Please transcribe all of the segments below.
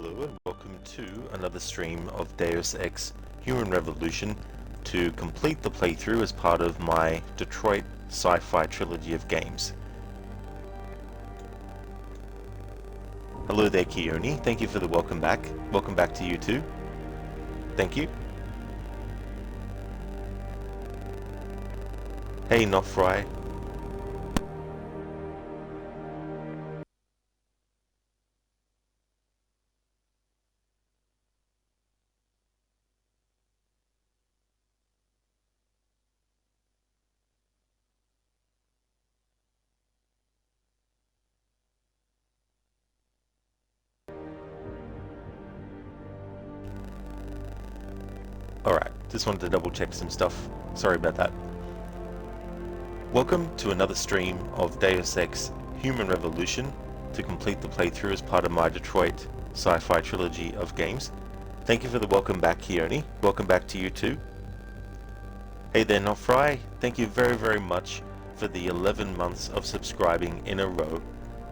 Hello and welcome to another stream of Deus Ex Human Revolution to complete the playthrough as part of my Detroit Sci-Fi Trilogy of games. Hello there Keone, thank you for the welcome back. Welcome back to you too. Thank you. Hey Not Fry. Alright, just wanted to double check some stuff. Sorry about that. Welcome to another stream of Deus Ex Human Revolution to complete the playthrough as part of my Detroit Sci-Fi Trilogy of games. Thank you for the welcome back, Keone. Welcome back to you too. Hey there, Not Fry. Thank you very, very much for the 11 months of subscribing in a row.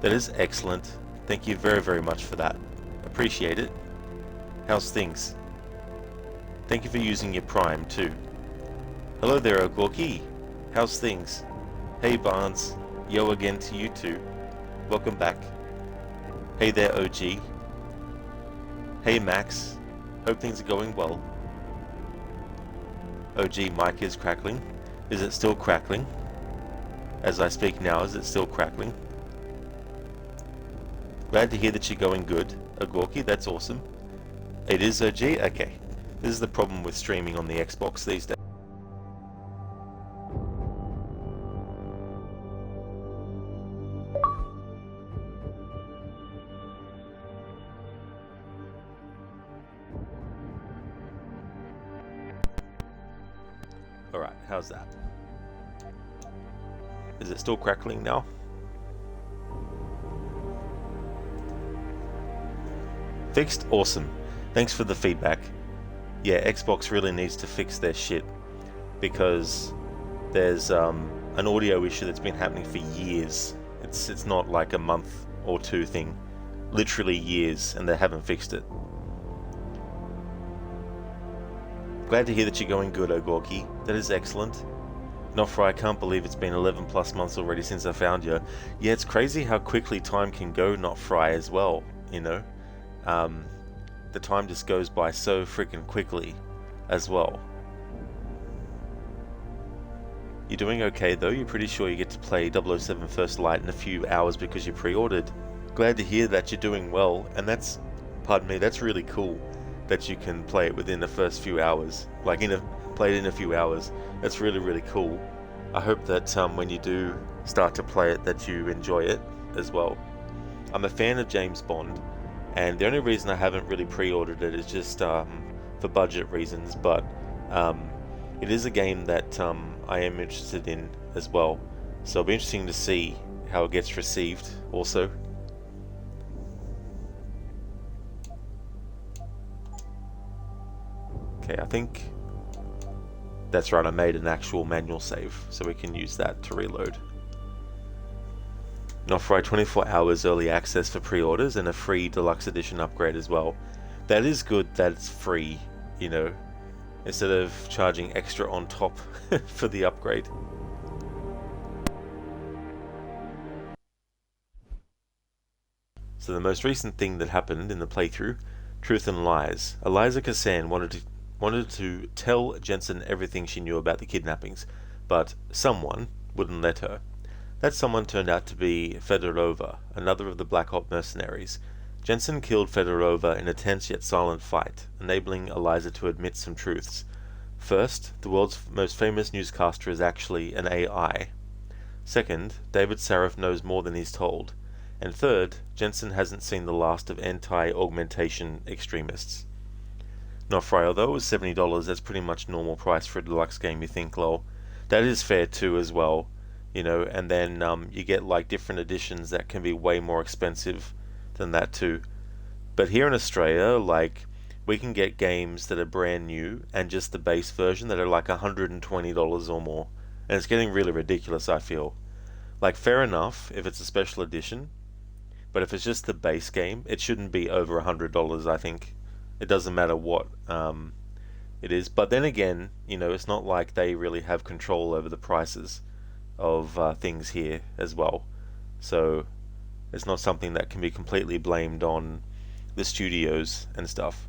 That is excellent. Thank you very, very much for that. Appreciate it. How's things? Thank you for using your Prime too. Hello there, Ogorki. How's things? Hey Barnes. Yo again to you too. Welcome back. Hey there, OG. Hey Max. Hope things are going well. OG mic is crackling. Is it still crackling? As I speak now, is it still crackling? Glad to hear that you're going good. Ogorki, that's awesome. It is OG? Okay. This is the problem with streaming on the Xbox these days. Alright, how's that? Is it still crackling now? Fixed? Awesome. Thanks for the feedback. Yeah, Xbox really needs to fix their shit because there's an audio issue that's been happening for years. It's not like a month or two thing, literally years, and they haven't fixed it. Glad to hear that you're going good, Ogorki. That is excellent. Nofra, I can't believe it's been 11 plus months already since I found you. Yeah, it's crazy how quickly time can go, Nofry, as well, you know? The time just goes by so freaking quickly as well. You're doing okay though? You're pretty sure you get to play 007 First Light in a few hours because you pre-ordered. Glad to hear that you're doing well, and that's, pardon me, that's really cool that you can play it within the first few hours. Like play it in a few hours. That's really, really cool. I hope that when you do start to play it that you enjoy it as well. I'm a fan of James Bond, and the only reason I haven't really pre-ordered it is just for budget reasons, but it is a game that I am interested in as well, so it'll be interesting to see how it gets received also. Okay, I think that's right, I made an actual manual save, so we can use that to reload. And offer 24 hours early access for pre-orders and a free deluxe edition upgrade as well. That is good that it's free, you know, instead of charging extra on top for the upgrade. So the most recent thing that happened in the playthrough, Truth and Lies. Eliza Kassan wanted to tell Jensen everything she knew about the kidnappings, but someone wouldn't let her. That someone turned out to be Fedorova, another of the Black Hawk mercenaries. Jensen killed Fedorova in a tense yet silent fight, enabling Eliza to admit some truths. First, the world's most famous newscaster is actually an AI. Second, David Sarif knows more than he's told. And third, Jensen hasn't seen the last of anti-augmentation extremists. Not fry, although it was $70, that's pretty much normal price for a deluxe game, you think, lol. That is fair too as well. You know, and then you get like different editions that can be way more expensive than that too. But here in Australia, like, we can get games that are brand new and just the base version that are like $120 or more. And it's getting really ridiculous, I feel. Like, fair enough if it's a special edition, But if it's just the base game, it shouldn't be over $100. I think it doesn't matter what it is. But then again, it's not like they really have control over the prices of things here as well. So it's not something that can be completely blamed on the studios and stuff.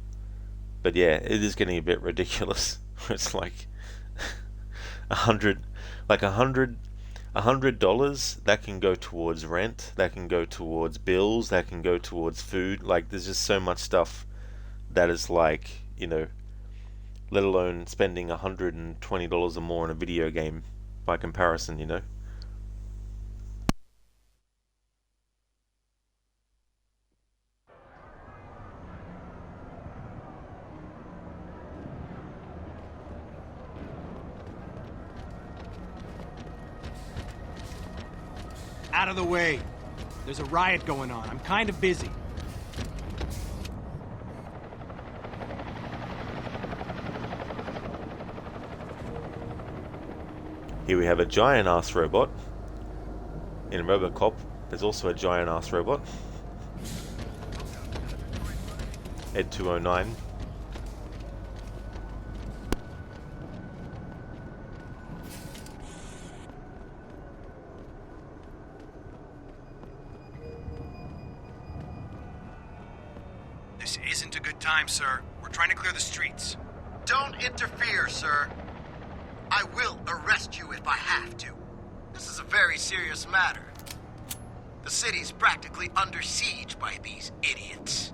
But yeah, it is getting a bit ridiculous. It's like a hundred, like $100 that can go towards rent, that can go towards bills, that can go towards food. Like there's just so much stuff that is like, let alone spending $120 or more on a video game by comparison. Out of the way. There's a riot going on. I'm kind of busy. Here we have a giant-ass robot. In Robocop, there's also a giant-ass robot. Ed 209. This isn't a good time, sir. We're trying to clear the streets. Don't interfere, sir. I will arrest you if I have to. This is a very serious matter. The city's practically under siege by these idiots.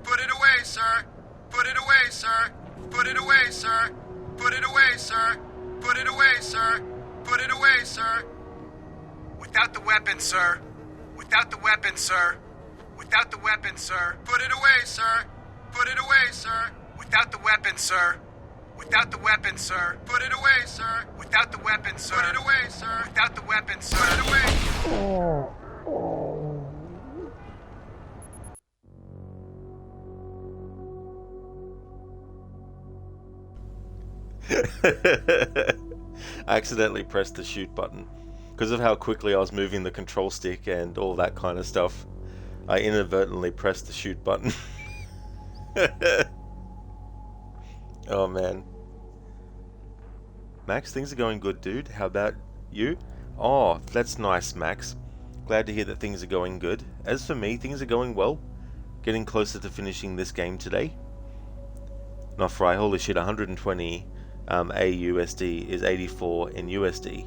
Put it away, sir. Put it away, sir. Put it away, sir. Put it away, sir. Put it away, sir. Put it away, sir. Without the weapon, sir. Without the weapon, sir. Without the weapon, sir. Put it away, sir. Put it away, sir. Without the weapon, sir. Without the weapon, sir. Put it away, sir. Without the weapon, sir. Put it away, sir. Without the weapon, sir. Put it I accidentally pressed the shoot button. Because of how quickly I was moving the control stick and all that kind of stuff, I inadvertently pressed the shoot button. Oh man. Max, things are going good, dude. How about you? Oh, that's nice, Max. Glad to hear that things are going good. As for me, things are going well. Getting closer to finishing this game today. Not fry, holy shit, 120 AUSD is 84 in USD.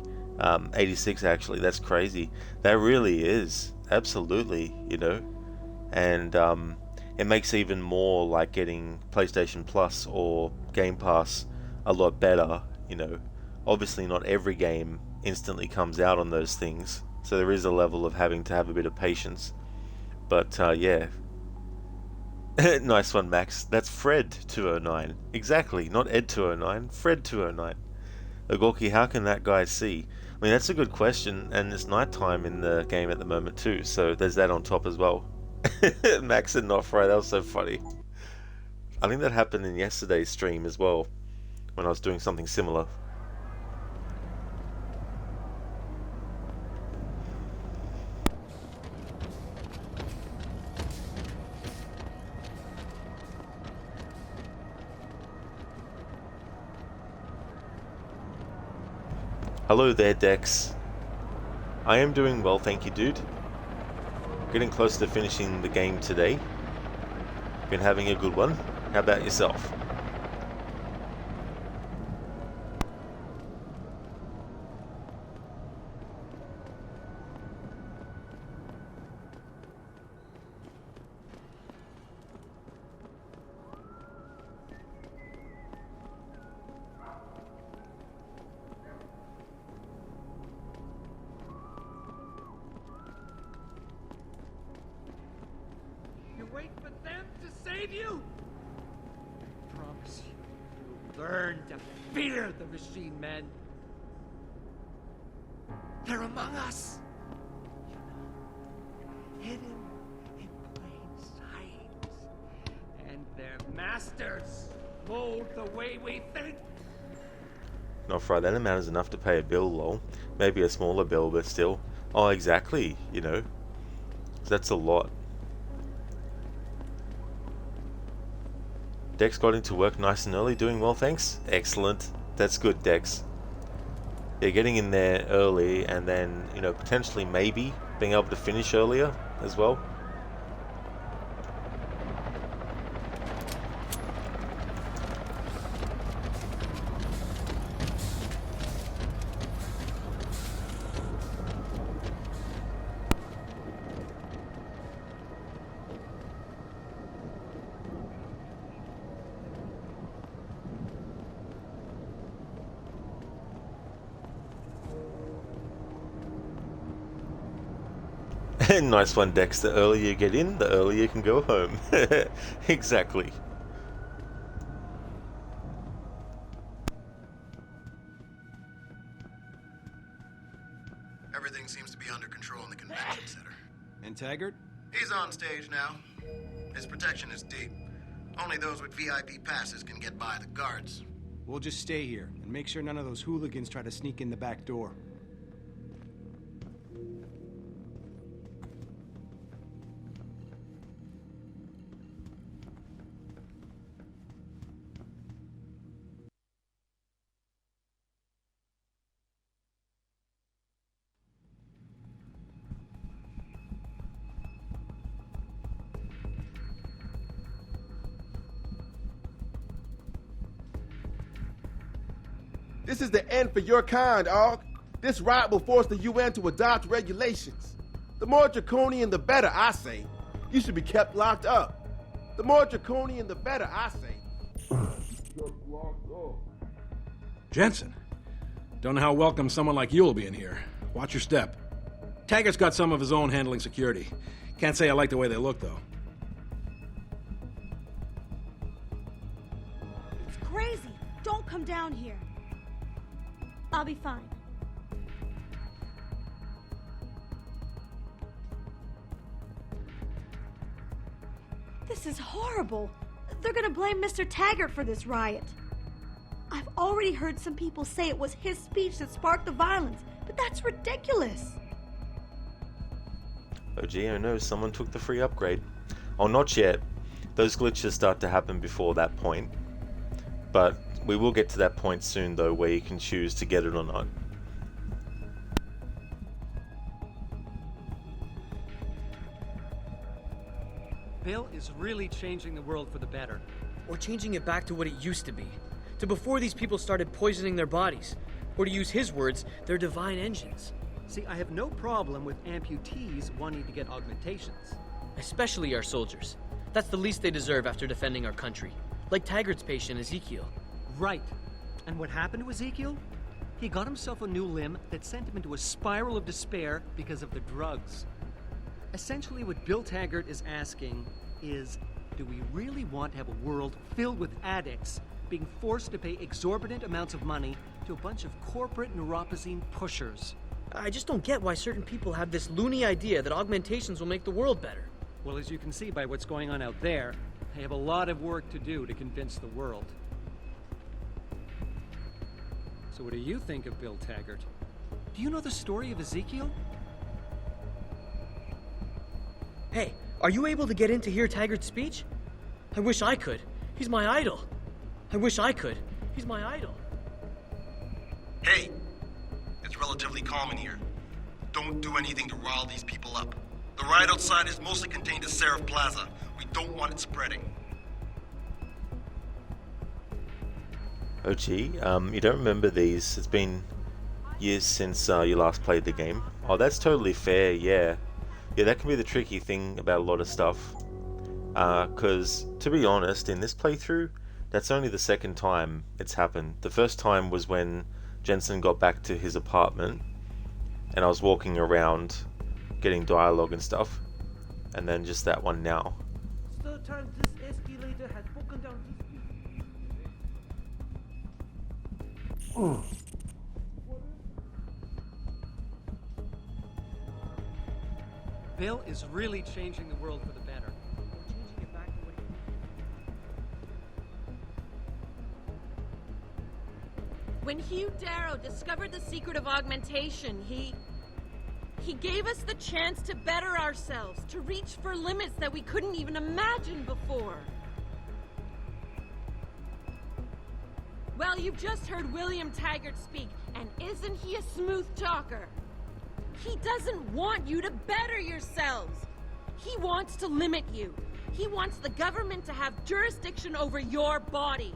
86 actually, that's crazy. That really is. Absolutely, And it makes even more like getting PlayStation Plus or Game Pass a lot better, Obviously not every game instantly comes out on those things, so there is a level of having to have a bit of patience. But yeah. Nice one, Max. That's Fred 209. Exactly, not Ed 209, Fred 209. Agorki, how can that guy see? I mean, that's a good question, and it's nighttime in the game at the moment too, so there's that on top as well. Max and not Fry, that was so funny. I think that happened in yesterday's stream as well, when I was doing something similar. Hello there, Dex. I am doing well, thank you, dude. Getting close to finishing the game today. Been having a good one. How about yourself? Wait for them to save you? I promise you, you'll learn to fear the machine men. They're among us. Hidden in plain sight. And their masters mold the way we think. Not fry, that amount is enough to pay a bill, lol. Maybe a smaller bill, but still. Oh, exactly, That's a lot. Dex got into work nice and early, doing well, thanks. Excellent. That's good, Dex. Yeah, getting in there early and then, potentially maybe being able to finish earlier as well. Nice one, Dex. The earlier you get in, the earlier you can go home. Exactly. Everything seems to be under control in the convention center. And Taggart? He's on stage now. His protection is deep. Only those with VIP passes can get by the guards. We'll just stay here and make sure none of those hooligans try to sneak in the back door. This is the end for your kind, Og. This riot will force the UN to adopt regulations. The more draconian, the better, I say. You should be kept locked up. The more draconian, the better, I say. Jensen, don't know how welcome someone like you will be in here. Watch your step. Taggart's got some of his own handling security. Can't say I like the way they look, though. It's crazy. Don't come down here. I'll be fine. This is horrible. They're gonna blame Mr. Taggart for this riot. I've already heard some people say it was his speech that sparked the violence, but that's ridiculous. Oh gee, I know, someone took the free upgrade. Oh, not yet. Those glitches start to happen before that point. But we will get to that point soon, though, where you can choose to get it or not. Bill is really changing the world for the better. Or changing it back to what it used to be. To before these people started poisoning their bodies. Or to use his words, their divine engines. See, I have no problem with amputees wanting to get augmentations. Especially our soldiers. That's the least they deserve after defending our country. Like Taggart's patient, Ezekiel. Right. And what happened to Ezekiel? He got himself a new limb that sent him into a spiral of despair because of the drugs. Essentially, what Bill Taggart is asking is, do we really want to have a world filled with addicts being forced to pay exorbitant amounts of money to a bunch of corporate neuropozyne pushers? I just don't get why certain people have this loony idea that augmentations will make the world better. Well, as you can see by what's going on out there, they have a lot of work to do to convince the world. So what do you think of Bill Taggart? Do you know the story of Ezekiel? Hey, are you able to get in to hear Taggart's speech? I wish I could. He's my idol. I wish I could. He's my idol. Hey, it's relatively calm in here. Don't do anything to rile these people up. The riot outside is mostly contained at Seraph Plaza. We don't want it spreading. Oh gee, you don't remember these. It's been years since you last played the game. Oh, that's totally fair, yeah. Yeah, that can be the tricky thing about a lot of stuff. Because, to be honest, in this playthrough, that's only the second time it's happened. The first time was when Jensen got back to his apartment, and I was walking around getting dialogue and stuff. And then just that one now. Third time this escalator has broken down this Bill is really changing the world for the better. Changing it back to what When Hugh Darrow discovered the secret of augmentation, he He gave us the chance to better ourselves, to reach for limits that we couldn't even imagine before. Well, you've just heard William Taggart speak, and isn't he a smooth talker? He doesn't want you to better yourselves. He wants to limit you. He wants the government to have jurisdiction over your body.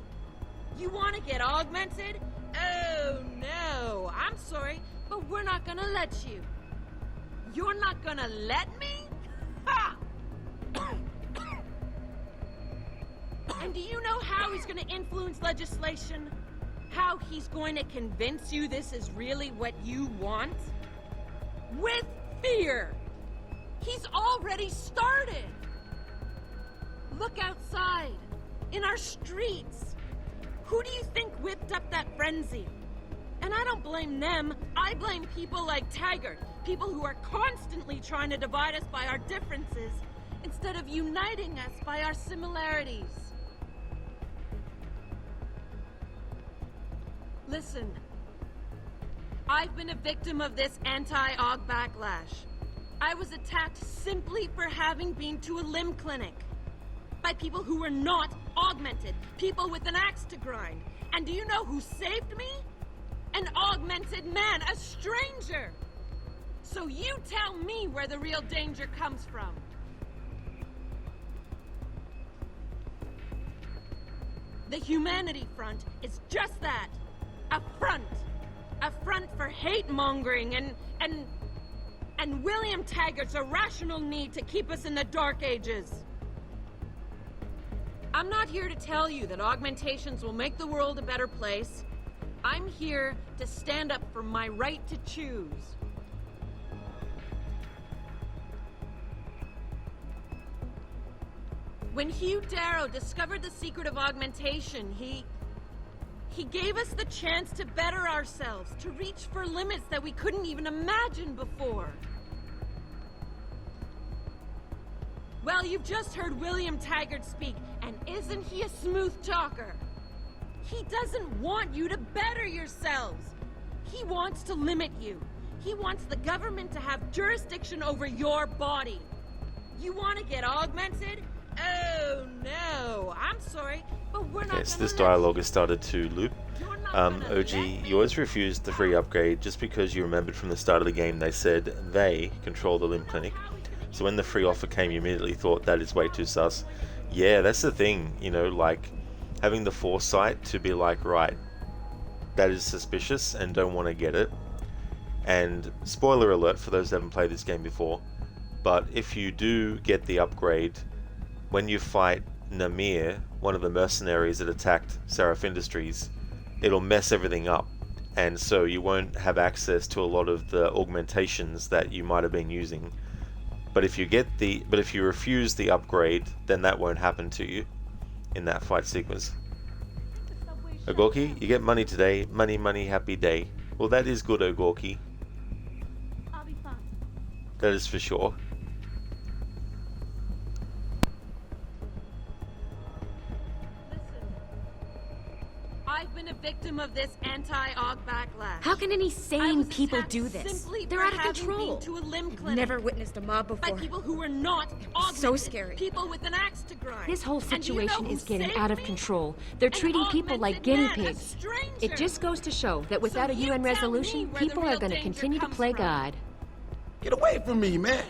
You want to get augmented? Oh, no. I'm sorry, but we're not gonna let you. You're not gonna let me? Ha! And do you know how he's gonna influence legislation? How he's going to convince you this is really what you want? With fear! He's already started! Look outside, in our streets. Who do you think whipped up that frenzy? And I don't blame them, I blame people like Taggart. People who are constantly trying to divide us by our differences, instead of uniting us by our similarities. Listen, I've been a victim of this anti-aug backlash. I was attacked simply for having been to a limb clinic. By people who were not augmented. People with an axe to grind. And do you know who saved me? An augmented man, a stranger! So you tell me where the real danger comes from. The Humanity Front is just that. A front. A front for hate-mongering and William Taggart's irrational need to keep us in the Dark Ages. I'm not here to tell you that augmentations will make the world a better place. I'm here to stand up for my right to choose. When Hugh Darrow discovered the secret of augmentation, he gave us the chance to better ourselves, to reach for limits that we couldn't even imagine before. Well, you've just heard William Taggart speak, and isn't he a smooth talker? He doesn't want you to better yourselves. He wants to limit you. He wants the government to have jurisdiction over your body. You want to get augmented? Oh, no. I'm sorry, but we're not Okay, so this dialogue has started to loop. OG, you always refused the free upgrade just because you remembered from the start of the game they said they control the limb clinic. So when the free offer came, you immediately thought that is way too sus. Yeah, that's the thing, you know, like having the foresight to be like, right, that is suspicious and don't want to get it. And spoiler alert for those that haven't played this game before, but if you do get the upgrade, when you fight Namir, one of the mercenaries that attacked Seraph Industries, it'll mess everything up, and so you won't have access to a lot of the augmentations that you might have been using. But if you refuse the upgrade, then that won't happen to you in that fight sequence. Ogorki, you get money today. Money, money, happy day. Well, that is good, Ogorki. I'll be fine. That is for sure. I've been a victim of this anti-aug backlash. How can any sane people do this? They're out of control. To a limb I've clinic never witnessed a mob by before. people who were not augmented. So scary. People with an axe to grind. This whole And do you know situation who is getting saved out of me? control. They're An treating people like guinea augmented man, a pigs. stranger. It just goes to show that without a you UN tell me resolution, where the people are real going to danger continue to comes play from. God. Get away from me, man.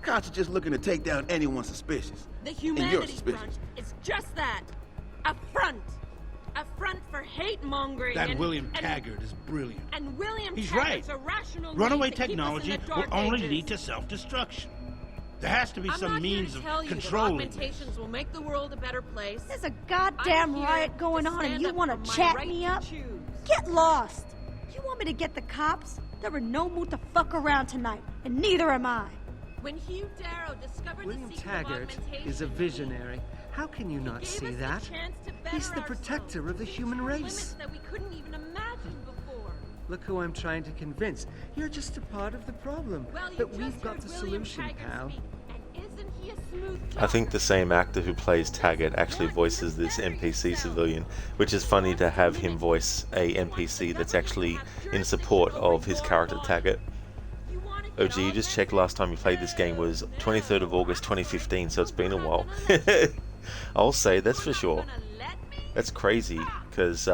Cops are just looking to take down anyone suspicious. The And you're Humanity suspicious. Front is just that. A front. A front for hate-mongering That and, William and- Taggart is brilliant. And William He's Taggart's right. irrational Runaway need to keep us in technology the will Dark only Ages. lead to self-destruction. There has to be I'm some not means here of to tell you that controlling this. augmentations will make the world a better place. There's a goddamn I'm here riot going to on and stand you up want for to my chat right me to up? choose. Get lost. You want me to get the cops? They're in no mood to fuck around tonight, and neither am I. When Hugh Darrow discovered William the secret Taggart of augmentation, is a visionary. How can you not gave see us the that? chance to better He's the ourselves, protector of the to reach human for race. limits that we couldn't even imagine before. Look who I'm trying to convince. You're just a part of the problem. Well, you But just we've got heard the William solution, Taggart pal. speak, and isn't he a smooth I think talker? the same actor who plays Taggart actually voices this NPC civilian, which is funny to have him voice a NPC that's actually in support of his character Taggart. You want to OG, you just checked last time you played this game was 23rd of August 2015, so it's been a while. I'll say, that's for sure. That's crazy, because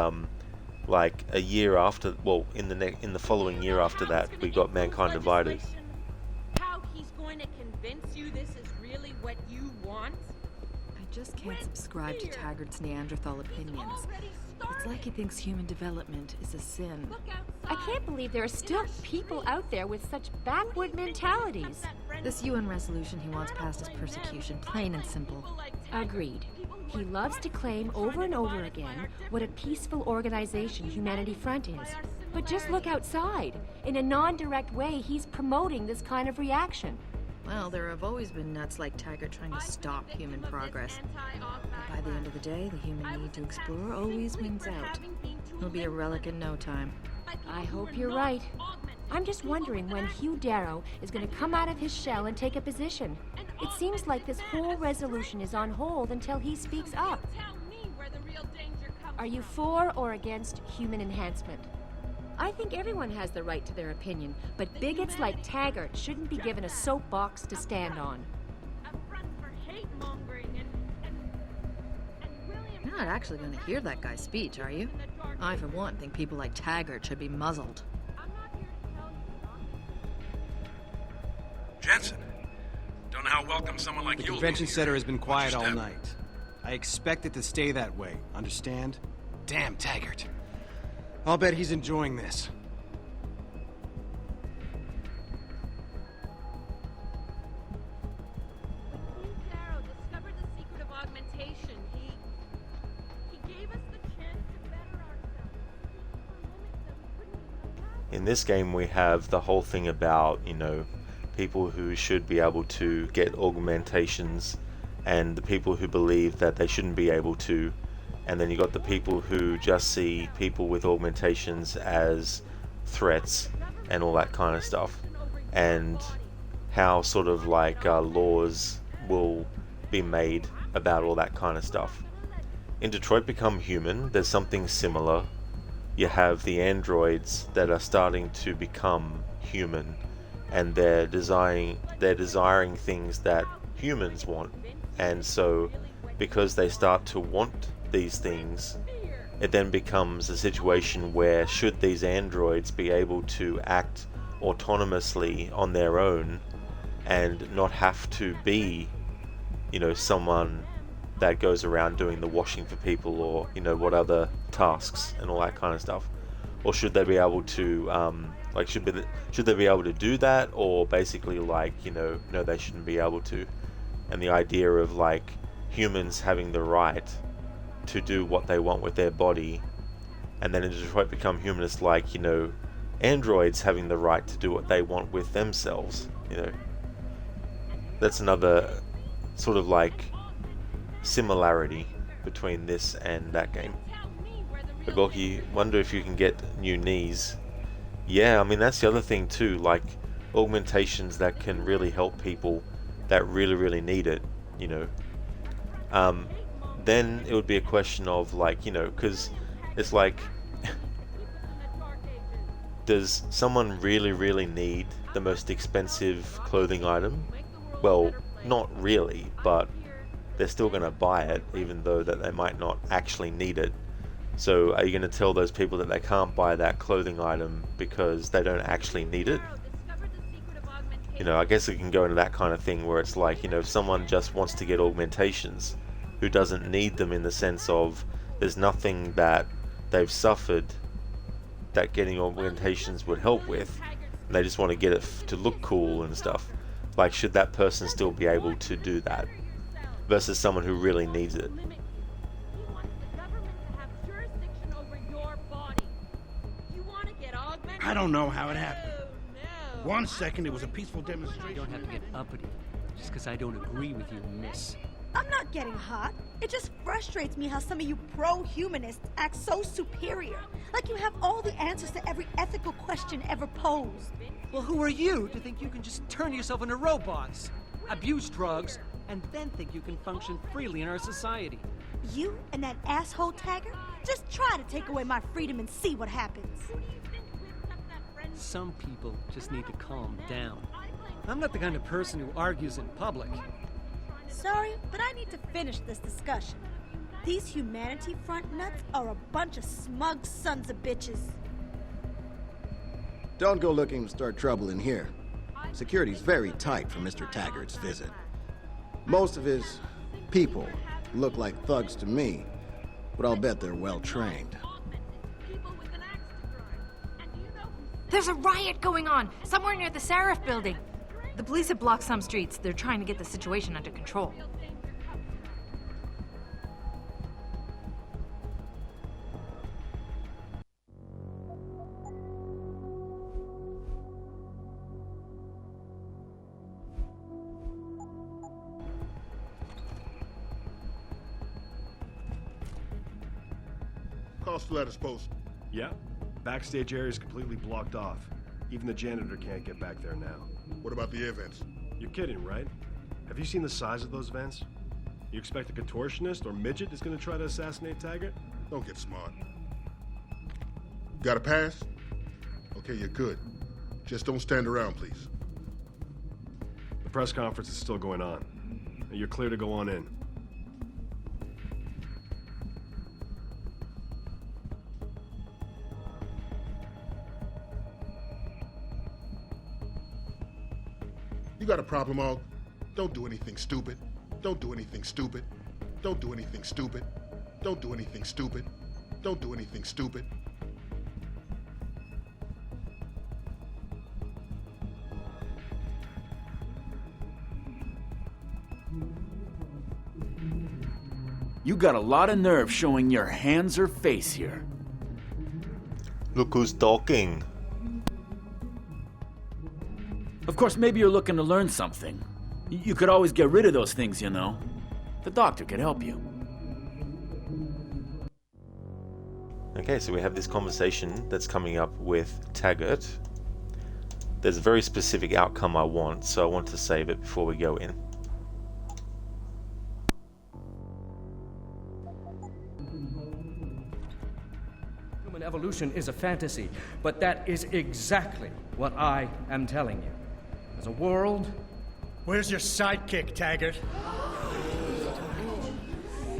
like a year after, well, in the following year after that, we got Mankind Divided. How he's going to convince you this is really what you want? I just can't subscribe to Taggart's Neanderthal opinions. It's like he thinks human development is a sin. I can't believe there are still people out there with such backward mentalities. This UN resolution he wants passed is persecution, plain and simple. Agreed. He loves to claim over and over again what a peaceful organization Humanity Front is. But just look outside. In a non-direct way, he's promoting this kind of reaction. Well, there have always been nuts like Taggart trying to stop human progress. But by the end of the day, the human need to explore always wins out. He'll be a relic in no time. I hope you're right. I'm just wondering when Hugh Darrow is going to come out of his shell and take a position. It seems like this whole resolution is on hold until he speaks up. Are you for or against human enhancement? I think everyone has the right to their opinion, but bigots like Taggart shouldn't be given a soapbox to stand on. You're not actually going to hear that guy's speech, are you? I, for one, think people like Taggart should be muzzled. Jensen, don't know how welcome someone like The you will be convention here. center has been quiet all step. night. I expect it to stay that way, understand? Damn Taggart. I'll bet he's enjoying this. Hugh Darrow discovered the secret of augmentation. He gave us the chance to better ourselves. In this game, we have the whole thing about, you know, people who should be able to get augmentations and the people who believe that they shouldn't be able to. And then you got the people who just see people with augmentations as threats and all that kind of stuff. And how sort of like laws will be made about all that kind of stuff. In Detroit Become Human, there's something similar. You have the androids that are starting to become human, and they're desiring things that humans want. And so, because they start to want these things, it then becomes a situation where should these androids be able to act autonomously on their own and not have to be, you know, someone that goes around doing the washing for people, or, you know, what other tasks and all that kind of stuff? Or should they be able to should they be able to do that, or basically like, you know, no, they shouldn't be able to? And the idea of like humans having the right to do what they want with their body, and then in Detroit Become Human, it's like, you know, androids having the right to do what they want with themselves, you know. That's another sort of like similarity between this and that game. But Gorky, wonder if you can get new knees. Yeah, I mean, that's the other thing too, like augmentations that can really help people that really need it, you know. Then it would be a question of like, you know, because it's like, does someone really need the most expensive clothing item? Well, not really, but they're still going to buy it, even though that they might not actually need it. So are you going to tell those people that they can't buy that clothing item because they don't actually need it? You know, I guess it can go into that kind of thing where it's like, you know, if someone just wants to get augmentations who doesn't need them, in the sense of there's nothing that they've suffered that getting augmentations would help with, and they just want to get it to look cool and stuff, like, should that person still be able to do that versus someone who really needs it? I don't know how it happened. 1 second it was a peaceful You demonstration. don't have to get uppity just because I don't agree with you, miss. I'm not getting hot. It just frustrates me how some of you pro-humanists act so superior. Like you have all the answers to every ethical question ever posed. Well, who are you to think you can just turn yourself into robots, abuse drugs, and then think you can function freely in our society? You and that asshole Taggart? Just try to take away my freedom and see what happens. Some people just need to calm down. I'm not the kind of person who argues in public. Sorry, but I need to finish this discussion. These Humanity Front nuts are a bunch of smug sons of bitches. Don't go looking to start trouble in here. Security's very tight for Mr. Taggart's visit. Most of his people look like thugs to me, but I'll bet they're well trained. There's a riot going on somewhere near the Seraph building. The police have blocked some streets. They're trying to get the situation under control. Consul at his post. Yeah. Backstage area is completely blocked off. Even the janitor can't get back there now. What about the air vents? You're kidding, right? Have you seen the size of those vents? You expect a contortionist or midget is gonna try to assassinate Taggart? Don't get smart. Got a pass? Okay, you're good. Just don't stand around, please. The press conference is still going on. You're clear to go on in. You got a problem, Og? Don't do anything stupid. Don't do anything stupid. Don't do anything stupid. Don't do anything stupid. Don't do anything stupid. You got a lot of nerve showing your hands or face here. Look who's talking. Of course, maybe you're looking to learn something. You could always get rid of those things, you know. The doctor could help you. Okay, so we have this conversation that's coming up with Taggart. There's a very specific outcome I want, so I want to save it before we go in. Human evolution is a fantasy, but that is exactly what I am telling you. There's a world. Where's your sidekick, Taggart?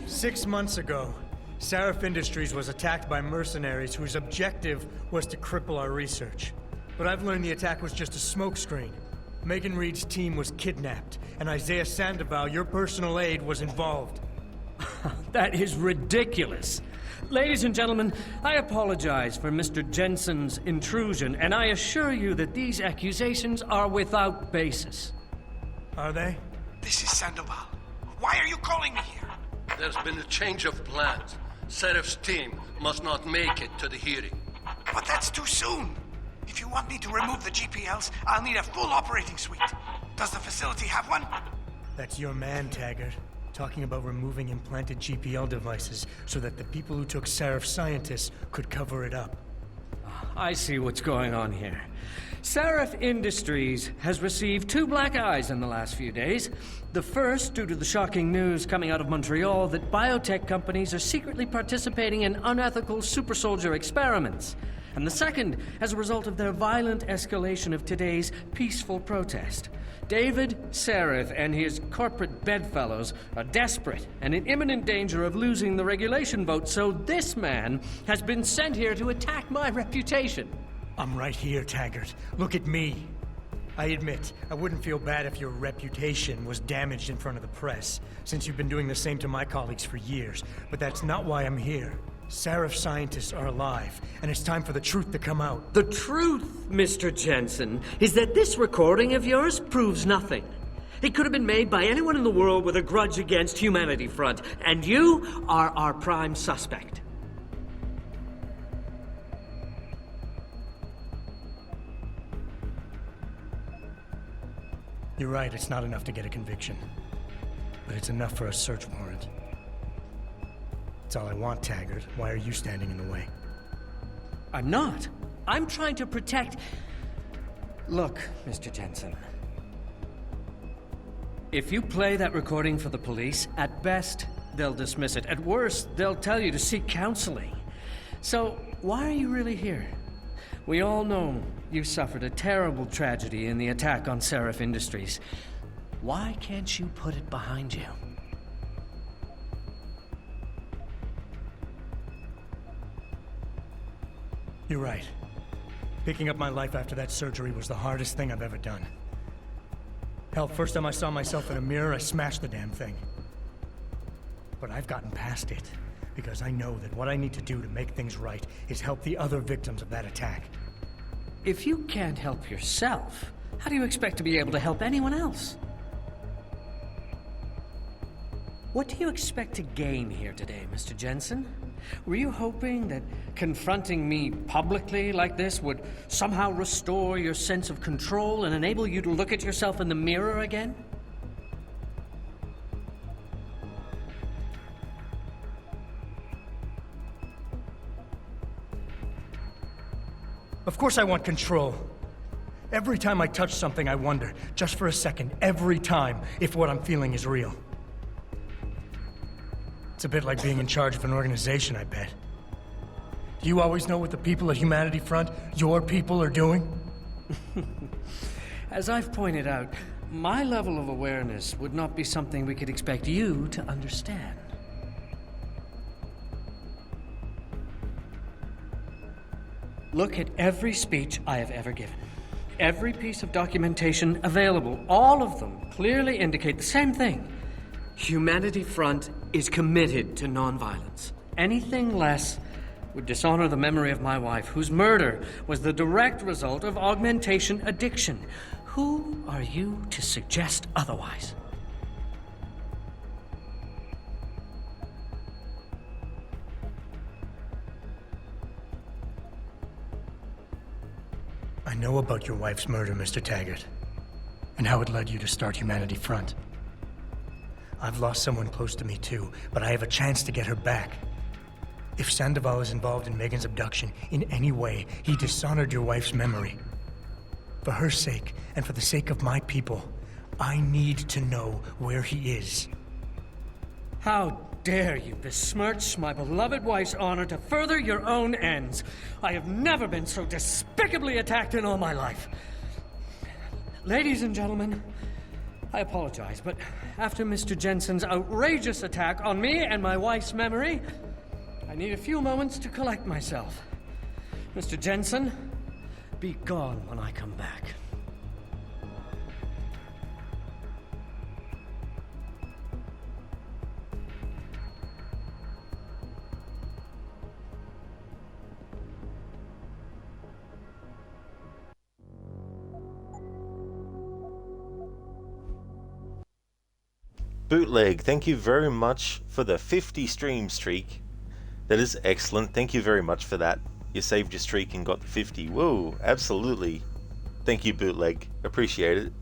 6 months ago, Seraph Industries was attacked by mercenaries whose objective was to cripple our research. But I've learned the attack was just a smokescreen. Megan Reed's team was kidnapped, and Isaiah Sandoval, your personal aide, was involved. That is ridiculous. Ladies and gentlemen, I apologize for Mr. Jensen's intrusion, and I assure you that these accusations are without basis. Are they? This is Sandoval. Why are you calling me here? There's been a change of plans. Seraph's team must not make it to the hearing. But that's too soon. If you want me to remove the GPLs, I'll need a full operating suite. Does the facility have one? That's your man, Taggart. Talking about removing implanted GPL devices so that the people who took Seraph scientists could cover it up. I see what's going on here. Seraph Industries has received 2 black eyes in the last few days. The first, due to the shocking news coming out of Montreal that biotech companies are secretly participating in unethical super soldier experiments. And the second, as a result of their violent escalation of today's peaceful protest. David Seraph and his corporate bedfellows are desperate and in imminent danger of losing the regulation vote, so this man has been sent here to attack my reputation. I'm right here, Taggart. Look at me. I admit, I wouldn't feel bad if your reputation was damaged in front of the press, since you've been doing the same to my colleagues for years. But that's not why I'm here. Seraph scientists are alive, and it's time for the truth to come out. The truth, Mr. Jensen, is that this recording of yours proves nothing. It could have been made by anyone in the world with a grudge against Humanity Front, and you are our prime suspect. You're right, it's not enough to get a conviction. But it's enough for a search warrant. That's all I want, Taggart. Why are you standing in the way? I'm not. I'm trying to protect... Look, Mr. Jensen. If you play that recording for the police, at best, they'll dismiss it. At worst, they'll tell you to seek counseling. So, why are you really here? We all know you suffered a terrible tragedy in the attack on Seraph Industries. Why can't you put it behind you? You're right. Picking up my life after that surgery was the hardest thing I've ever done. Hell, first time I saw myself in a mirror, I smashed the damn thing. But I've gotten past it, because I know that what I need to do to make things right is help the other victims of that attack. If you can't help yourself, how do you expect to be able to help anyone else? What do you expect to gain here today, Mr. Jensen? Were you hoping that confronting me publicly like this would somehow restore your sense of control and enable you to look at yourself in the mirror again? Of course I want control. Every time I touch something, I wonder, just for a second, every time, if what I'm feeling is real. It's a bit like being in charge of an organization, I bet. Do you always know what the people at Humanity Front, your people, are doing? As I've pointed out, my level of awareness would not be something we could expect you to understand. Look at every speech I have ever given. Every piece of documentation available, all of them clearly indicate the same thing. Humanity Front is committed to nonviolence. Anything less would dishonor the memory of my wife, whose murder was the direct result of augmentation addiction. Who are you to suggest otherwise? I know about your wife's murder, Mr. Taggart, and how it led you to start Humanity Front. I've lost someone close to me too, but I have a chance to get her back. If Sandoval is involved in Megan's abduction in any way, he dishonored your wife's memory. For her sake, and for the sake of my people, I need to know where he is. How dare you besmirch my beloved wife's honor to further your own ends? I have never been so despicably attacked in all my life. Ladies and gentlemen, I apologize, but after Mr. Jensen's outrageous attack on me and my wife's memory, I need a few moments to collect myself. Mr. Jensen, be gone when I come back. Bootleg, thank you very much for the 50 stream streak. That is excellent. Thank you very much for that. You saved your streak and got the 50. Whoa, absolutely. Thank you, Bootleg. Appreciate it.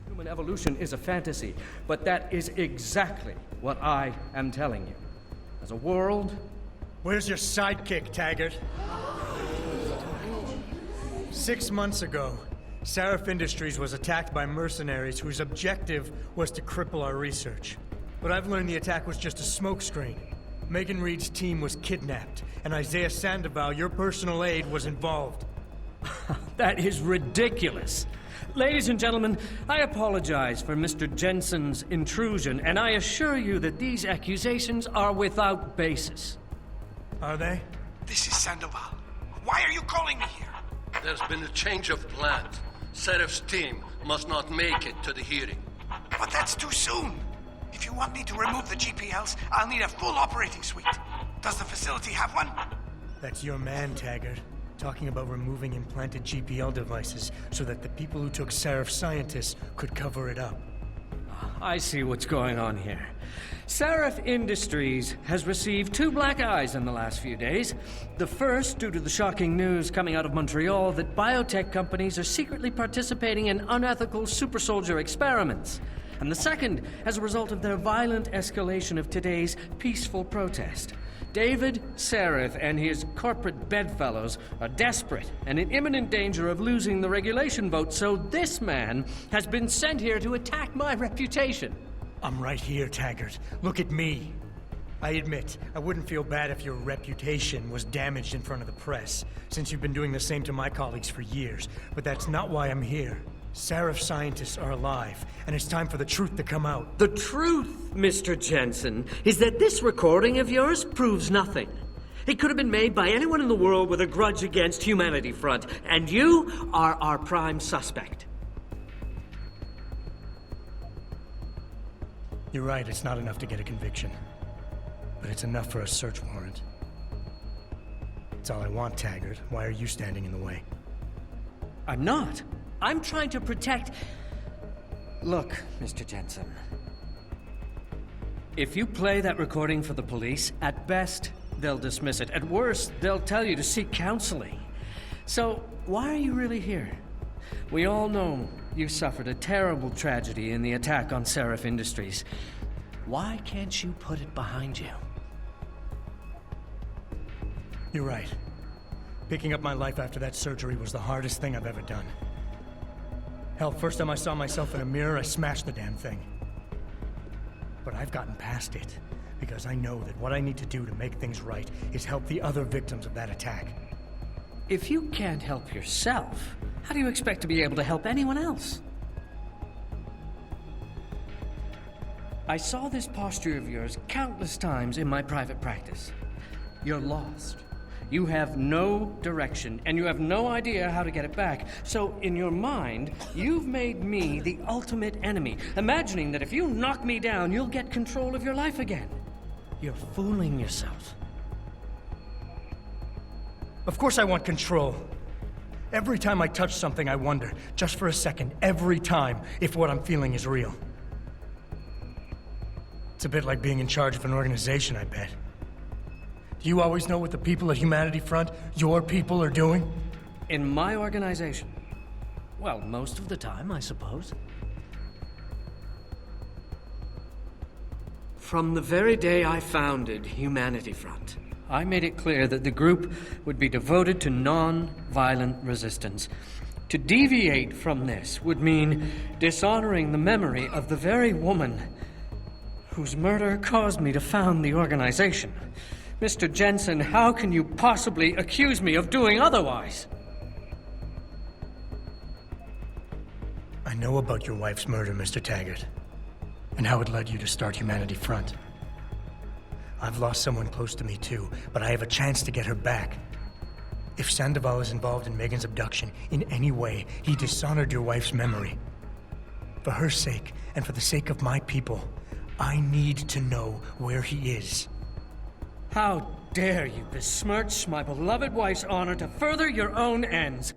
Human evolution is a fantasy, but that is exactly what I am telling you. As a world... Where's your sidekick, Taggart? 6 months ago, Seraph Industries was attacked by mercenaries whose objective was to cripple our research. But I've learned the attack was just a smokescreen. Megan Reed's team was kidnapped, and Isaiah Sandoval, your personal aide, was involved. That is ridiculous. Ladies and gentlemen, I apologize for Mr. Jensen's intrusion, and I assure you that these accusations are without basis. Are they? This is Sandoval. Why are you calling me here? There's been a change of plans. Seraph's team must not make it to the hearing. But that's too soon. If you want me to remove the GPLs, I'll need a full operating suite. Does the facility have one? That's your man, Taggart. Talking about removing implanted GPL devices so that the people who took Seraph scientists could cover it up. I see what's going on here. Seraph Industries has received 2 black eyes in the last few days. The first, due to the shocking news coming out of Montreal that biotech companies are secretly participating in unethical super soldier experiments. And the second, as a result of their violent escalation of today's peaceful protest. David Seraph and his corporate bedfellows are desperate and in imminent danger of losing the regulation vote, so this man has been sent here to attack my reputation. I'm right here, Taggart. Look at me. I admit, I wouldn't feel bad if your reputation was damaged in front of the press, since you've been doing the same to my colleagues for years. But that's not why I'm here. Sarif scientists are alive, and it's time for the truth to come out. The truth, Mr. Jensen, is that this recording of yours proves nothing. It could have been made by anyone in the world with a grudge against Humanity Front, and you are our prime suspect. You're right, it's not enough to get a conviction. But it's enough for a search warrant. It's all I want, Taggart. Why are you standing in the way? I'm not. I'm trying to protect... Look, Mr. Jensen. If you play that recording for the police, at best, they'll dismiss it. At worst, they'll tell you to seek counseling. So, why are you really here? We all know you suffered a terrible tragedy in the attack on Sarif Industries. Why can't you put it behind you? You're right. Picking up my life after that surgery was the hardest thing I've ever done. Hell, first time I saw myself in a mirror, I smashed the damn thing. But I've gotten past it, because I know that what I need to do to make things right is help the other victims of that attack. If you can't help yourself, how do you expect to be able to help anyone else? I saw this posture of yours countless times in my private practice. You're lost. You have no direction, and you have no idea how to get it back. So, in your mind, you've made me the ultimate enemy, imagining that if you knock me down, you'll get control of your life again. You're fooling yourself. Of course I want control. Every time I touch something, I wonder, just for a second, every time, if what I'm feeling is real. It's a bit like being in charge of an organization, I bet. Do you always know what the people at Humanity Front, your people, are doing? In my organization? Well, most of the time, I suppose. From the very day I founded Humanity Front, I made it clear that the group would be devoted to non-violent resistance. To deviate from this would mean dishonoring the memory of the very woman whose murder caused me to found the organization. Mr. Jensen, how can you possibly accuse me of doing otherwise? I know about your wife's murder, Mr. Taggart, and how it led you to start Humanity Front. I've lost someone close to me too, but I have a chance to get her back. If Sandoval is involved in Megan's abduction in any way, he dishonored your wife's memory. For her sake, and for the sake of my people, I need to know where he is. How dare you besmirch my beloved wife's honor to further your own ends?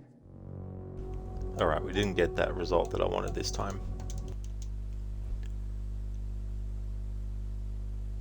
Alright, we didn't get that result that I wanted this time.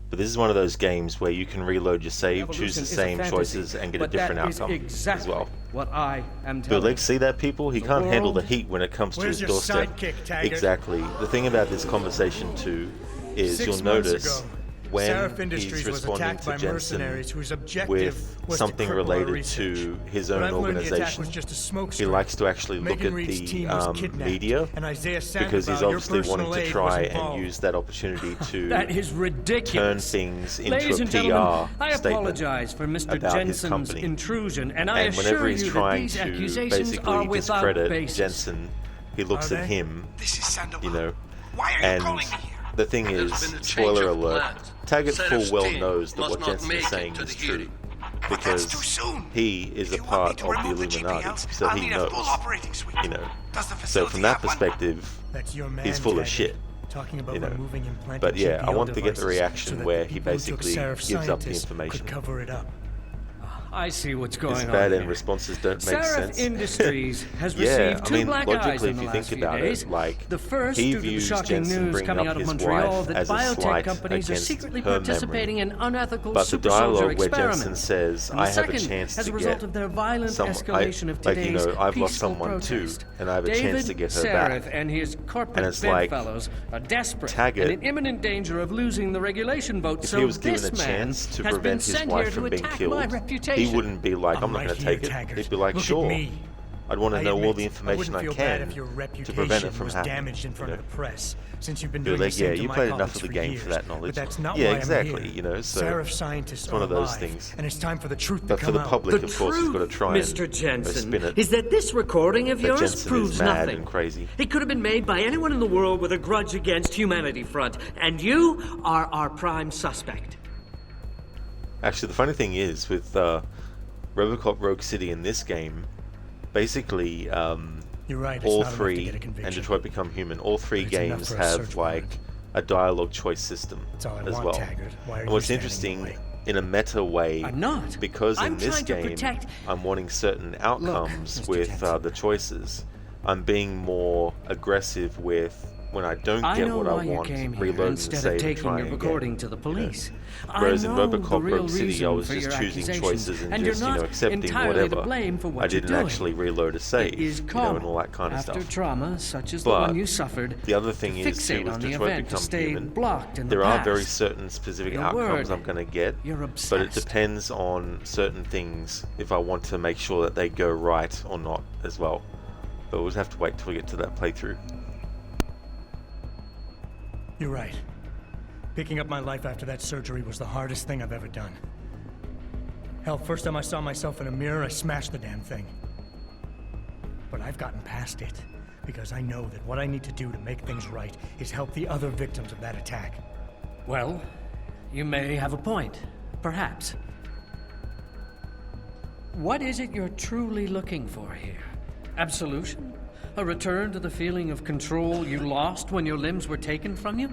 But this is one of those games where you can reload your save, choose the same choices, and get a different outcome as well. What I am Bill Legg, see that, people? He can't handle the heat when it comes to his Where's your doorstep. sidekick, Taggart? Exactly. The thing about this conversation too is 6 you'll months notice ago, when Sarif he's Industries was responding attacked to by Jensen mercenaries whose objective with was something to cripple our related research. to his But own I've learned the attack organization, was just a smoke he screen. likes to actually look Megan at Reed's team was the kidnapped, media and Isaiah because he's Sandoval, your obviously wanting personal to aide, try was and involved. use that opportunity to That is ridiculous. turn things into Ladies a and PR gentlemen, I statement apologize for Mr. about his Jensen's company. intrusion, and I And whenever assure he's you that trying these to accusations are basically without discredit basis. Jensen, he looks Are at they? him, This is Sandoval. you know, Why are you and calling me here? the thing There's is, been a change spoiler of alert, plans. Taggart full Sarif's well team knows that must what not Jensen make is it saying to is the true, hearing. But that's too because soon. he is a If you want me part to of the remove the Illuminati, GPLs, so I'll he need a knows, full operating suite. you know. Does the So facility from that have one? perspective, That's your man, he's full of Taggart, shit. talking about you know. removing implanted But yeah, I GPL want to get the devices reaction so that where the he people who took basically Sarif gives up the scientists information. could cover it up. I see what's going His on bad here. end responses don't make Sarif sense. Industries has Yeah, received I two mean, black logically, eyes in if the you last think few about days. it, like, The first he due to the views shocking Jensen news bringing coming up out of his Montreal wife that as a biotech slight companies are against secretly her participating in unethical But the super soldier dialogue where experiments. Jensen says, And I the have a second, chance as to a result get of their violent escalation of like, you today's know, I've lost peaceful someone too, protest. and I have a David chance to get her Sarif back. and his corporate And it's like, bedfellows are desperate Taggart, and in imminent danger of losing the regulation vote. if So he was given this a man chance to has been prevent his sent wife here from to being attack killed, my reputation. he wouldn't be like, I'm not right going to here, take it. Taggart. He'd be like, Look at sure. me. I'd want to I know all admit, the information I I wouldn't feel bad can if your to reputation prevent it from was happening. damaged in front of the press, since you've been You're doing the like, same yeah, to you my played enough colleagues of the for game years. for that knowledge. But that's not Yeah, why exactly. I'm here. You know, so Sarif scientists it's one are of those alive, things. and it's time for the truth But to for come the out. public, of course, has got to try and Mr. Jensen, spin it. is that this recording of That yours Jensen proves is mad nothing. and crazy. It could have been made by anyone in the world with a grudge against Humanity Front, and you are our prime suspect. Actually, the funny thing is, with Robocop Rogue City in this game, basically, You're right, it's all not enough to three, get a conviction. and Detroit Become Human, all three But it's enough games for a search have like a dialogue choice system That's all I as want, well. Taggart. Why are And you what's standing in the interesting, in a meta way, I'm not. because I'm in this trying to game protect- I'm wanting certain outcomes Mr. with Jensen. the choices. I'm being more aggressive with when I don't I get know what why I you want, came here reload and instead save of and taking try your again. recording to the police. Whereas I in know the Robocop real Rogue City, I reason was for just your choosing accusations, choices and and just, you're not accepting entirely whatever. to blame for what I didn't you're doing. actually reload a save, It is and common all that kind of after stuff. trauma such as the But one you suffered. the other thing to is, too, fixate with on the Detroit event to Become stay Human, blocked in the there are past. very certain specific Your outcomes word, I'm going to get, you're but it obsessed. depends on certain things if I want to make sure that they go right or not as well. But we'll have to wait till we get to that playthrough. You're right. Picking up my life after that surgery was the hardest thing I've ever done. Hell, first time I saw myself in a mirror, I smashed the damn thing. But I've gotten past it, because I know that what I need to do to make things right is help the other victims of that attack. Well, you may have a point. Perhaps. What is it you're truly looking for here? Absolution? A return to the feeling of control you lost when your limbs were taken from you?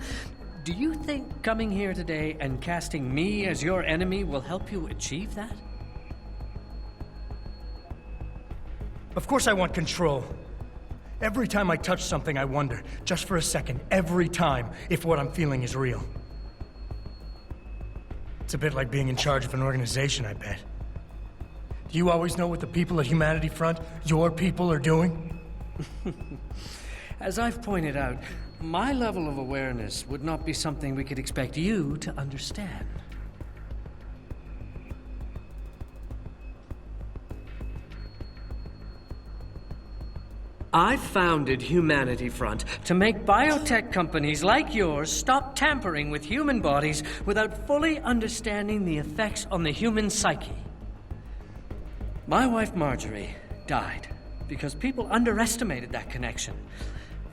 Do you think coming here today and casting me as your enemy will help you achieve that? Of course I want control. Every time I touch something, I wonder, just for a second, every time, if what I'm feeling is real. It's a bit like being in charge of an organization, I bet. Do you always know what the people at Humanity Front, your people, are doing? As I've pointed out, my level of awareness would not be something we could expect you to understand. I founded Humanity Front to make biotech companies like yours stop tampering with human bodies without fully understanding the effects on the human psyche. My wife Marjorie died because people underestimated that connection.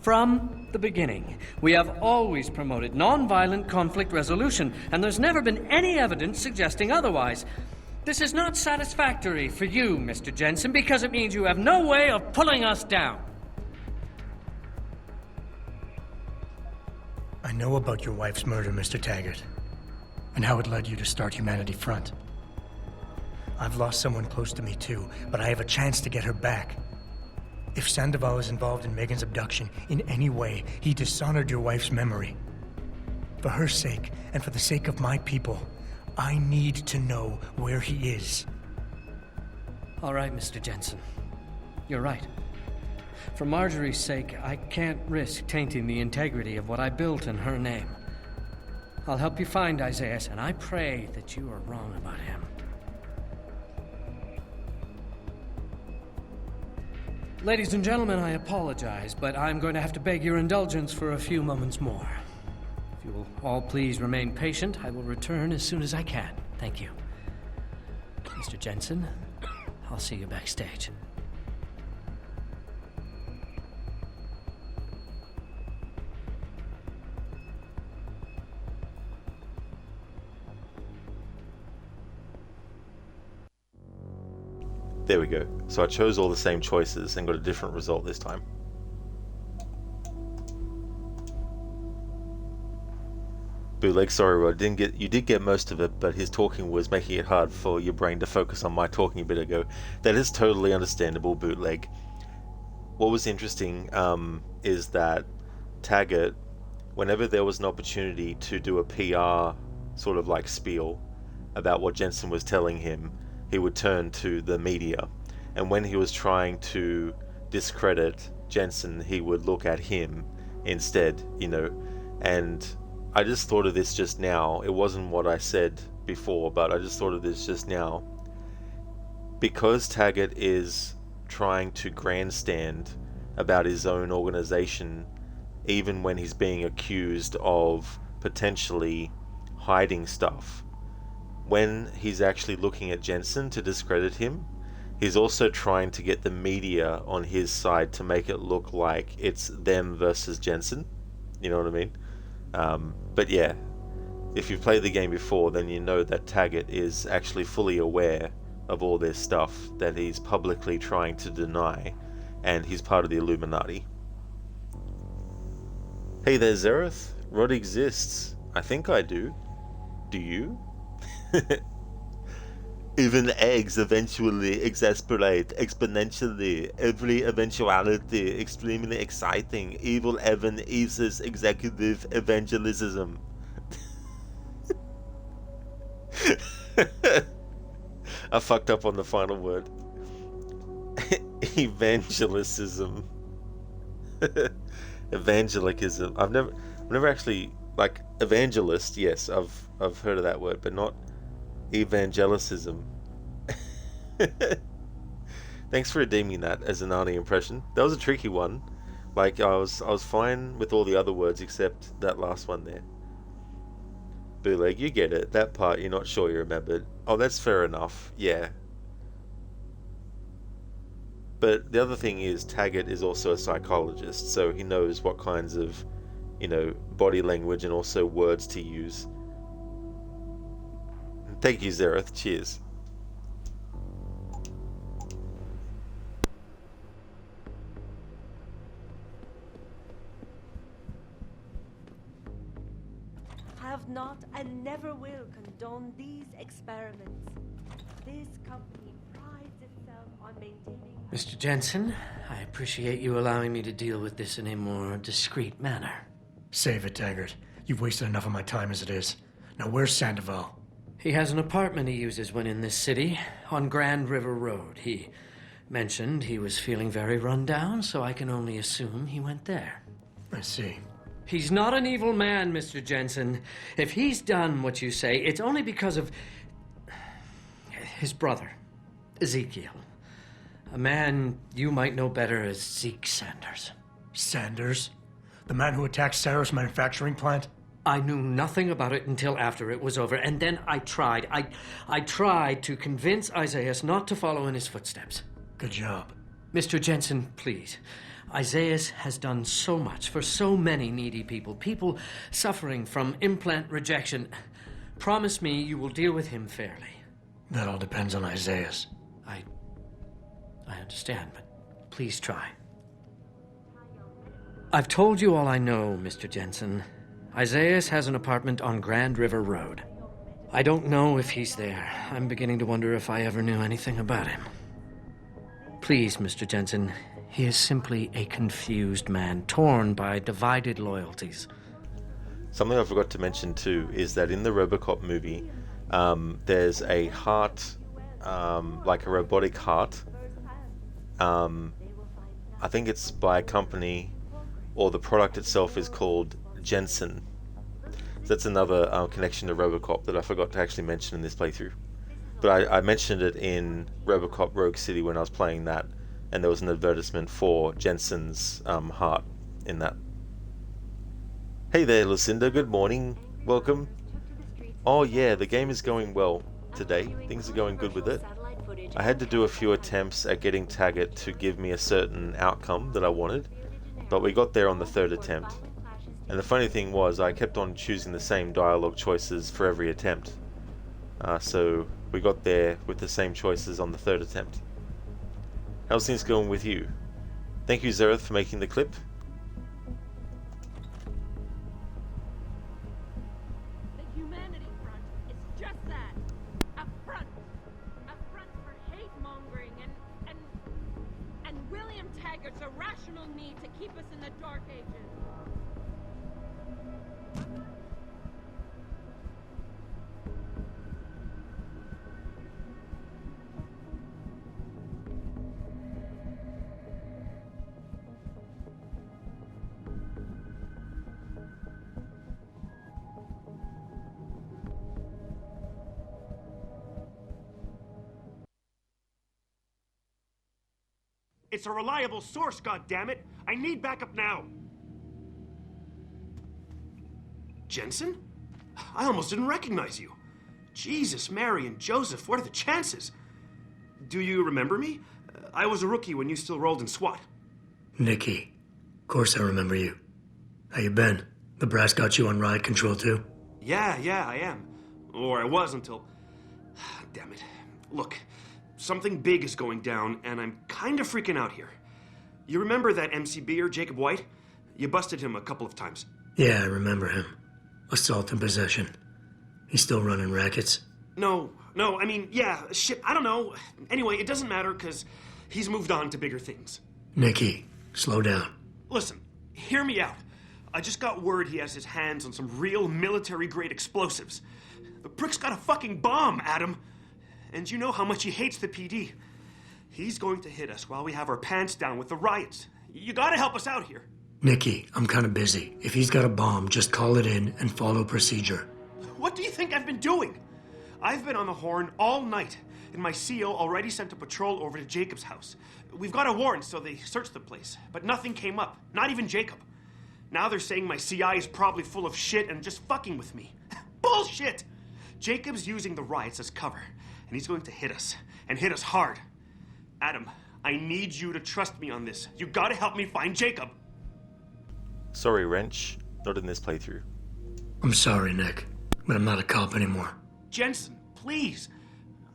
From the beginning, we have always promoted nonviolent conflict resolution, and there's never been any evidence suggesting otherwise. This is not satisfactory for you, Mr. Jensen, because it means you have no way of pulling us down. I know about your wife's murder, Mr. Taggart, and how it led you to start Humanity Front. I've lost someone close to me too, but I have a chance to get her back. If Sandoval is involved in Megan's abduction in any way, he dishonored your wife's memory. For her sake, and for the sake of my people, I need to know where he is. All right, Mr. Jensen. You're right. For Marjorie's sake, I can't risk tainting the integrity of what I built in her name. I'll help you find Isaiah, and I pray that you are wrong about him. Ladies and gentlemen, I apologize, but I'm going to have to beg your indulgence for a few moments more. If you will all please remain patient, I will return as soon as I can. Thank you. Mr. Jensen, I'll see you backstage. There we go. So I chose all the same choices and got a different result this time. Bootleg, sorry, Rod. You did get most of it, but his talking was making it hard for your brain to focus on my talking a bit ago. That is totally understandable, Bootleg. What was interesting is that Taggart, whenever there was an opportunity to do a PR sort of like spiel about what Jensen was telling him, he would turn to the media. And when he was trying to discredit Jensen, he would look at him instead, you know. And I just thought of this just now. It wasn't what I said before, but I just thought of this just now. Because Taggart is trying to grandstand about his own organization, even when he's being accused of potentially hiding stuff. When he's actually looking at Jensen to discredit him, he's also trying to get the media on his side to make it look like it's them versus Jensen. You know what I mean? But yeah, if you've played the game before, then you know that Taggart is actually fully aware of all this stuff that he's publicly trying to deny, and he's part of the Illuminati. Hey there, Zereth. Rod exists. I think I do. Do you? Even eggs eventually exasperate exponentially. Every eventuality extremely exciting. Evil Evan Eve's executive evangelism. I fucked up on the final word. Evangelicism. Evangelicism. I've never actually, like, evangelist. Yes, I've heard of that word, but not evangelicism. Thanks for redeeming that as an Arnie impression. That was a tricky one. Like, I was fine with all the other words except that last one there. Bootleg, you get it. That part you're not sure you remembered. Oh, that's fair enough. Yeah. But the other thing is, Taggart is also a psychologist, so he knows what kinds of, body language and also words to use. Thank you, Zereth. Cheers. I have not and never will condone these experiments. This company prides itself on maintaining... Mr. Jensen, I appreciate you allowing me to deal with this in a more discreet manner. Save it, Taggart. You've wasted enough of my time as it is. Now, where's Sandoval? He has an apartment he uses when in this city, on Grand River Road. He mentioned he was feeling very run down, so I can only assume he went there. I see. He's not an evil man, Mr. Jensen. If he's done what you say, it's only because of his brother, Ezekiel. A man you might know better as Zeke Sanders. Sanders? The man who attacked Sarah's manufacturing plant? I knew nothing about it until after it was over, and then I tried. I tried to convince Isaiah not to follow in his footsteps. Good job. Mr. Jensen, please. Isaiah has done so much for so many needy people, people suffering from implant rejection. Promise me you will deal with him fairly. That all depends on Isaiah. I understand, but please try. I've told you all I know, Mr. Jensen. Isaiah has an apartment on Grand River Road. I don't know if he's there. I'm beginning to wonder if I ever knew anything about him. Please, Mr. Jensen, he is simply a confused man, torn by divided loyalties. Something I forgot to mention too is that in the RoboCop movie, there's a heart, like a robotic heart. I think it's by a company, or the product itself is called Jensen. So that's another connection to RoboCop that I forgot to actually mention in this playthrough. But I mentioned it in RoboCop Rogue City when I was playing that, and there was an advertisement for Jensen's heart in that. Hey there, Lucinda. Good morning. Welcome. Oh yeah, the game is going well today. Things are going good with it. I had to do a few attempts at getting Taggart to give me a certain outcome that I wanted, but we got there on the third attempt. And the funny thing was, I kept on choosing the same dialogue choices for every attempt. So we got there with the same choices on the third attempt. How's things going with you? Thank you, Zereth, for making the clip. The Humanity Front is just that. A front. A front for hate-mongering and William Taggart's irrational need to keep us in the Dark Ages. It's a reliable source, goddammit! I need backup now! Jensen? I almost didn't recognize you. Jesus, Mary, and Joseph, what are the chances? Do you remember me? I was a rookie when you still rolled in SWAT. Nikki. Of course I remember you. How you been? The brass got you on ride control too? Yeah, I am. Or I was until... Damn it. Look, something big is going down, and I'm kind of freaking out here. You remember that MCBer, Jacob White? You busted him a couple of times. Yeah, I remember him. Assault and possession. He's still running rackets? No, I mean, yeah, shit, I don't know. Anyway, it doesn't matter, because he's moved on to bigger things. Nikki, slow down. Listen, hear me out. I just got word he has his hands on some real military-grade explosives. The prick's got a fucking bomb, Adam. And you know how much he hates the PD. He's going to hit us while we have our pants down with the riots. You gotta help us out here. Nikki, I'm kind of busy. If he's got a bomb, just call it in and follow procedure. What do you think I've been doing? I've been on the horn all night, and my CO already sent a patrol over to Jacob's house. We've got a warrant, so they searched the place, but nothing came up. Not even Jacob. Now they're saying my CI is probably full of shit and just fucking with me. Bullshit! Jacob's using the riots as cover, and he's going to hit us, and hit us hard. Adam, I need you to trust me on this. You gotta help me find Jacob. Sorry, Wrench. Not in this playthrough. I'm sorry, Nick, but I'm not a cop anymore. Jensen, please.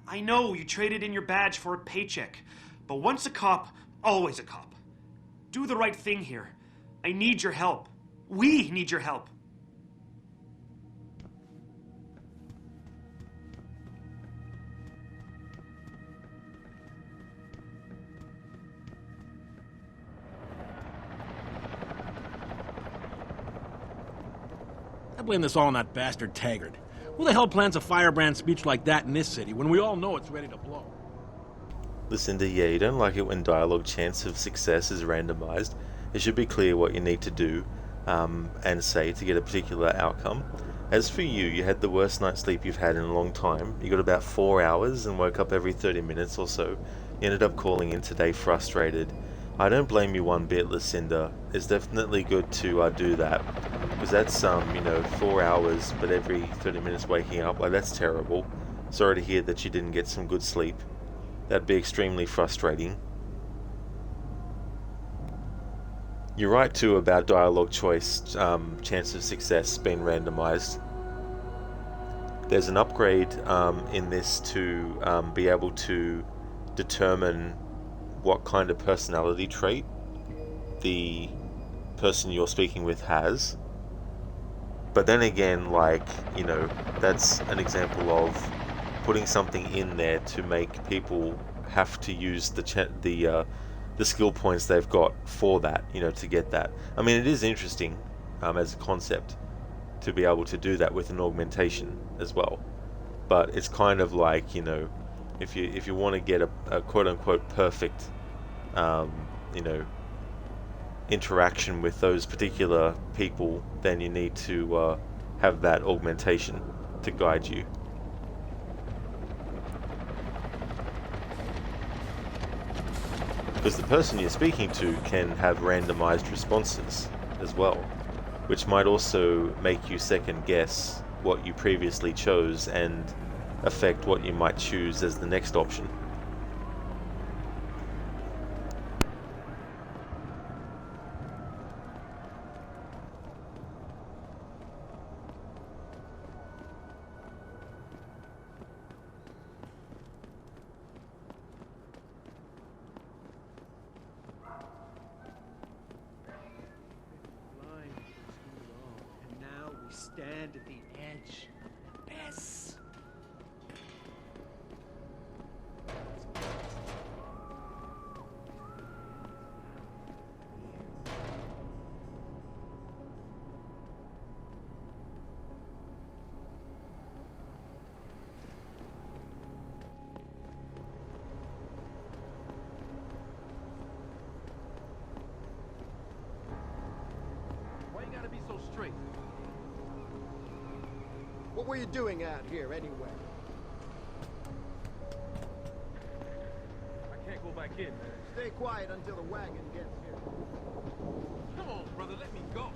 I know you traded in your badge for a paycheck, but once a cop, always a cop. Do the right thing here. I need your help. We need your help. I blame this all on that bastard Taggart. Who the hell plans a firebrand speech like that in this city when we all know it's ready to blow? Lucinda, yeah, you don't like it when dialogue chance of success is randomized. It should be clear what you need to do and say to get a particular outcome. As for you, you had the worst night's sleep you've had in a long time. You got about 4 hours and woke up every 30 minutes or so. You ended up calling in today frustrated. I don't blame you one bit, Lucinda. It's definitely good to do that. Because that's, 4 hours, but every 30 minutes waking up. Like, that's terrible. Sorry to hear that you didn't get some good sleep. That'd be extremely frustrating. You're right, too, about dialogue choice, chance of success being randomized. There's an upgrade in this to be able to determine what kind of personality trait the person you're speaking with has. But then again, that's an example of putting something in there to make people have to use the skill points they've got for that, to get that. I mean, it is interesting as a concept to be able to do that with an augmentation as well. But it's kind of like, if you want to get a quote-unquote perfect, interaction with those particular people, then you need to have that augmentation to guide you. Because the person you're speaking to can have randomized responses as well, which might also make you second guess what you previously chose and affect what you might choose as the next option. And now we stand at the edge. Yes! Why you gotta be so strict? What were you doing out here anyway? I can't go back kid, man. Stay quiet until the wagon gets here. Come on, brother, let me go.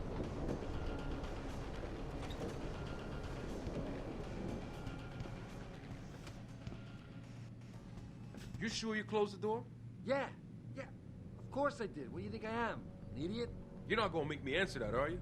You sure you closed the door? Yeah. Of course I did. What do you think I am? An idiot? You're not gonna make me answer that, are you?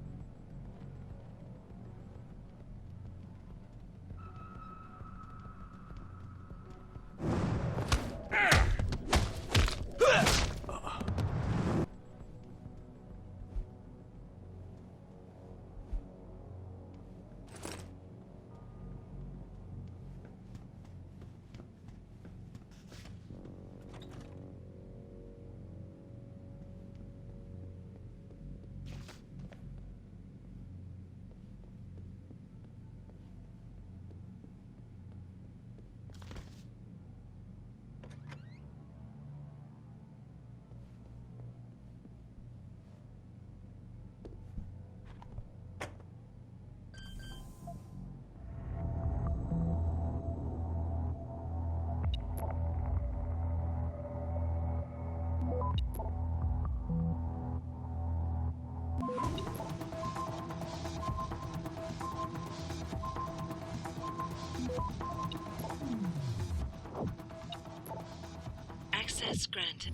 Access granted.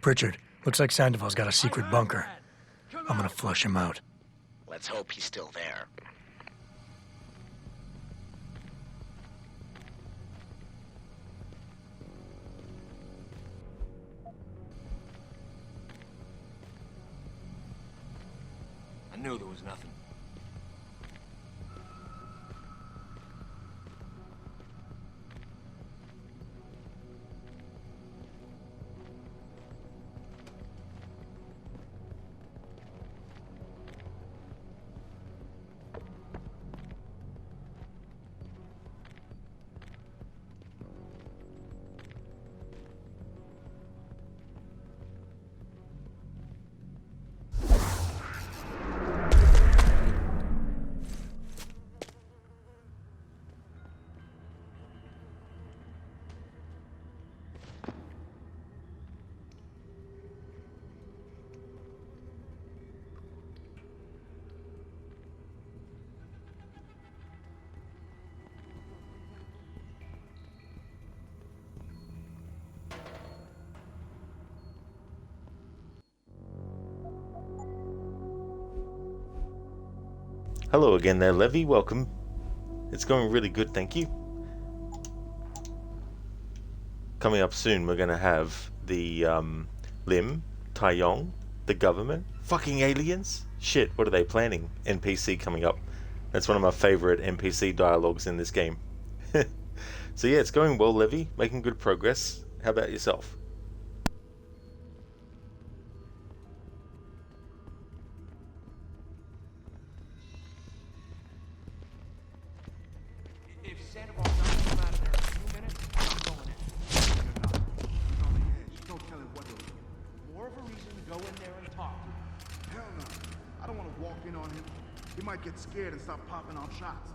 Pritchard, looks like Sandoval's got a secret bunker. I'm gonna flush him out. Let's hope he's still there. I knew there was nothing. Hello again there, Levy. Welcome. It's going really good, thank you. Coming up soon, we're going to have the Lim, Taiyong, the government, fucking aliens. Shit, what are they planning? NPC coming up. That's one of my favorite NPC dialogues in this game. So yeah, it's going well, Levy. Making good progress. How about yourself? If Sandoval's not come out of there in a few minutes, I'm going in. He's on the edge. No telling what he'll do. More of a reason to go in there and talk to him. Hell no. I don't want to walk in on him. He might get scared and start popping off shots.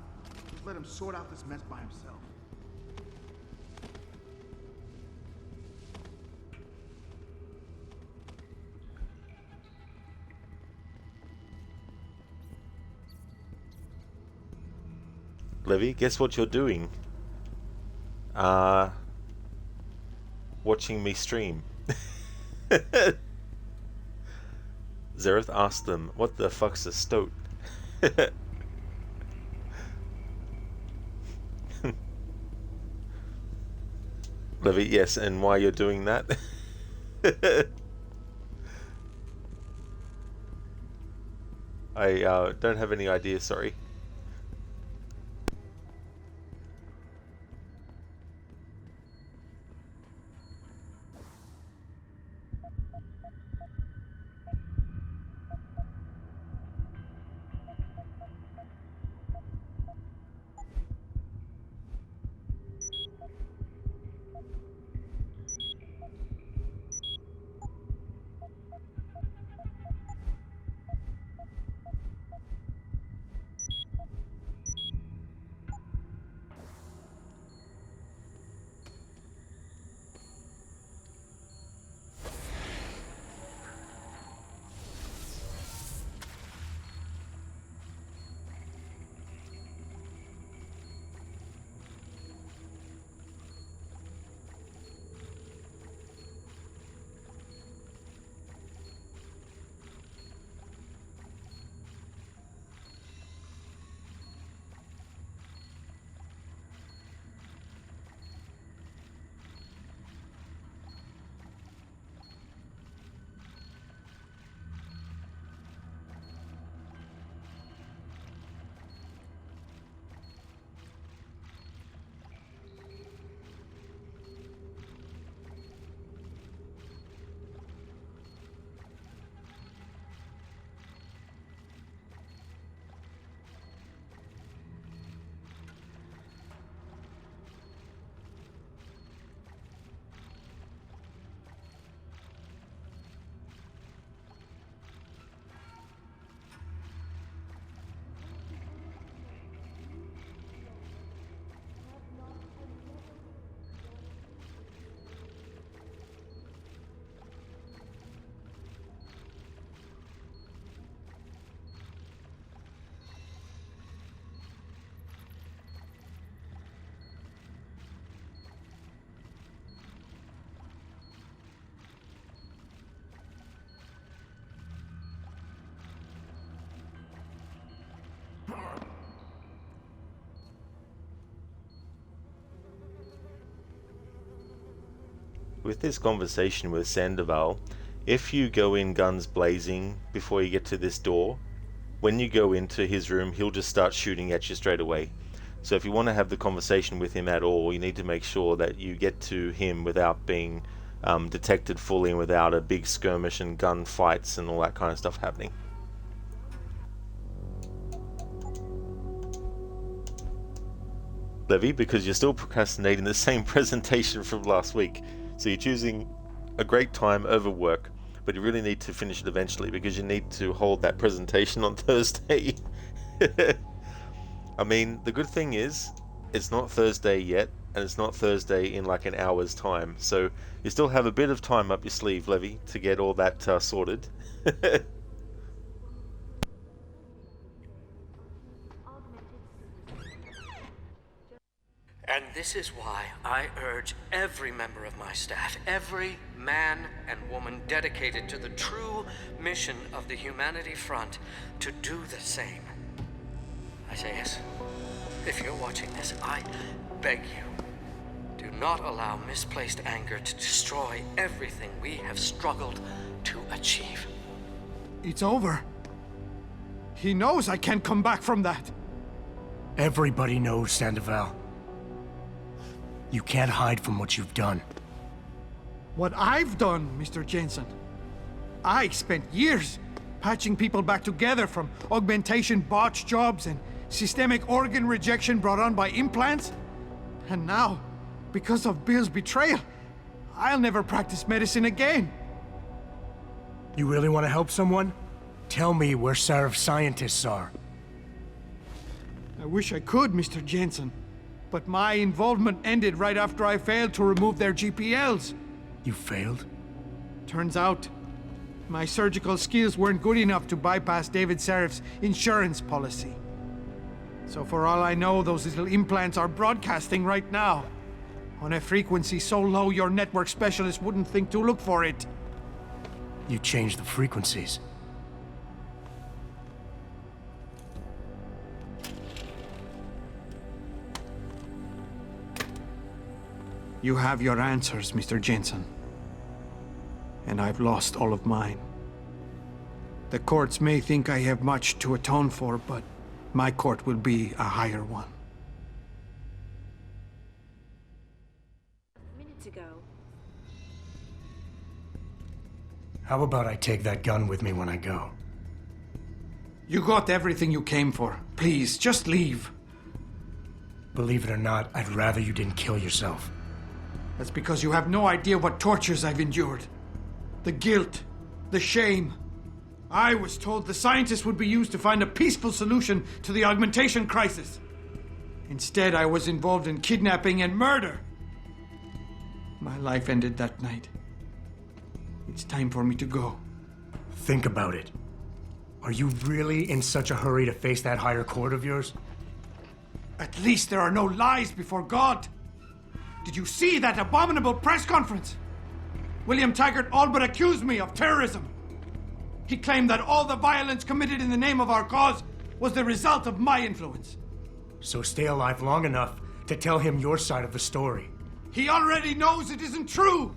Just let him sort out this mess by himself. Levy, guess what you're doing? Watching me stream. Zareth asked them, what the fuck's a stoat? Levy, yes, and why you're doing that? I don't have any idea, sorry. With this conversation with Sandoval, if you go in guns blazing before you get to this door, when you go into his room, he'll just start shooting at you straight away. So if you want to have the conversation with him at all, you need to make sure that you get to him without being detected fully and without a big skirmish and gun fights and all that kind of stuff happening. Levy, because you're still procrastinating the same presentation from last week. So you're choosing a great time over work, but you really need to finish it eventually because you need to hold that presentation on Thursday. I mean, the good thing is, it's not Thursday yet, and it's not Thursday in like an hour's time. So you still have a bit of time up your sleeve, Levy, to get all that sorted. And this is why I urge every member of my staff, every man and woman dedicated to the true mission of the Humanity Front, to do the same. Isaias, if you're watching this, I beg you, do not allow misplaced anger to destroy everything we have struggled to achieve. It's over. He knows I can't come back from that. Everybody knows, Sandoval. You can't hide from what you've done. What I've done, Mr. Jensen. I spent years patching people back together from augmentation botch jobs and systemic organ rejection brought on by implants. And now, because of Bill's betrayal, I'll never practice medicine again. You really want to help someone? Tell me where Sarif's scientists are. I wish I could, Mr. Jensen. But my involvement ended right after I failed to remove their GPLs. You failed? Turns out, my surgical skills weren't good enough to bypass David Sarif's insurance policy. So for all I know, those little implants are broadcasting right now. On a frequency so low your network specialist wouldn't think to look for it. You changed the frequencies. You have your answers, Mr. Jensen. And I've lost all of mine. The courts may think I have much to atone for, but my court will be a higher one. Minutes ago. How about I take that gun with me when I go? You got everything you came for. Please, just leave. Believe it or not, I'd rather you didn't kill yourself. That's because you have no idea what tortures I've endured. The guilt, the shame. I was told the scientists would be used to find a peaceful solution to the augmentation crisis. Instead, I was involved in kidnapping and murder. My life ended that night. It's time for me to go. Think about it. Are you really in such a hurry to face that higher court of yours? At least there are no lies before God. Did you see that abominable press conference? William Taggart all but accused me of terrorism. He claimed that all the violence committed in the name of our cause was the result of my influence. So stay alive long enough to tell him your side of the story. He already knows it isn't true.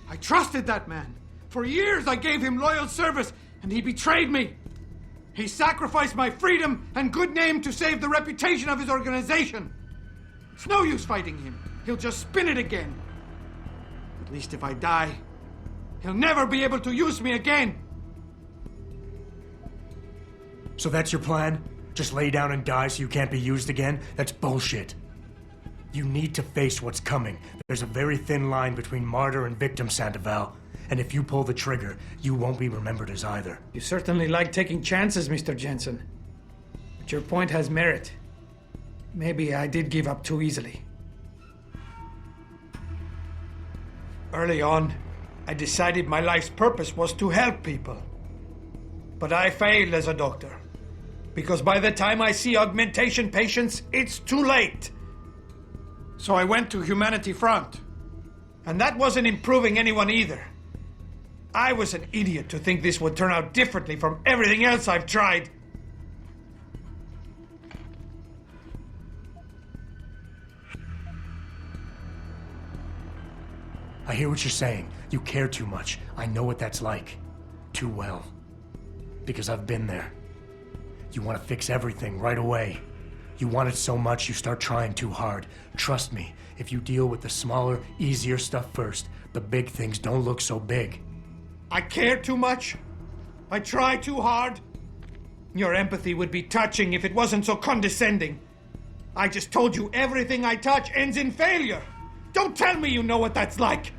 I trusted that man. For years I gave him loyal service, and he betrayed me. He sacrificed my freedom and good name to save the reputation of his organization. It's no use fighting him. He'll just spin it again. At least if I die, he'll never be able to use me again. So that's your plan? Just lay down and die so you can't be used again? That's bullshit. You need to face what's coming. There's a very thin line between martyr and victim, Sandoval. And if you pull the trigger, you won't be remembered as either. You certainly like taking chances, Mr. Jensen. But your point has merit. Maybe I did give up too easily. Early on, I decided my life's purpose was to help people. But I failed as a doctor. Because by the time I see augmentation patients, it's too late. So I went to Humanity Front. And that wasn't improving anyone either. I was an idiot to think this would turn out differently from everything else I've tried. I hear what you're saying. You care too much. I know what that's like. Too well. Because I've been there. You want to fix everything right away. You want it so much you start trying too hard. Trust me, if you deal with the smaller, easier stuff first, the big things don't look so big. I care too much? I try too hard? Your empathy would be touching if it wasn't so condescending. I just told you everything I touch ends in failure. Don't tell me you know what that's like.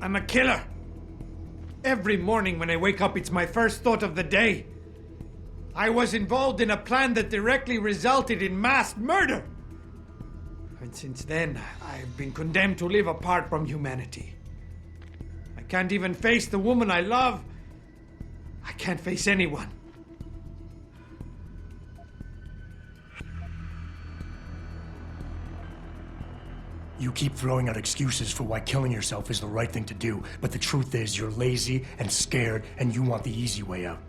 I'm a killer. Every morning when I wake up, it's my first thought of the day. I was involved in a plan that directly resulted in mass murder. And since then, I've been condemned to live apart from humanity. I can't even face the woman I love. I can't face anyone. You keep throwing out excuses for why killing yourself is the right thing to do, but the truth is you're lazy and scared and you want the easy way out.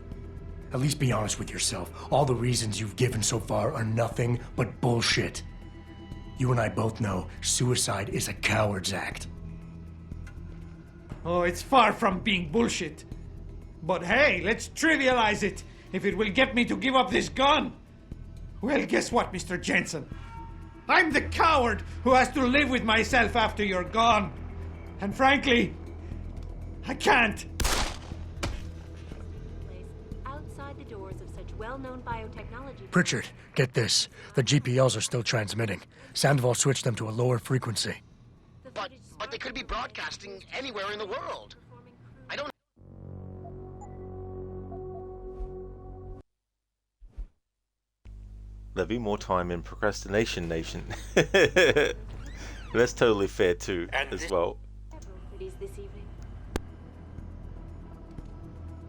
At least be honest with yourself. All the reasons you've given so far are nothing but bullshit. You and I both know suicide is a coward's act. Oh, it's far from being bullshit. But hey, let's trivialize it. If it will get me to give up this gun. Well, guess what, Mr. Jensen? I'm the coward who has to live with myself after you're gone. And frankly, I can't. Outside the doors of such well-known biotechnology. Pritchard, get this. The GPLs are still transmitting. Sandoval switched them to a lower frequency. But they could be broadcasting anywhere in the world. I don't... There'll be more time in Procrastination Nation. That's totally fair too, as well.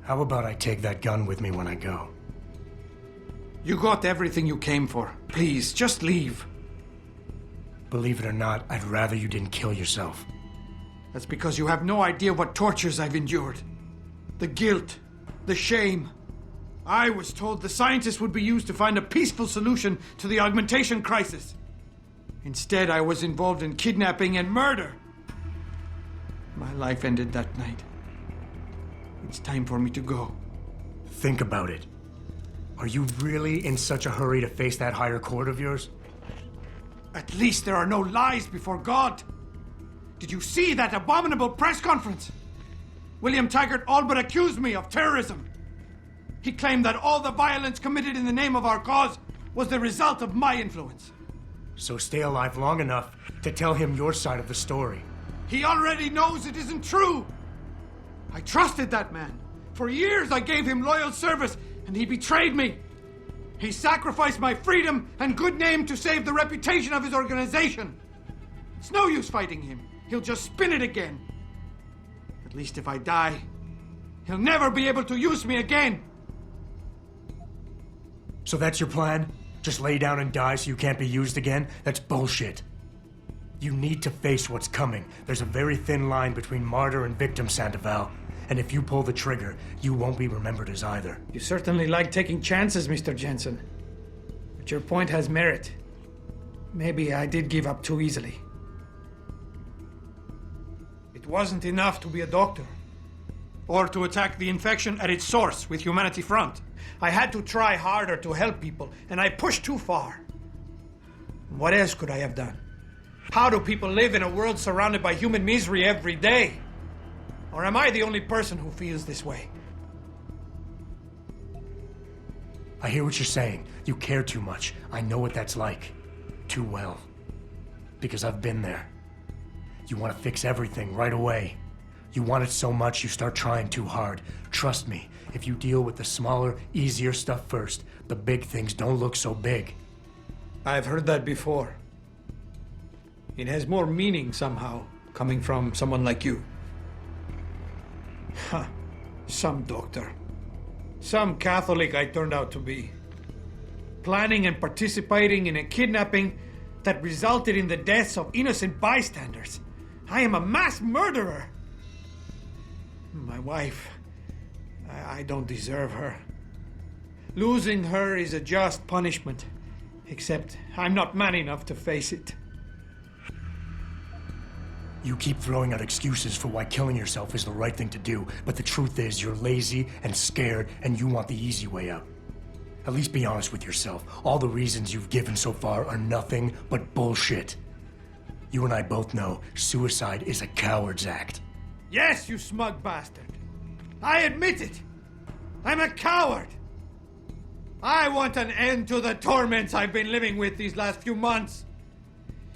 How about I take that gun with me when I go? You got everything you came for. Please, just leave. Believe it or not, I'd rather you didn't kill yourself. That's because you have no idea what tortures I've endured. The guilt, the shame. I was told the scientists would be used to find a peaceful solution to the augmentation crisis. Instead, I was involved in kidnapping and murder. My life ended that night. It's time for me to go. Think about it. Are you really in such a hurry to face that higher court of yours? At least there are no lies before God. Did you see that abominable press conference? William Taggart all but accused me of terrorism. He claimed that all the violence committed in the name of our cause was the result of my influence. So stay alive long enough to tell him your side of the story. He already knows it isn't true. I trusted that man. For years I gave him loyal service, and he betrayed me. He sacrificed my freedom and good name to save the reputation of his organization. It's no use fighting him. He'll just spin it again. At least if I die, he'll never be able to use me again. So that's your plan? Just lay down and die so you can't be used again? That's bullshit. You need to face what's coming. There's a very thin line between martyr and victim, Sandoval. And if you pull the trigger, you won't be remembered as either. You certainly like taking chances, Mr. Jensen. But your point has merit. Maybe I did give up too easily. It wasn't enough to be a doctor. Or to attack the infection at its source with Humanity Front. I had to try harder to help people, and I pushed too far. What else could I have done? How do people live in a world surrounded by human misery every day? Or am I the only person who feels this way? I hear what you're saying. You care too much. I know what that's like. Too well. Because I've been there. You want to fix everything right away. You want it so much you start trying too hard. Trust me, if you deal with the smaller, easier stuff first, the big things don't look so big. I've heard that before. It has more meaning somehow, coming from someone like you. Huh. Some doctor. Some Catholic I turned out to be. Planning and participating in a kidnapping that resulted in the deaths of innocent bystanders. I am a mass murderer. My wife. I don't deserve her. Losing her is a just punishment. Except I'm not man enough to face it. You keep throwing out excuses for why killing yourself is the right thing to do, but the truth is you're lazy and scared and you want the easy way out. At least be honest with yourself. All the reasons you've given so far are nothing but bullshit. You and I both know suicide is a coward's act. Yes, you smug bastard. I admit it. I'm a coward. I want an end to the torments I've been living with these last few months.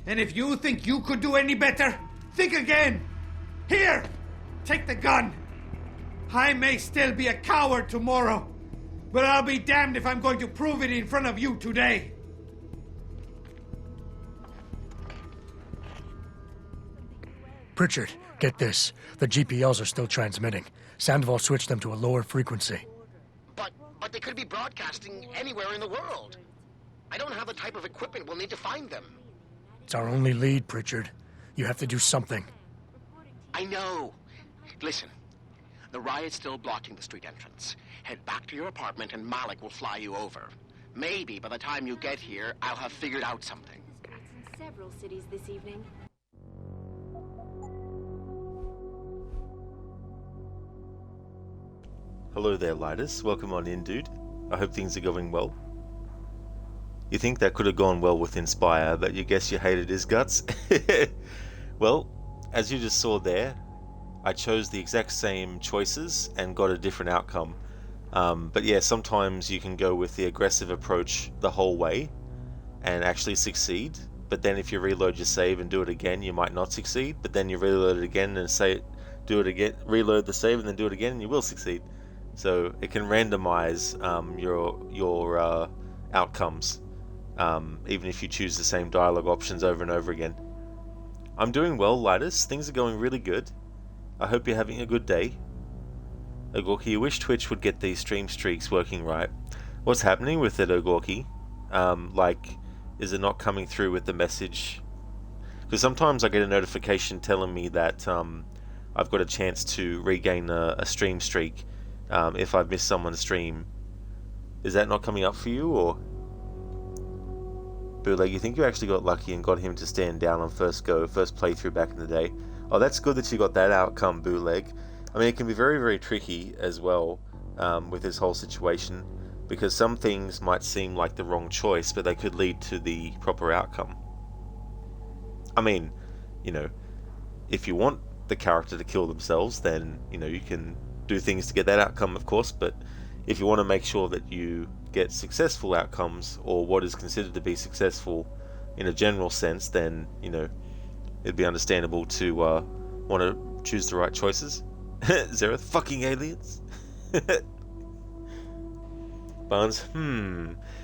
And if you think you could do any better, think again. Here, take the gun. I may still be a coward tomorrow, but I'll be damned if I'm going to prove it in front of you today. Pritchard, get this. The GPLs are still transmitting. Sandoval switched them to a lower frequency. But they could be broadcasting anywhere in the world. I don't have the type of equipment we'll need to find them. It's our only lead, Pritchard. You have to do something. I know. Listen, the riot's still blocking the street entrance. Head back to your apartment and Malik will fly you over. Maybe by the time you get here, I'll have figured out something. In several cities this evening. Hello there, Lidus. Welcome on in, dude. I hope things are going well. You think that could have gone well with Inspire, but you guess you hated his guts? Well, as you just saw there, I chose the exact same choices and got a different outcome. But yeah, sometimes you can go with the aggressive approach the whole way and actually succeed. But then if you reload your save and do it again, you might not succeed. But then you reload it again and do it again, reload the save and then do it again and you will succeed. So it can randomize your outcomes, even if you choose the same dialogue options over and over again. I'm doing well, Lidus. Things are going really good. I hope you're having a good day. Agorki, you wish Twitch would get these stream streaks working right. What's happening with it, Ogorki? Like, is it not coming through with the message? Because sometimes I get a notification telling me that I've got a chance to regain a stream streak if I've missed someone's stream. Is that not coming up for you, or? Bootleg, you think you actually got lucky and got him to stand down on first playthrough back in the day? Oh, that's good that you got that outcome, Bootleg. I mean, it can be very, very tricky as well with this whole situation, because some things might seem like the wrong choice, but they could lead to the proper outcome. I mean, you know, if you want the character to kill themselves, then, you know, you can do things to get that outcome, of course, but if you want to make sure that you get successful outcomes, or what is considered to be successful in a general sense, then, you know, it'd be understandable to want to choose the right choices. Zereth, fucking aliens. Barnes,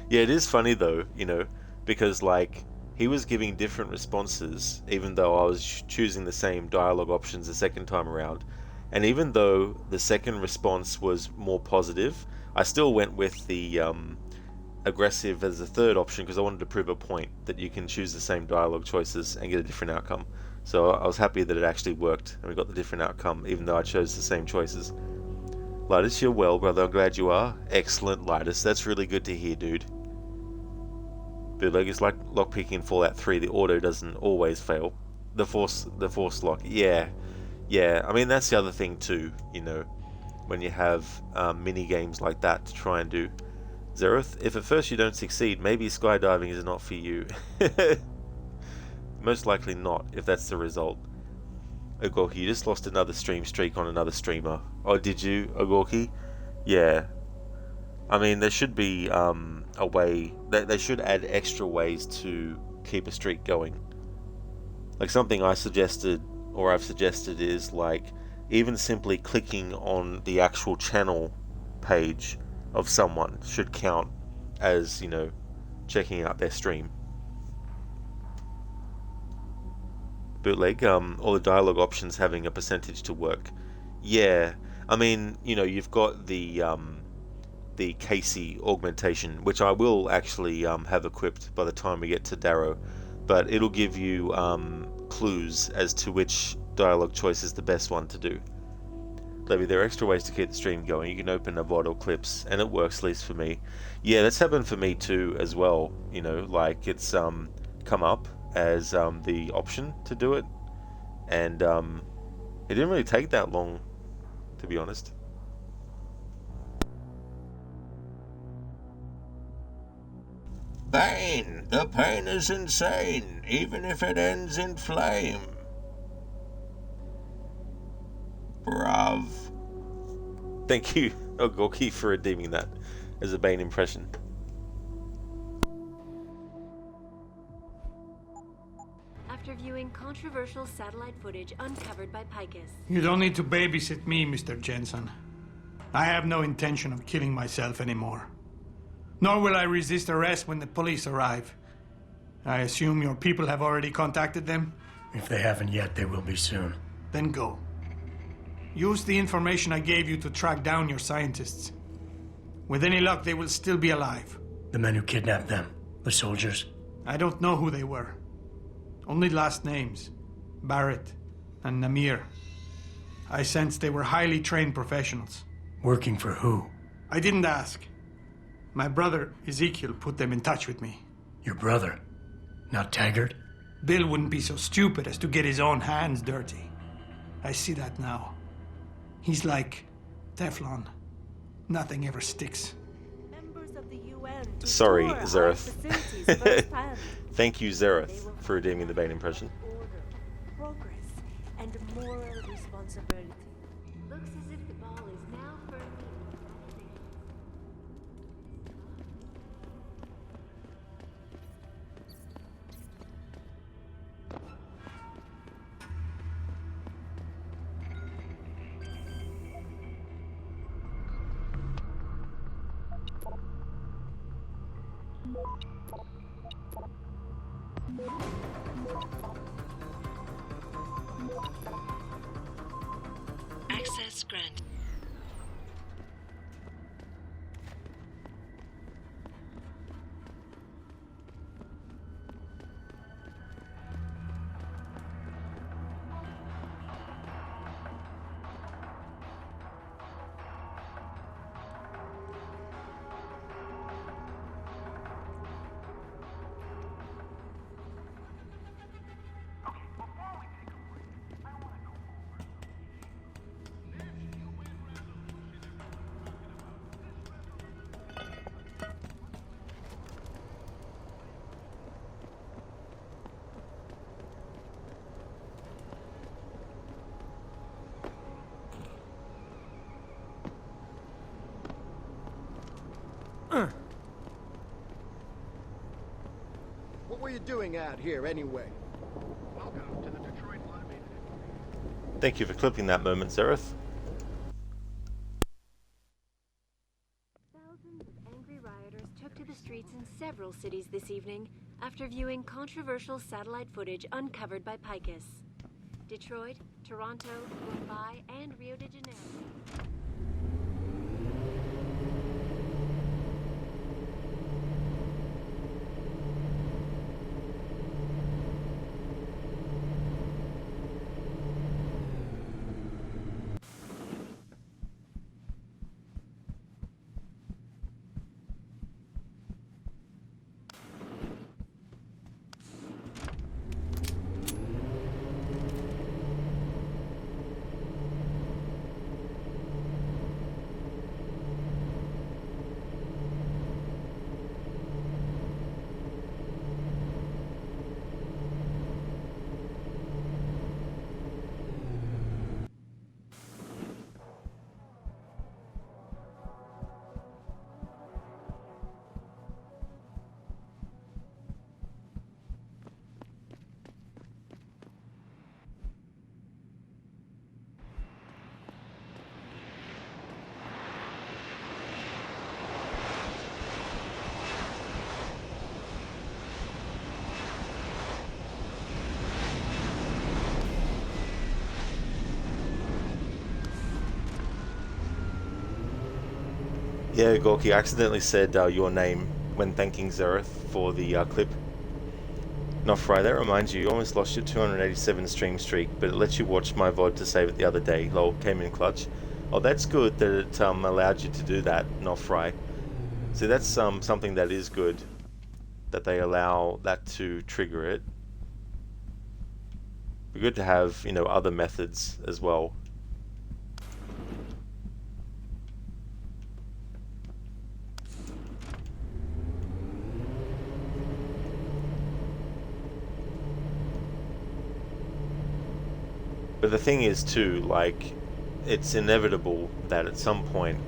yeah, it is funny though, you know, because like he was giving different responses even though I was choosing the same dialogue options the second time around, and even though the second response was more positive, I still went with the aggressive as the third option because I wanted to prove a point that you can choose the same dialogue choices and get a different outcome. So I was happy that it actually worked and we got the different outcome even though I chose the same choices. Lightus, you're well, brother. I'm glad you are. Excellent, Lightus. That's really good to hear, dude. Bootleg is like lockpicking in Fallout 3. The auto doesn't always fail. The force lock. Yeah. I mean, that's the other thing too, you know, when you have mini games like that to try and do. Zereth, if at first you don't succeed, maybe skydiving is not for you. Most likely not, if that's the result. Ogorki, you just lost another stream streak on another streamer. Oh, did you, Ogorki? Yeah. I mean, there should be a way. They should add extra ways to keep a streak going. Like something I've suggested is like even simply clicking on the actual channel page of someone should count as, you know, checking out their stream. Bootleg, all the dialogue options having a percentage to work. Yeah, I mean, you know, you've got the Casey augmentation, which I will actually have equipped by the time we get to Darrow, but it'll give you clues as to which dialogue choice is the best one to do. Levy, there are extra ways to keep the stream going. You can open a VOD or clips, and it works, at least for me. Yeah, that's happened for me too as well. You know, like it's come up as the option to do it, and it didn't really take that long, to be honest. Bane, the pain is insane, even if it ends in flame. Bruv. Thank you, Ogorki, for redeeming that as a Bane impression. After viewing controversial satellite footage uncovered by Picus. You don't need to babysit me, Mr. Jensen. I have no intention of killing myself anymore. Nor will I resist arrest when the police arrive. I assume your people have already contacted them? If they haven't yet, they will be soon. Then go. Use the information I gave you to track down your scientists. With any luck, they will still be alive. The men who kidnapped them, the soldiers? I don't know who they were. Only last names. Barrett and Namir. I sensed they were highly trained professionals. Working for who? I didn't ask. My brother, Ezekiel, put them in touch with me. Your brother? Not Taggart? Bill wouldn't be so stupid as to get his own hands dirty. I see that now. He's like Teflon. Nothing ever sticks. Members of the UN Sorry, tour our Zereth. facilities firsthand. Thank you, Zereth, for redeeming the Bane impression. Order, progress, and moral responsibility. Looks as if the ball is now firmly in Access granted. What were you doing out here, anyway? Welcome to the Detroit Live. Thank you for clipping that moment, Zareth. Thousands of angry rioters took to the streets in several cities this evening after viewing controversial satellite footage uncovered by Picus. Detroit, Toronto, Mumbai, and Rio de Janeiro. Yeah, Gorky, I accidentally said your name when thanking Zareth for the clip. Not Fry, that reminds you, you almost lost your 287 stream streak, but it lets you watch my VOD to save it the other day. Lol, came in clutch. Oh, that's good that it allowed you to do that, Not Fry. See, that's something that is good, that they allow that to trigger it. Be good to have, you know, other methods as well. But the thing is too, like, it's inevitable that at some point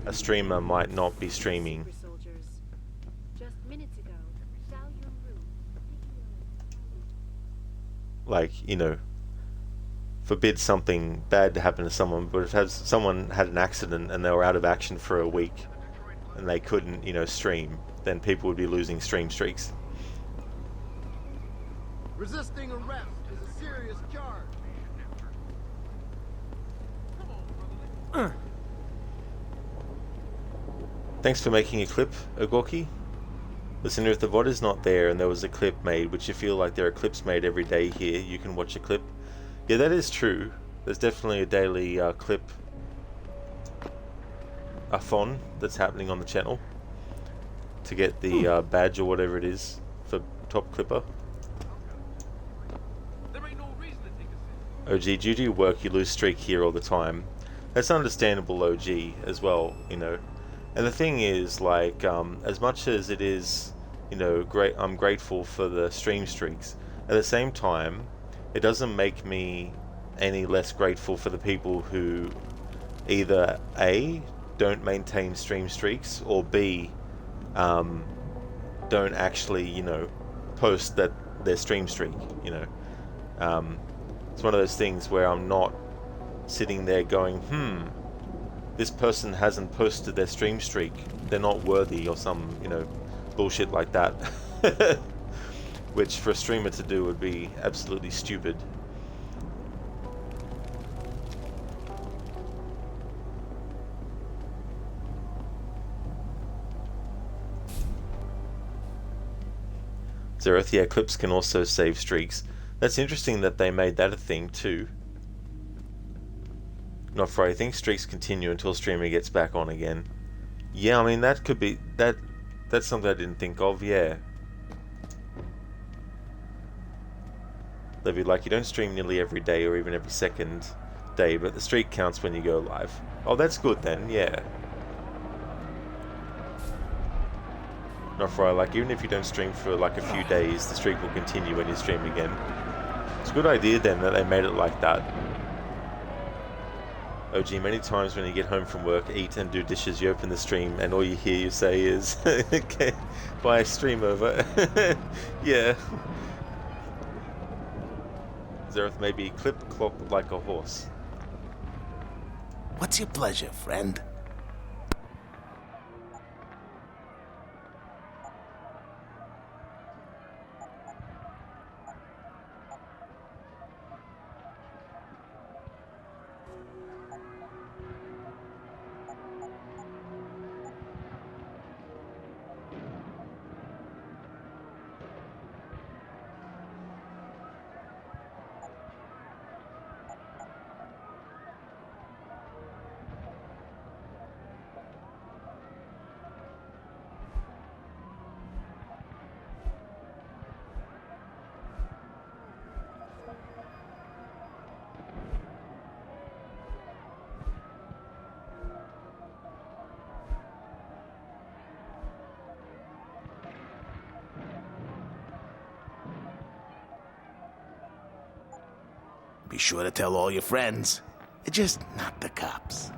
a streamer might not be streaming. Just minutes ago, Like, you know, forbid something bad to happen to someone, but if someone had an accident and they were out of action for a week and they couldn't, you know, stream, then people would be losing stream streaks. Resisting arrest is a serious charge. Thanks for making a clip, Ogorki. Listener, if the VOD is not there and there was a clip made, which you feel like there are clips made every day here, you can watch a clip. Yeah, that is true. There's definitely a daily clip a-thon that's happening on the channel to get the badge or whatever it is for top clipper. OG, due to your work you lose streak here all the time. That's understandable, OG, as well, you know. And the thing is, like, as much as it is, you know, I'm grateful for the stream streaks, at the same time, it doesn't make me any less grateful for the people who either A, don't maintain stream streaks, or B, don't actually, you know, post that their stream streak, you know. It's one of those things where I'm not sitting there going, this person hasn't posted their stream streak, they're not worthy, or some, you know, bullshit like that. Which for a streamer to do would be absolutely stupid. Zareth, yeah, clips can also save streaks. That's interesting that they made that a thing too. Not for I think streaks continue until streamer gets back on again. Yeah, I mean that could be that's something I didn't think of, yeah. Levy, like you don't stream nearly every day or even every second day, but the streak counts when you go live. Oh, that's good then, yeah. Not for I like even if you don't stream for like a few days, the streak will continue when you stream again. It's a good idea then that they made it like that. Oh gee, many times when you get home from work, eat and do dishes, you open the stream and all you hear you say is, okay, bye, stream over. Yeah. Zareth may be clip-clop like a horse. What's your pleasure, friend? Be sure to tell all your friends. Just not the cops.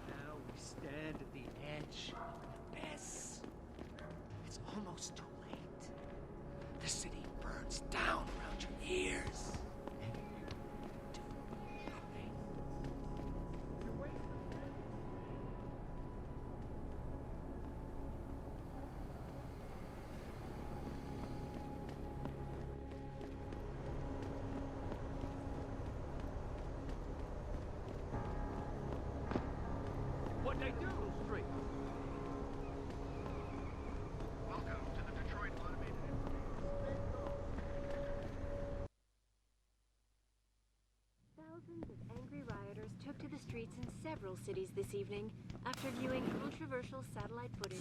Now we stand at the edge of an abyss. It's almost too late. The city burns down around your ears. And you do nothing. What'd they do? Straight. Welcome to the Detroit Automated. Thousands of angry rioters took to the streets in several cities this evening after viewing controversial satellite footage.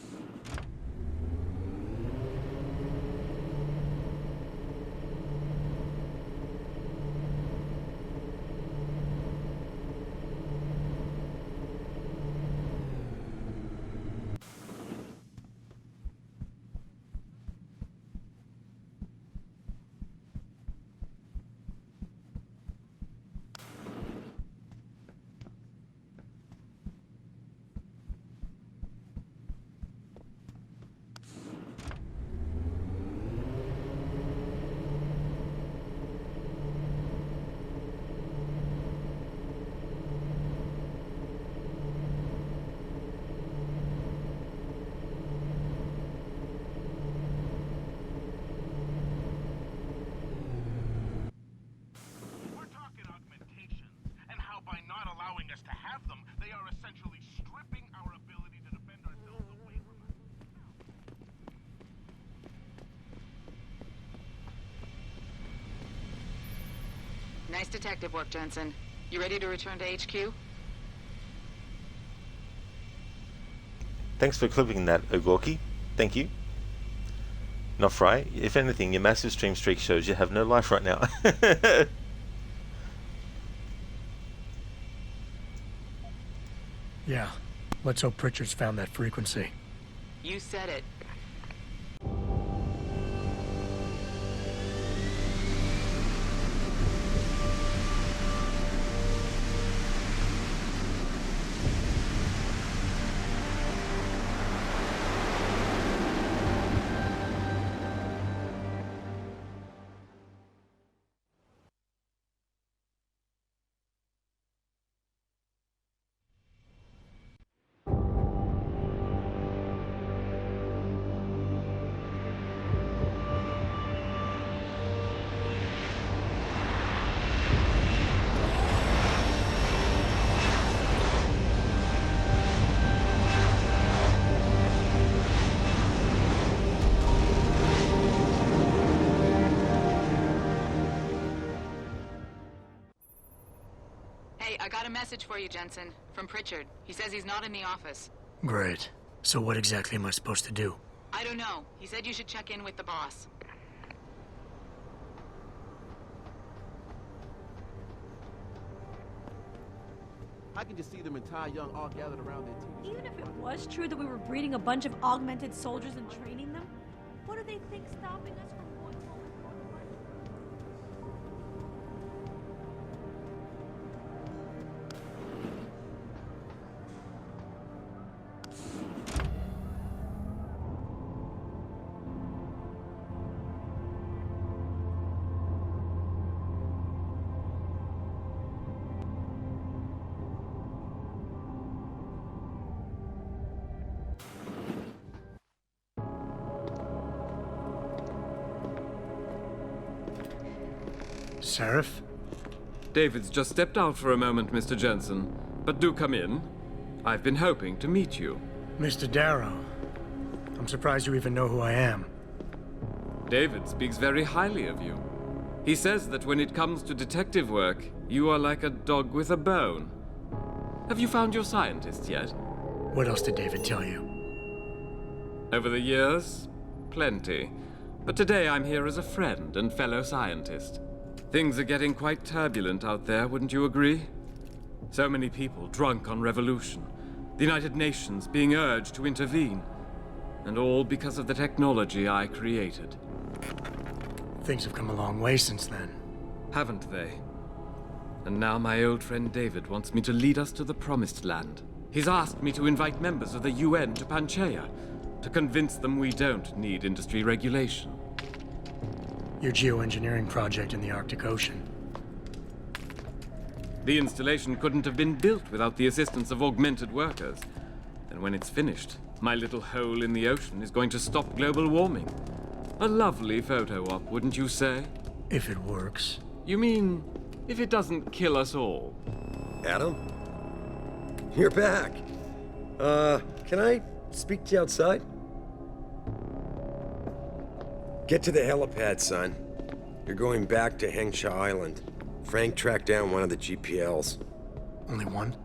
We're talking augmentations, and how by not allowing us to have them, they are essentially stripping our ability to defend ourselves away from us. Nice detective work, Jensen. You ready to return to HQ? Thanks for clipping that, Ogorki. Thank you. Not Fry. If anything, your massive stream streak shows you have no life right now. Yeah. Let's hope Pritchard's found that frequency. You said it. Got a message for you, Jensen. From Pritchard. He says he's not in the office. Great. So what exactly am I supposed to do? I don't know. He said you should check in with the boss. I can just see them entire young all gathered around their TV. Even if it was true that we were breeding a bunch of augmented soldiers and training them, what do they think stopping us from going forward? Seraph? David's just stepped out for a moment, Mr. Jensen. But do come in. I've been hoping to meet you. Mr. Darrow. I'm surprised you even know who I am. David speaks very highly of you. He says that when it comes to detective work, you are like a dog with a bone. Have you found your scientist yet? What else did David tell you? Over the years, plenty. But today I'm here as a friend and fellow scientist. Things are getting quite turbulent out there, wouldn't you agree? So many people drunk on revolution. The United Nations being urged to intervene. And all because of the technology I created. Things have come a long way since then. Haven't they? And now my old friend David wants me to lead us to the Promised Land. He's asked me to invite members of the UN to Panchaea, to convince them we don't need industry regulation. Your geoengineering project in the Arctic Ocean. The installation couldn't have been built without the assistance of augmented workers. And when it's finished, my little hole in the ocean is going to stop global warming. A lovely photo op, wouldn't you say? If it works. You mean, if it doesn't kill us all? Adam? You're back. Can I speak to you outside? Get to the helipad, son. You're going back to Hengsha Island. Frank tracked down one of the GPLs. Only one?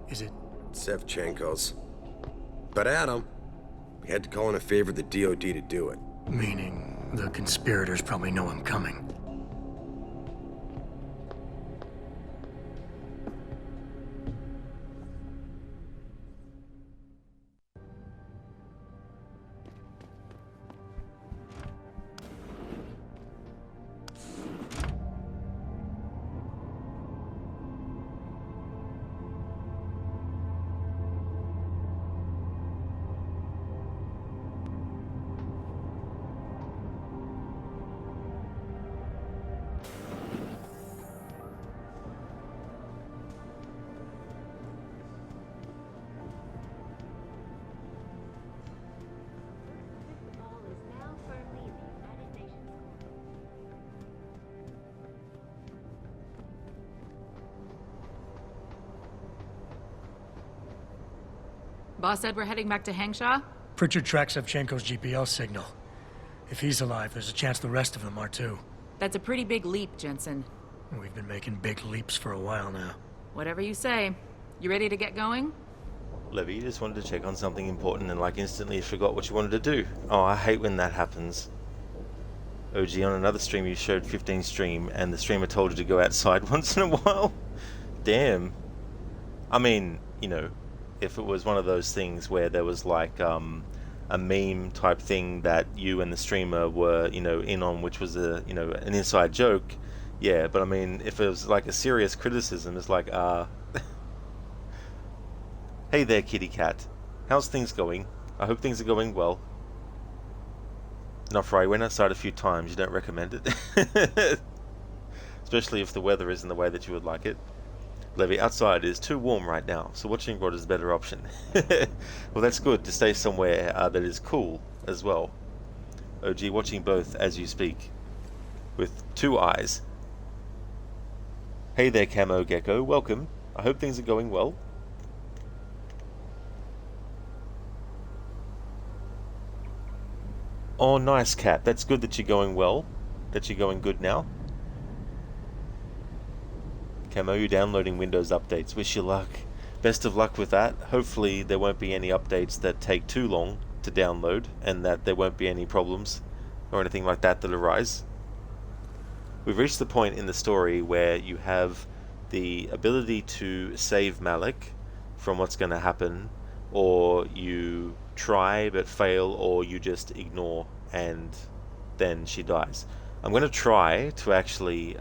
Is it? Sevchenko's. But Adam, we had to call in a favor of the DoD to do it. Meaning, the conspirators probably know I'm coming. Boss said we're heading back to Hengsha? Pritchard tracks Sevchenko's GPL signal. If he's alive, there's a chance the rest of them are too. That's a pretty big leap, Jensen. We've been making big leaps for a while now. Whatever you say. You ready to get going? Levy, you just wanted to check on something important and like instantly forgot what you wanted to do. Oh, I hate when that happens. OG, on another stream you showed 15 stream and the streamer told you to go outside once in a while. Damn. I mean, you know, if it was one of those things where there was like a meme type thing that you and the streamer were, you know, in on, which was a, you know, an inside joke, yeah, but I mean, if it was like a serious criticism, it's like, hey there, kitty cat. How's things going? I hope things are going well. Not right, I went outside a few times, you don't recommend it. Especially if the weather isn't the way that you would like it. Levy, outside is too warm right now, so watching abroad is a better option. Well, that's good, to stay somewhere that is cool as well. OG, watching both as you speak. With two eyes. Hey there, Camo Gecko, welcome. I hope things are going well. Oh, nice, Cat. That's good that you're going well. That you're going good now. Camo, you downloading Windows updates. Wish you luck. Best of luck with that. Hopefully there won't be any updates that take too long to download, and that there won't be any problems or anything like that arise. We've reached the point in the story where you have the ability to save Malik from what's going to happen, or you try but fail, or you just ignore and then she dies. I'm going to try to actually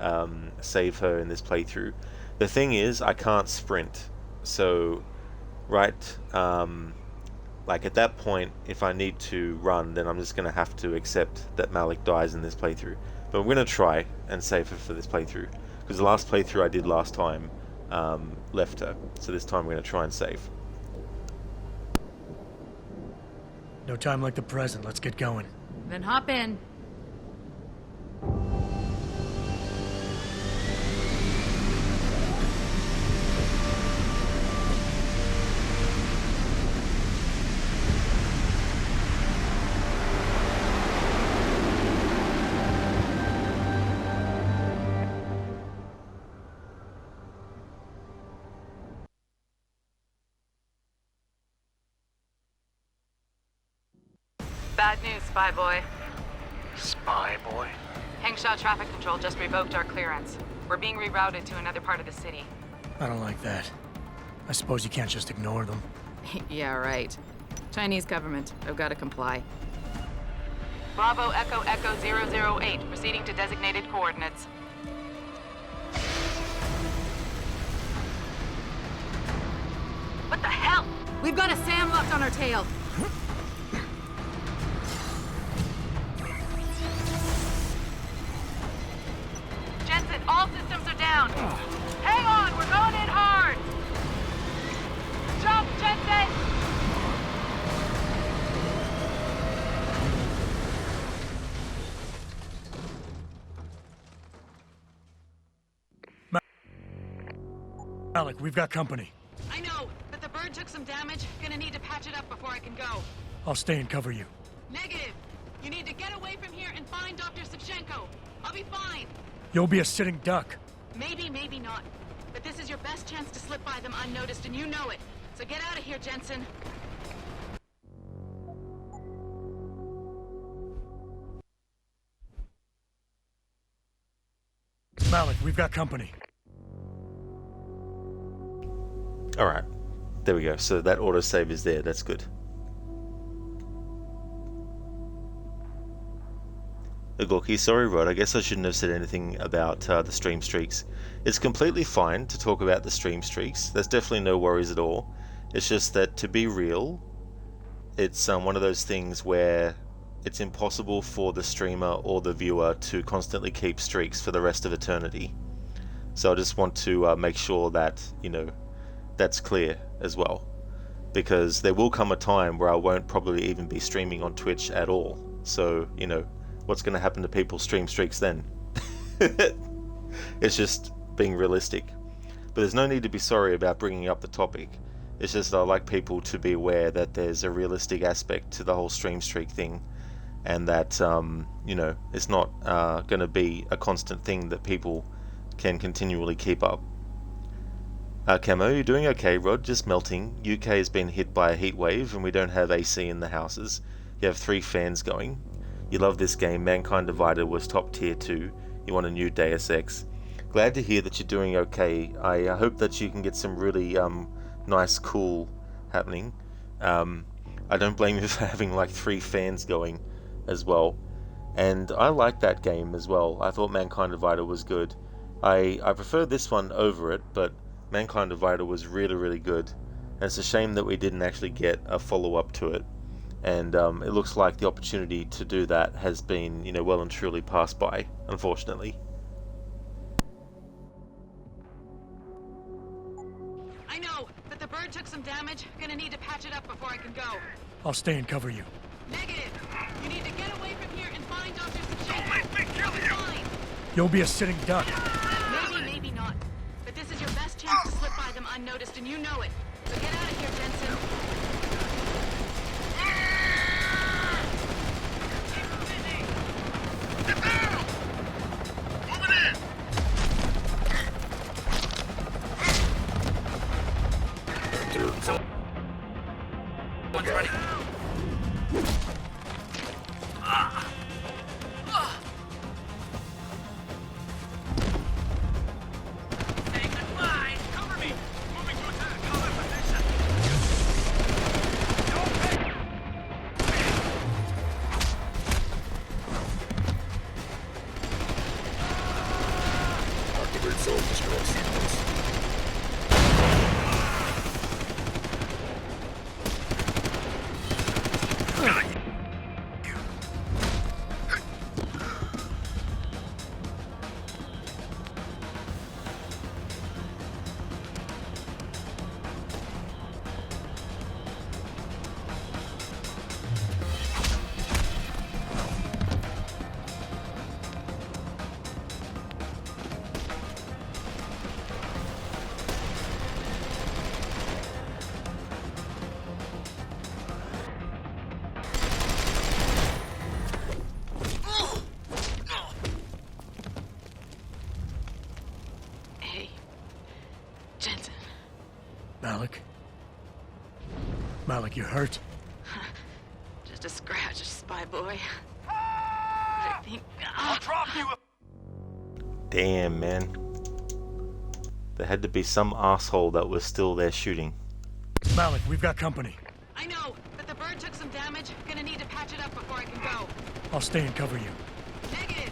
save her in this playthrough. The thing is, I can't sprint, so like at that point, if I need to run, then I'm just going to have to accept that Malik dies in this playthrough. But I'm going to try and save her for this playthrough, because the last playthrough I did last time left her, so this time I'm going to try and save. No time like the present. Let's get going. Then hop in. Bad news, Spy Boy. Spy Boy? Hengsha Traffic Control just revoked our clearance. We're being rerouted to another part of the city. I don't like that. I suppose you can't just ignore them. Yeah, right. Chinese government. I've got to comply. Bravo Echo Echo 008, proceeding to designated coordinates. What the hell? We've got a SAM locked on our tail. Jensen, all systems are down. Hang on, we're going in hard. Jump, Jensen! Malik, we've got company. I know, but the bird took some damage. Gonna need to patch it up before I can go. I'll stay and cover you. Negative. You need to get away from here and find Dr. Savchenko. I'll be fine. You'll be a sitting duck. Maybe, maybe not. But this is your best chance to slip by them unnoticed, and you know it. So get out of here, Jensen. Malik, we've got company. Alright, there we go. So that autosave is there, that's good. Gorky, sorry Rod, I guess I shouldn't have said anything about the stream streaks. It's completely fine to talk about the stream streaks, there's definitely no worries at all. It's just that, to be real, it's one of those things where it's impossible for the streamer or the viewer to constantly keep streaks for the rest of eternity. So I just want to make sure that, you know, that's clear as well. Because there will come a time where I won't probably even be streaming on Twitch at all. So, you know, what's going to happen to people's stream streaks then? It's just being realistic. But there's no need to be sorry about bringing up the topic. It's just I like people to be aware that there's a realistic aspect to the whole stream streak thing, and that you know, it's not going to be a constant thing that people can continually keep up. Camo, you doing okay, Rod? Just melting. UK has been hit by a heat wave and we don't have AC in the houses. You have 3 fans going. You love this game. Mankind Divided was top tier 2. You want a new Deus Ex. Glad to hear that you're doing okay. I hope that you can get some really nice, cool happening. I don't blame you for having like 3 fans going as well. And I like that game as well. I thought Mankind Divided was good. I prefer this one over it, but Mankind Divided was really, really good. And it's a shame that we didn't actually get a follow-up to it. And it looks like the opportunity to do that has been, you know, well and truly passed by, unfortunately. I know, but the bird took some damage. Gonna need to patch it up before I can go. I'll stay and cover you. Negative. You need to get away from here and find Dr. Savchenko. I'll be fine. You'll be a sitting duck. Maybe, maybe not. But this is your best chance to slip by them unnoticed, and you know it. So get out of here, Jensen. Malik? Malik, you hurt? Just a scratch, spy boy. I think... I'll drop you. Damn, man. There had to be some asshole that was still there shooting. Malik, we've got company. I know, but the bird took some damage. Gonna need to patch it up before I can go. I'll stay and cover you. Negative.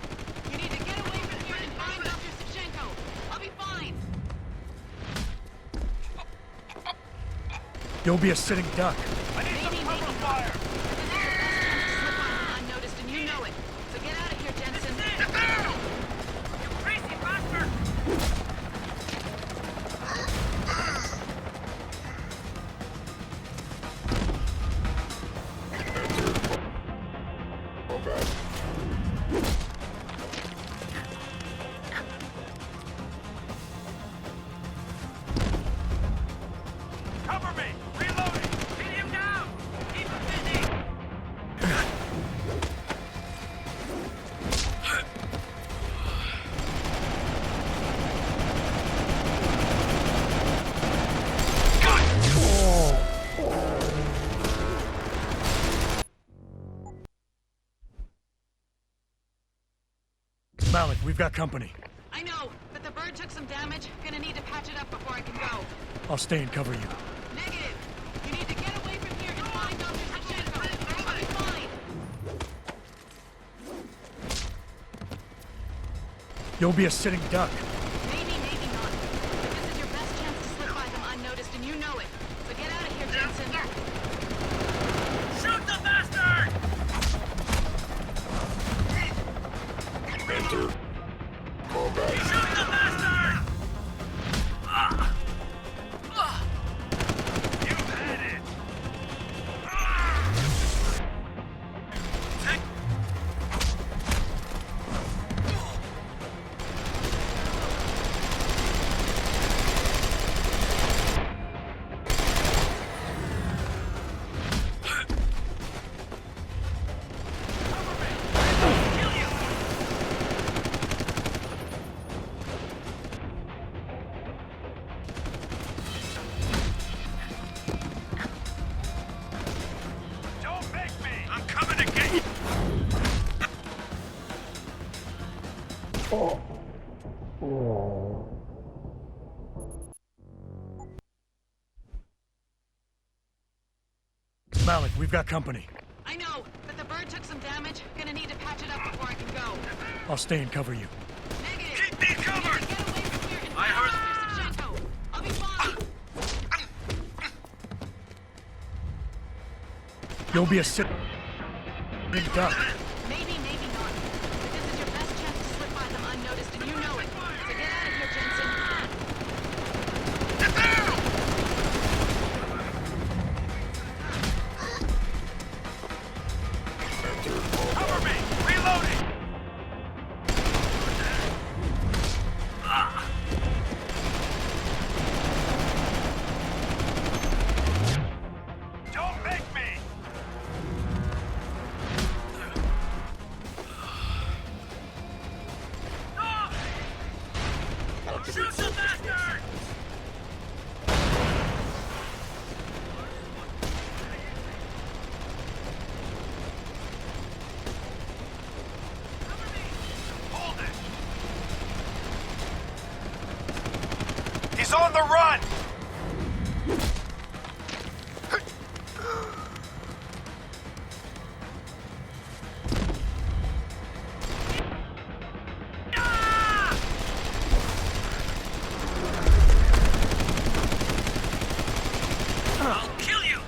You need to get away from here and find Dr. Savchenko. I'll be fine. You'll be a sitting duck. I need some cover fire. Slip on them unnoticed, and you know it. So get out of here, Jensen. Get down! You crazy bastard! Cover me! Reloading! Pin him down! Keep him busy! Malik, we've got company. I know, but the bird took some damage. Gonna need to patch it up before I can go. I'll stay and cover you. Negative. You need to get away from here and find Dr. Savchenko. I'll be fine. You'll be a sitting duck. Maybe, maybe not. But this is your best chance to slip by them unnoticed, and you know it. So get out of here, Jensen. Shoot the bastard! Enter. Combat. Shoot the bastard! You've had it! Take... Don't make me! I'm coming to get you! Malik, we've got company. I know, but the bird took some damage. Gonna need to patch it up before I can go. I'll stay and cover you. Negative. Keep me covered! Get away from here and I find heard- Dr. Savchenko. I'll be fine. You'll be a sitting duck. Maybe, maybe not. But this is your best chance to slip by them unnoticed, and you know it. So get out of here, Jensen. Get down! Cover me! Reloading! Don't make me! Shoot the bastard! Hold it! He's on the run! I'll kill you!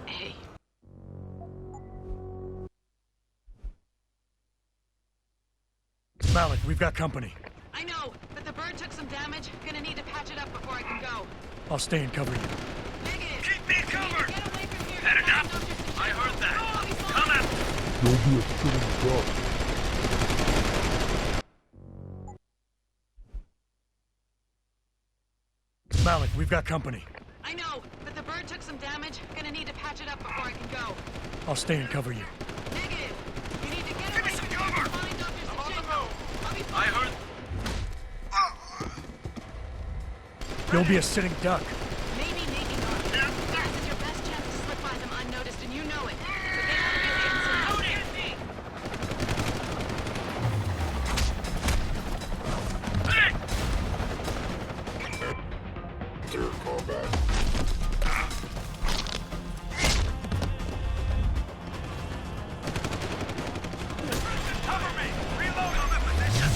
Hey. Malik, we've got company. I know, but the bird took some damage. Gonna need to patch it up before I can go. I'll stay and cover you. Negative. Keep me covered! Get away from here. Had and find enough? Dr. Savchenko. I heard that. I'll be fine. Come at... You'll be a sitting duck. we've got company. I know, but the bird took some damage. Gonna need to patch it up before I can go. I'll stay and cover you. Negative. You need to get away from here and find Dr. Sachenko. I'll be fine. I heard. You'll be a sitting duck. Maybe not. This is your best chance to slip by them unnoticed, and you know it. So get out of here, Jensen. Load it! Third combat. Cover me! Reload on the position!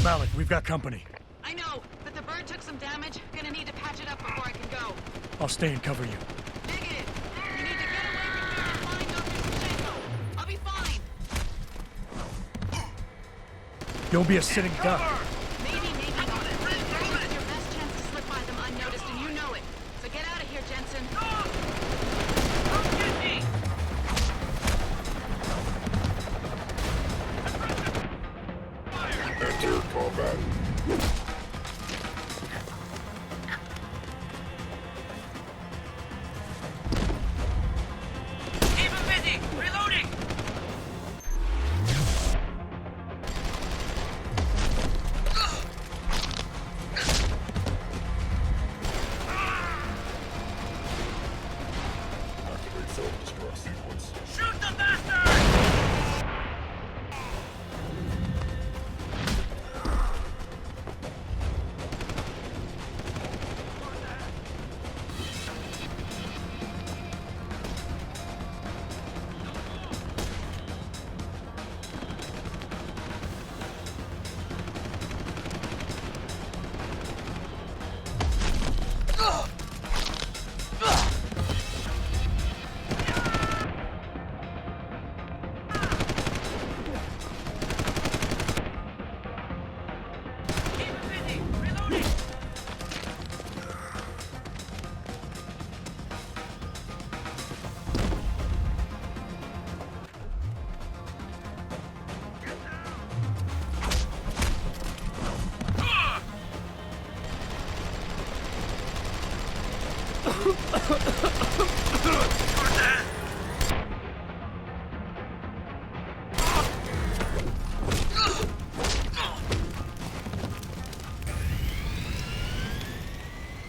Malik, we've got company. I know, but the bird took some damage. Gonna need to patch it up before I can go. I'll stay and cover you. Negative. You need to get away from here and find Dr. Sachenko. I'll be fine. You'll be a sitting duck. Maybe not. This is your best chance to slip by them unnoticed, and you know it. So get out of here, Jensen. Don't get me! Enter combat. Keep him busy! Reloading! Activate self-destruct sequence. Shoot the bastard!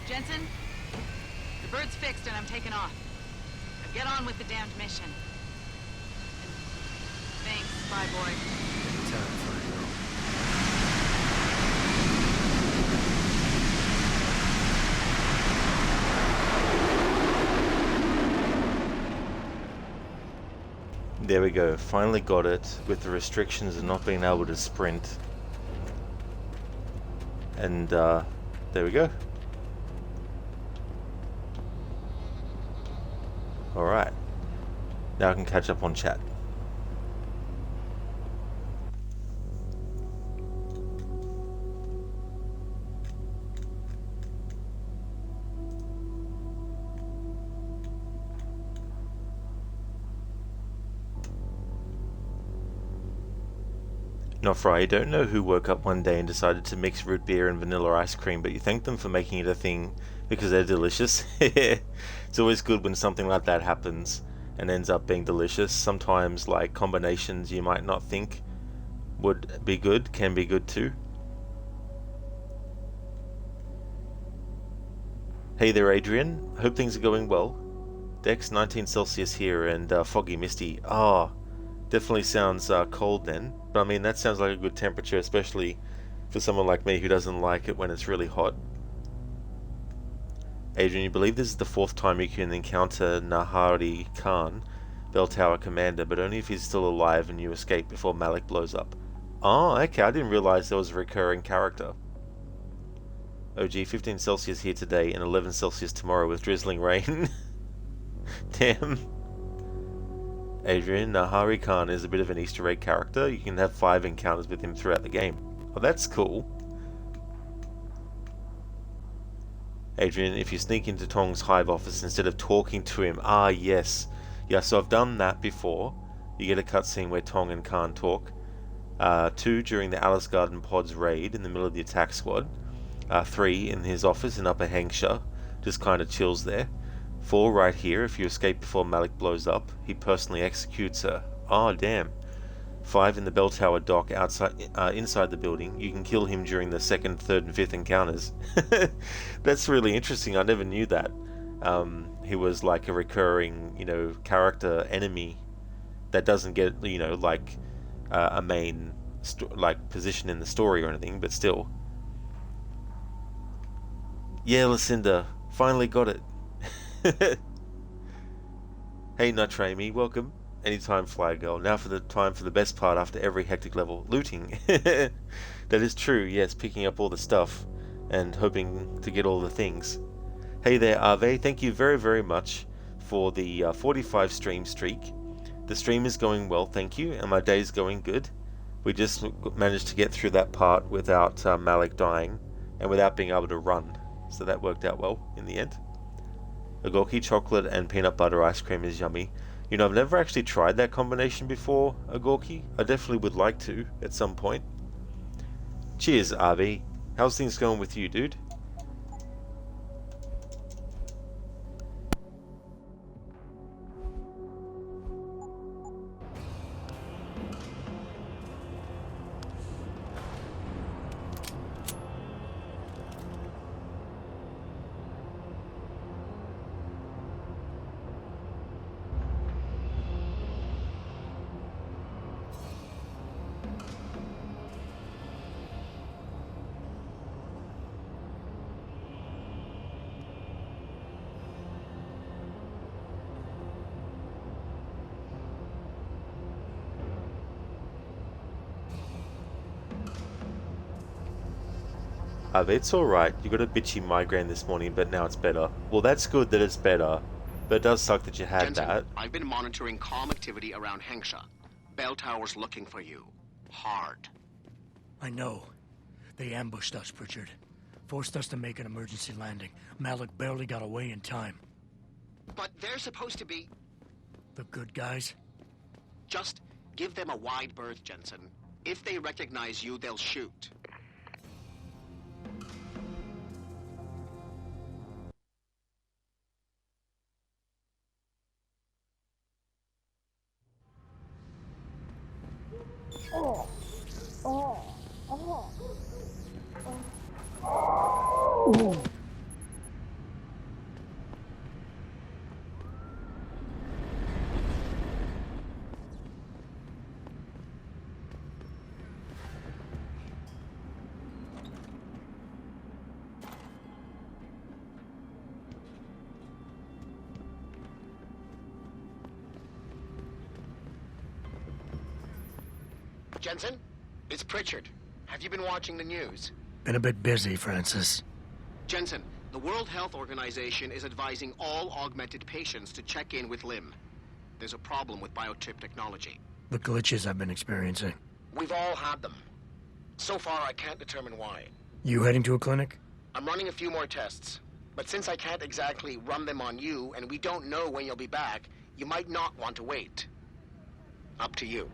Jensen, the bird's fixed and I'm taking off. Now get on with the damned mission. And thanks, spy boy. There we go, finally got it, with the restrictions of not being able to sprint. And there we go. Alright, now I can catch up on chat. Nofra, I don't know who woke up one day and decided to mix root beer and vanilla ice cream, but you thank them for making it a thing because they're delicious. It's always good when something like that happens and ends up being delicious. Sometimes, like, combinations you might not think would be good can be good too. Hey there, Adrian. Hope things are going well. Dex, 19 Celsius here and foggy misty. Ah, definitely sounds cold then. But I mean, that sounds like a good temperature, especially for someone like me who doesn't like it when it's really hot. Adrian, you believe this is the 4th time you can encounter Nahari Khan, Bell Tower Commander, but only if he's still alive and you escape before Malik blows up. Oh, okay, I didn't realize there was a recurring character. OG, 15 Celsius here today and 11 Celsius tomorrow with drizzling rain. Damn. Adrian, Nahari Khan is a bit of an Easter egg character. You can have 5 encounters with him throughout the game. Oh, that's cool. Adrian, if you sneak into Tong's hive office instead of talking to him. Ah, yes. Yeah, so I've done that before. You get a cutscene where Tong and Khan talk. 2, during the Alice Garden Pod's raid in the middle of the attack squad. 3, in his office in Upper Hampshire. Just kind of chills there. 4, right here, if you escape before Malik blows up. He personally executes her. Oh, damn. 5, in the bell tower dock inside the building. You can kill him during the 2nd, 3rd, and 5th encounters. That's really interesting. I never knew that. He was like a recurring, character enemy that doesn't get, like a main position in the story or anything, but still. Yeah, Lucinda, finally got it. Hey, Nutrami, welcome. Anytime, Fly Girl. Now for the time for the best part after every hectic level. Looting. That is true, yes, picking up all the stuff and hoping to get all the things. Hey there, Ave. Thank you very, very much for the 45 stream streak. The stream is going well, thank you, and my day's going good. We just managed to get through that part without Malik dying and without being able to run. So that worked out well in the end. Agorki chocolate and peanut butter ice cream is yummy. I've never actually tried that combination before, Agorki. I definitely would like to at some point. Cheers, Avi. How's things going with you, dude? It's alright. You got a bitchy migraine this morning, but now it's better. Well, that's good that it's better, but it does suck that you had Jensen, that. I've been monitoring comm activity around Hengsha. Bell Tower's looking for you. Hard. I know. They ambushed us, Pritchard. Forced us to make an emergency landing. Malik barely got away in time. But they're supposed to be... The good guys? Just give them a wide berth, Jensen. If they recognize you, they'll shoot. Jensen, it's Pritchard. Have you been watching the news? Been a bit busy, Francis. Jensen, the World Health Organization is advising all augmented patients to check in with Lim. There's a problem with biochip technology. The glitches I've been experiencing. We've all had them. So far, I can't determine why. You heading to a clinic? I'm running a few more tests. But since I can't exactly run them on you, and we don't know when you'll be back, you might not want to wait. Up to you.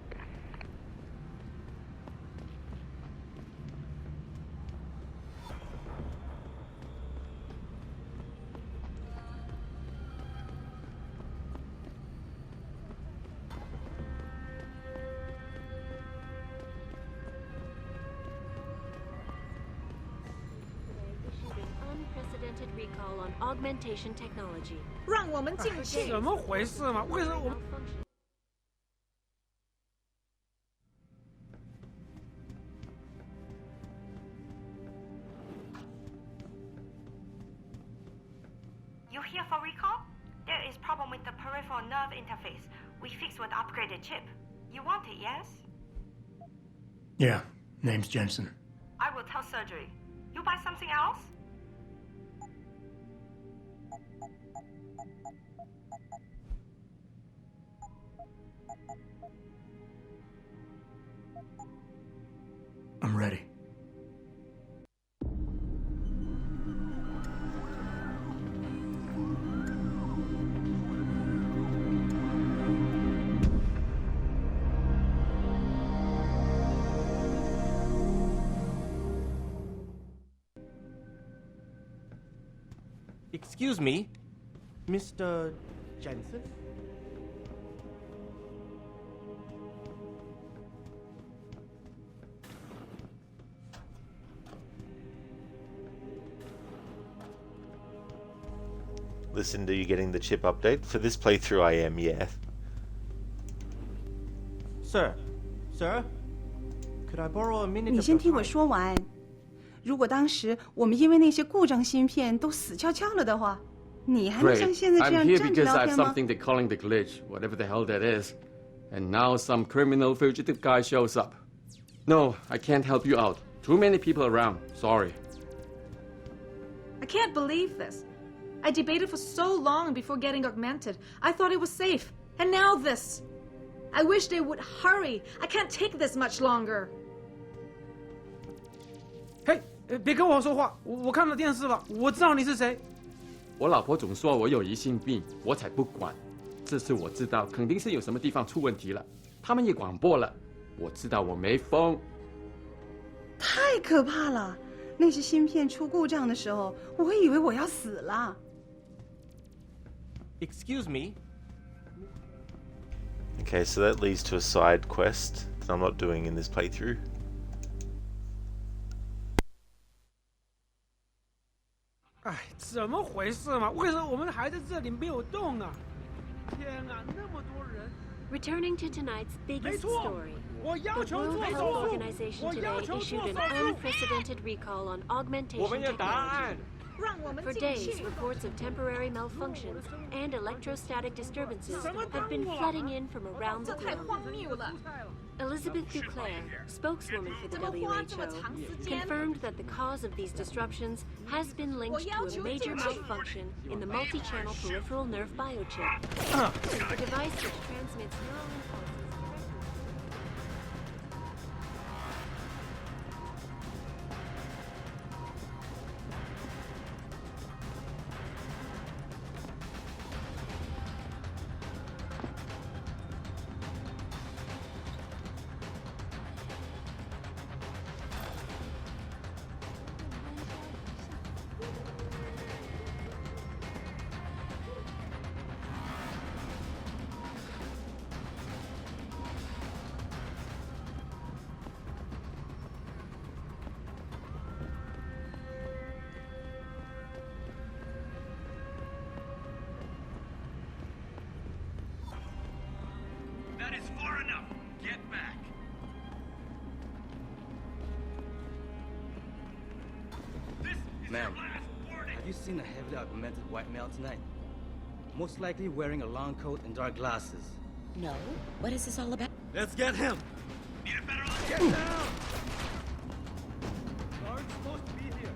Issued an unprecedented recall on on augmentation technology. 让我们进去。怎么回事嘛？为什么我们？ You here for recall? There is problem with the peripheral nerve interface. We fixed with upgraded chip. You want it, yes? Yeah, name's Jensen. I will tell surgery. You buy something else? I'm ready. Excuse me, Mr. Jensen? Listen, are you getting the chip update? For this playthrough, I am, yeah. Sir, could I borrow a minute? 你先听我说完。如果当时我们因为那些故障芯片都死翘翘了的话，你还能像现在这样 I'm here 站着 because 聊 I have 天吗？ something they're calling the glitch, whatever the hell that is. And now some criminal fugitive guy shows up. No, I can't help you out. Too many people around. Sorry. I can't believe this. I debated for so long before getting augmented. I thought it was safe. And now this. I wish they would hurry. I can't take this much longer. 嘿，别跟我说话，我看了电视了，我知道你是谁。我老婆总说我有疑心病，我才不管。这次我知道肯定是有什么地方出问题了，他们也广播了，我知道我没疯。太可怕了！那些芯片出故障的时候，我以为我要死了。Excuse me. Okay, so that leads to a side quest that I'm not doing in this playthrough. 哎，怎么回事嘛？为什么我们还在这里没有动啊？天啊，那么多人！ Returning to tonight's biggest story, the World Health Organization today issued an unprecedented recall on augmentation technology. For days, reports of temporary malfunctions and electrostatic disturbances have been flooding in from around the globe. Elizabeth Duclair, spokeswoman for the WHO, confirmed that the cause of these disruptions has been linked to a major malfunction in the multi-channel peripheral nerve biochip, a device which transmits neural impulses. That is far enough. Get back. This is Man, your last warning. have you seen a heavily augmented white male tonight? Most likely wearing a long coat and dark glasses. No. What is this all about? Let's get him! Need a better look. Get down! Guard's supposed to be here.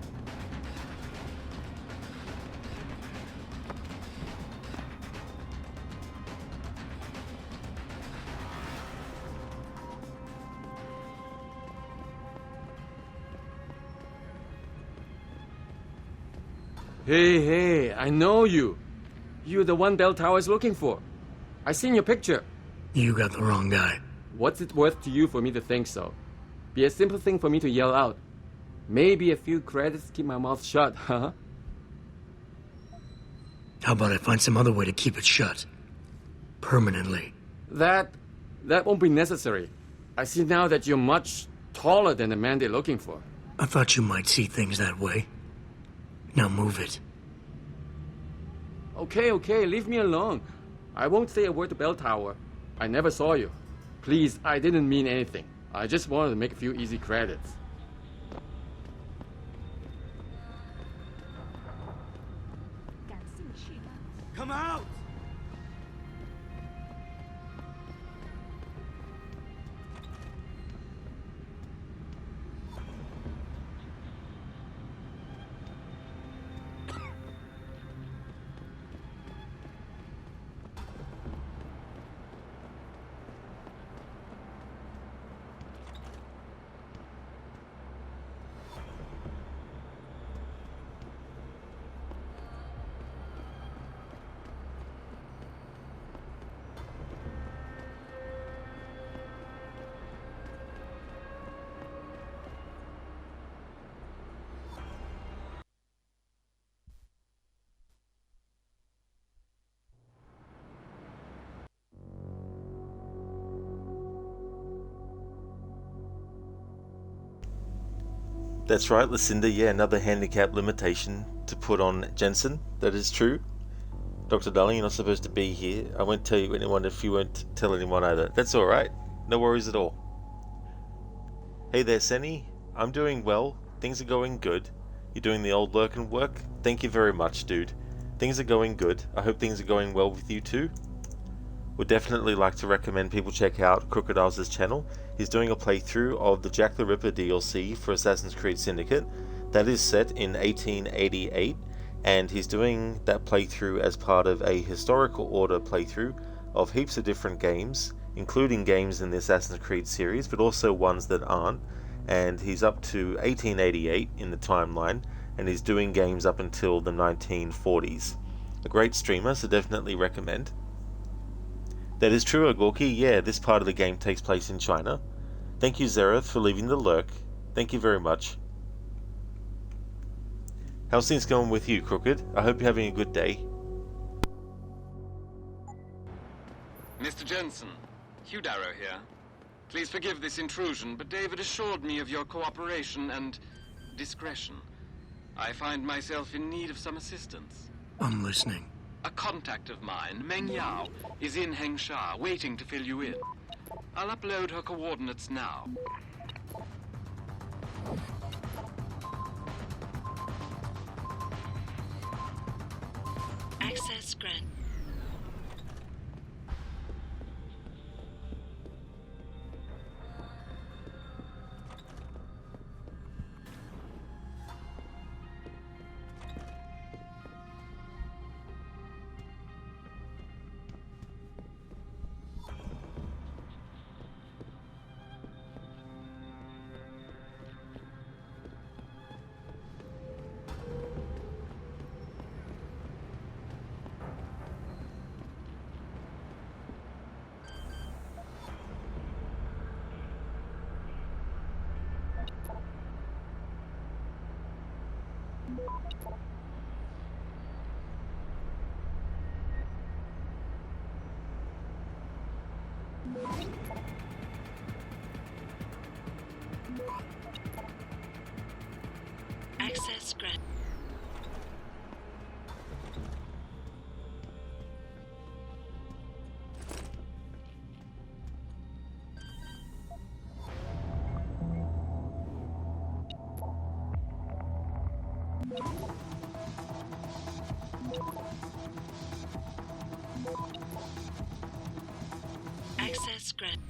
Hey, I know you. You're the one Bell Tower is looking for. I seen your picture. You got the wrong guy. What's it worth to you for me to think so? Be a simple thing for me to yell out. Maybe a few credits keep my mouth shut, huh? How about I find some other way to keep it shut? Permanently. That won't be necessary. I see now that you're much taller than the man they're looking for. I thought you might see things that way. Now move it. Okay, leave me alone. I won't say a word to Bell Tower. I never saw you. Please, I didn't mean anything. I just wanted to make a few easy credits. Come out! That's right, Lucinda. Yeah, another handicap limitation to put on Jensen. That is true. Dr. Darling, you're not supposed to be here. I won't tell you anyone if you won't tell anyone either. That's alright. No worries at all. Hey there, Senny. I'm doing well. Things are going good. You're doing the old lurkin work? Thank you very much, dude. Things are going good. I hope things are going well with you too. Would definitely like to recommend people check out Crocodile's channel. He's doing a playthrough of the Jack the Ripper DLC for Assassin's Creed Syndicate. That is set in 1888, and he's doing that playthrough as part of a historical order playthrough of heaps of different games, including games in the Assassin's Creed series, but also ones that aren't. And he's up to 1888 in the timeline, and he's doing games up until the 1940s. A great streamer, so definitely recommend. That is true, Agorki. Yeah, this part of the game takes place in China. Thank you, Zereth, for leaving the lurk. Thank you very much. How's things going with you, Crooked? I hope you're having a good day. Mr. Jensen, Hugh Darrow here. Please forgive this intrusion, but David assured me of your cooperation and discretion. I find myself in need of some assistance. I'm listening. A contact of mine, Meng Yao, is in Hengsha, waiting to fill you in. I'll upload her coordinates now. Access granted. Access granted. Access granted.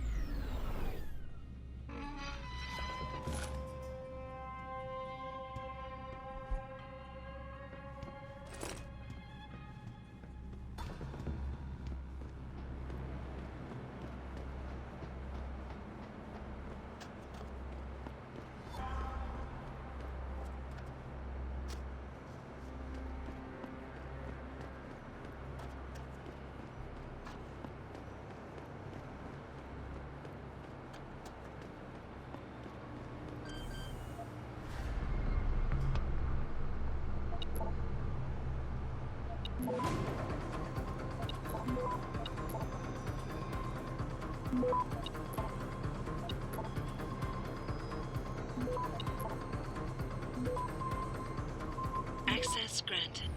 Access granted.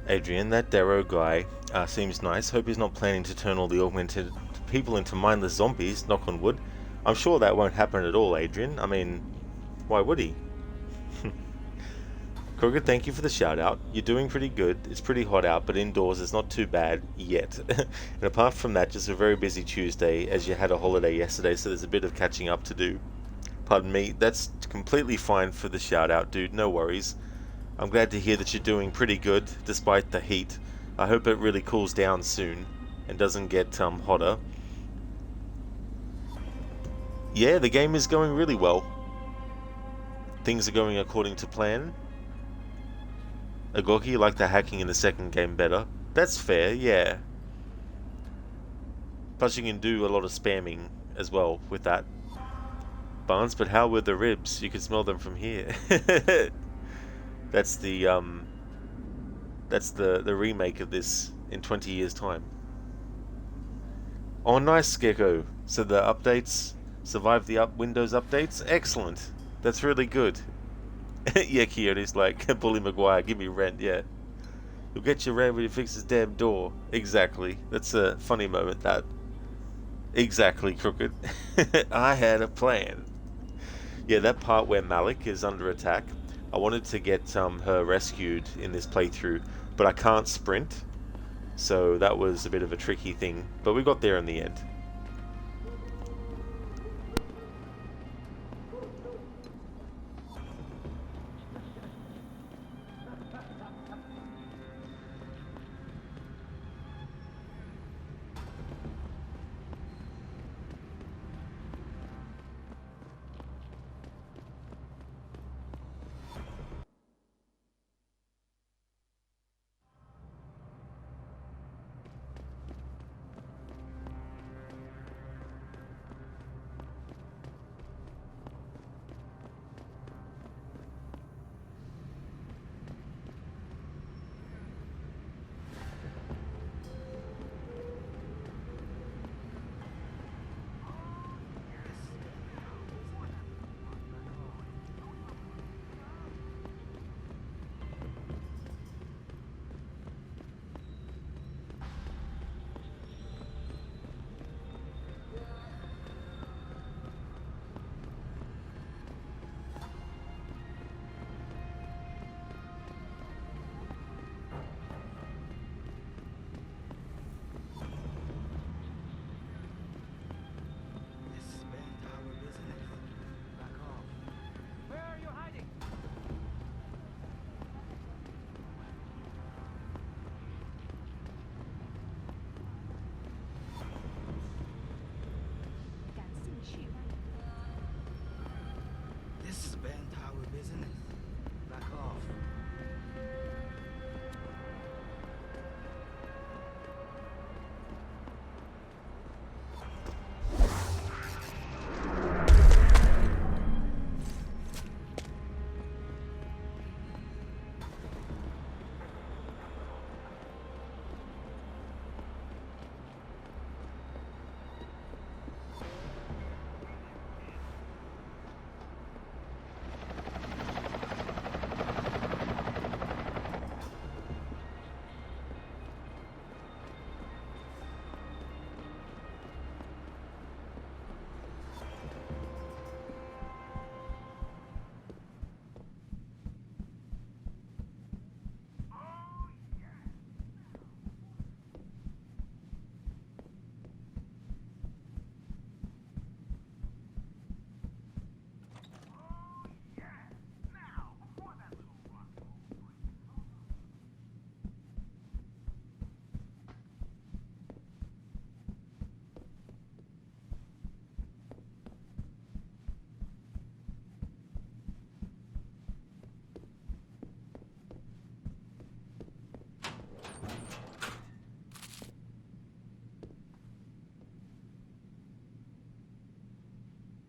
Adrian, that Darrow guy seems nice. Hope he's not planning to turn all the augmented people into mindless zombies, knock on wood. I'm sure that won't happen at all, Adrian. I mean, why would he? Crooked, thank you for the shout out. You're doing pretty good. It's pretty hot out, but indoors it's not too bad yet. And apart from that, just a very busy Tuesday, as you had a holiday yesterday, so there's a bit of catching up to do. Pardon me, that's completely fine for the shout out, dude, no worries. I'm glad to hear that you're doing pretty good, despite the heat. I hope it really cools down soon, and doesn't get hotter. Yeah, the game is going really well. Things are going according to plan. Agoki, you like the hacking in the second game better. That's fair, yeah. Plus you can do a lot of spamming as well with that. Barnes, but how were the ribs? You can smell them from here. That's the remake of this in 20 years' time. Oh, nice, Gecko. So the updates survived the Windows updates? Excellent. That's really good. Yeah, Coyote's like, Bully Maguire, give me rent, yeah. You'll get your rent when you fix his damn door. Exactly. That's a funny moment, that. Exactly, Crooked. I had a plan. Yeah, that part where Malik is under attack, I wanted to get her rescued in this playthrough, but I can't sprint, so that was a bit of a tricky thing, but we got there in the end.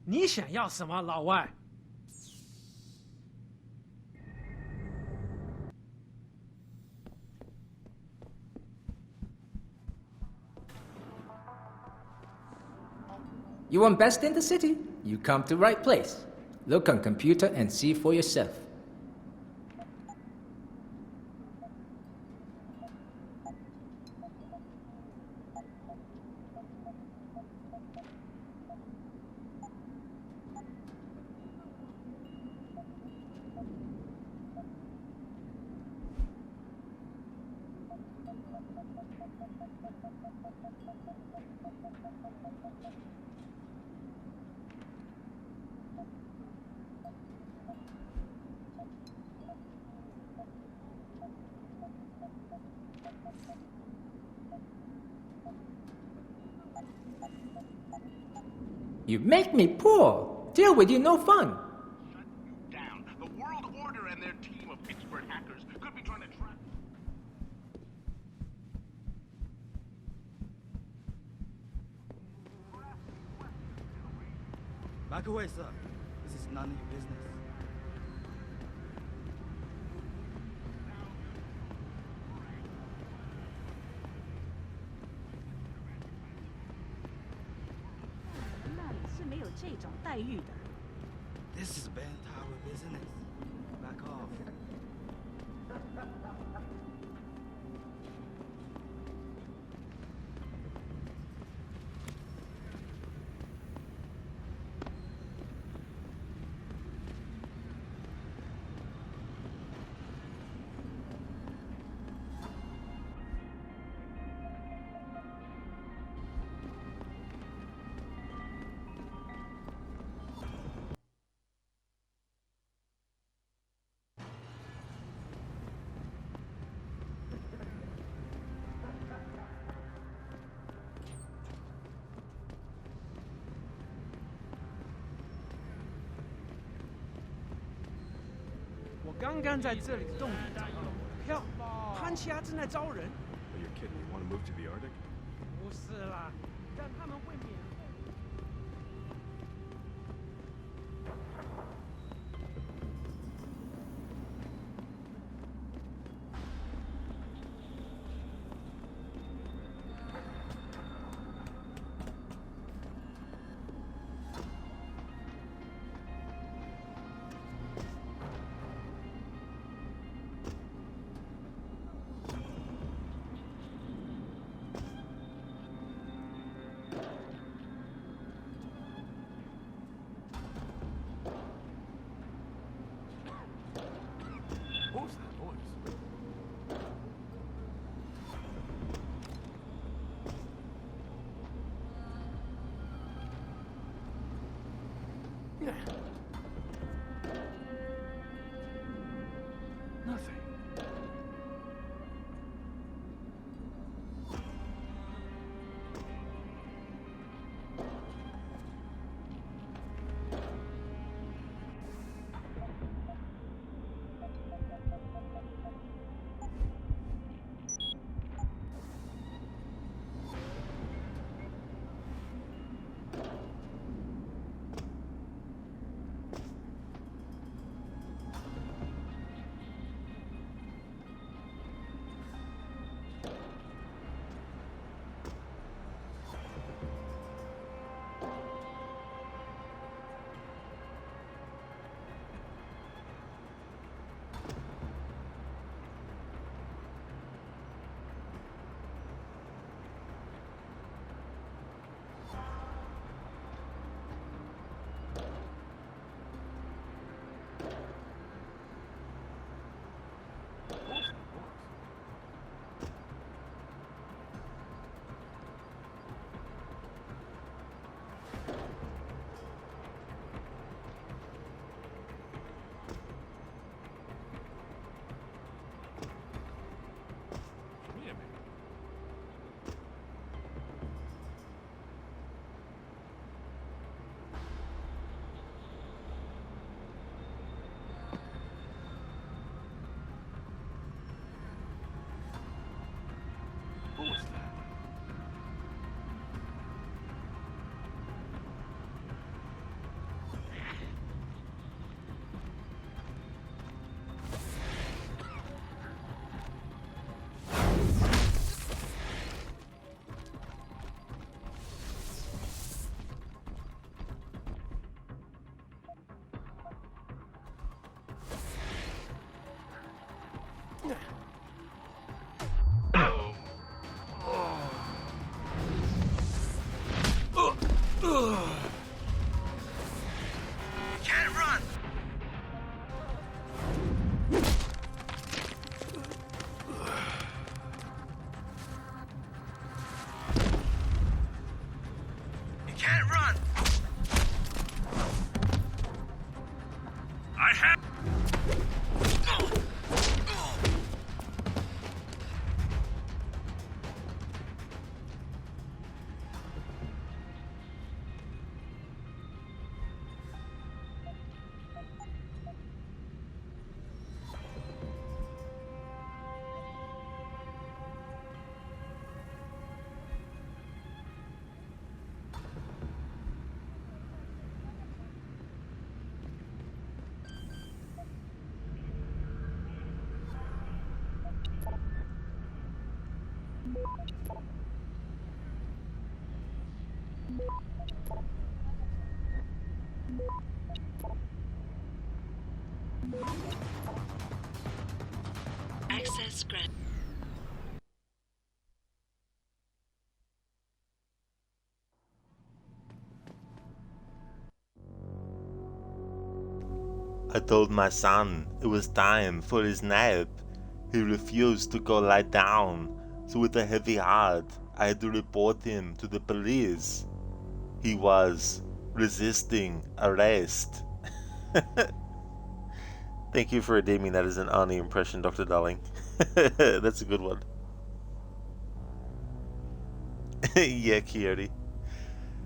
你想要什么，老外？You want best in the city? You come to right place. Look on computer and see for yourself. You make me poor. Deal with you no fun. Down. The World Order and their team of expert hackers could be trying to trap. 马克卫 sir. This is none of your business. 那里是没有这种待遇的。 This is bell tower business. Back off. 我刚刚在这里的洞里找到了我的票，潘奇亚正在招人。 Are you kidding? You want to move to the Arctic? 不是啦，但他们会免费。 What was that noise? Nothing. granted. I told my son it was time for his nap. He refused to go lie down, so with a heavy heart, I had to report him to the police. He was resisting arrest. Thank you for redeeming that as an Arnie impression, Dr. Darling. That's a good one. Yeah, Coyote. It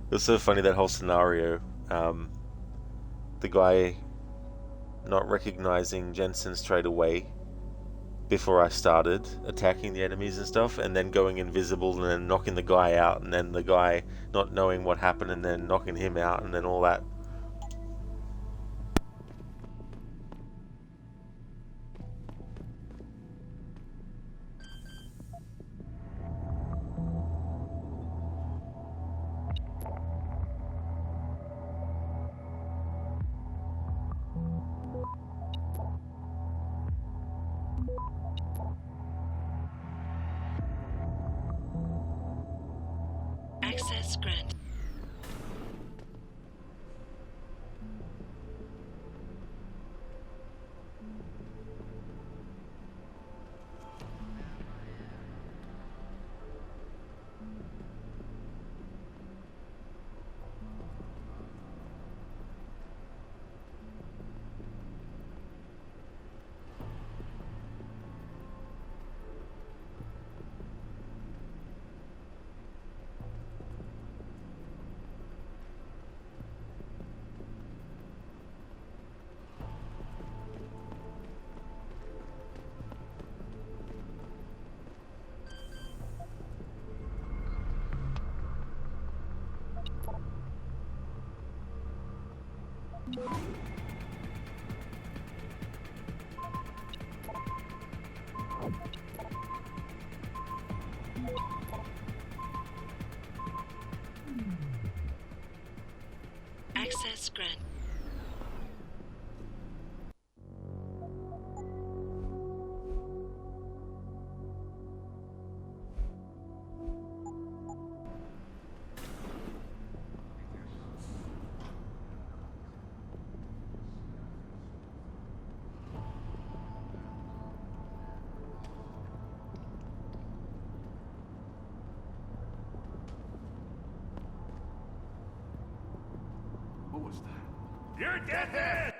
was so funny, that whole scenario. The guy not recognizing Jensen straight away before I started attacking the enemies and stuff, and then going invisible and then knocking the guy out, and then the guy not knowing what happened and then knocking him out, and then all that. Access granted. Access granted. What was that? You're dead!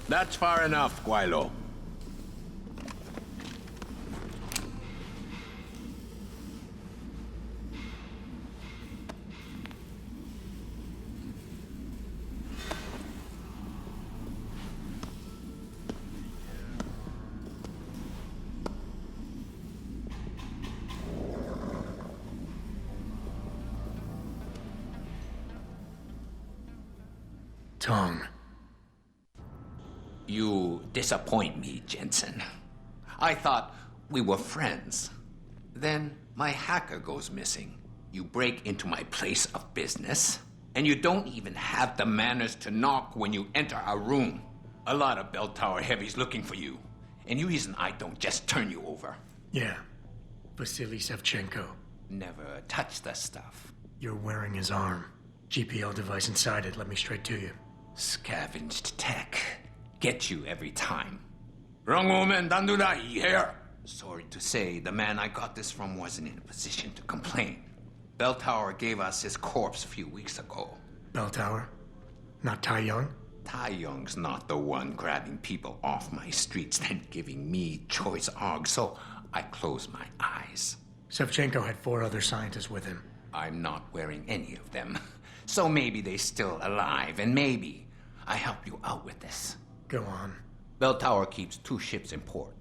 That's far enough, Guaylo. Tong. You disappoint me, Jensen. I thought we were friends. Then my hacker goes missing. You break into my place of business, and you don't even have the manners to knock when you enter our room. A lot of bell tower heavies looking for you, and you reason I don't just turn you over. Yeah. Vasily Sevchenko. Never touch the stuff. You're wearing his arm. GPL device inside it. Let me straight to you. Scavenged tech. Get you every time. Wrong woman, don't do that here. Sorry to say, the man I got this from wasn't in a position to complain. Bell Tower gave us his corpse a few weeks ago. Bell Tower? Not Tai Young? Tai Young's not the one grabbing people off my streets then giving me choice args, so I close my eyes. Sevchenko had 4 other scientists with him. I'm not wearing any of them. So maybe they're still alive, and maybe I help you out with this. Go on. Bell Tower keeps 2 ships in port.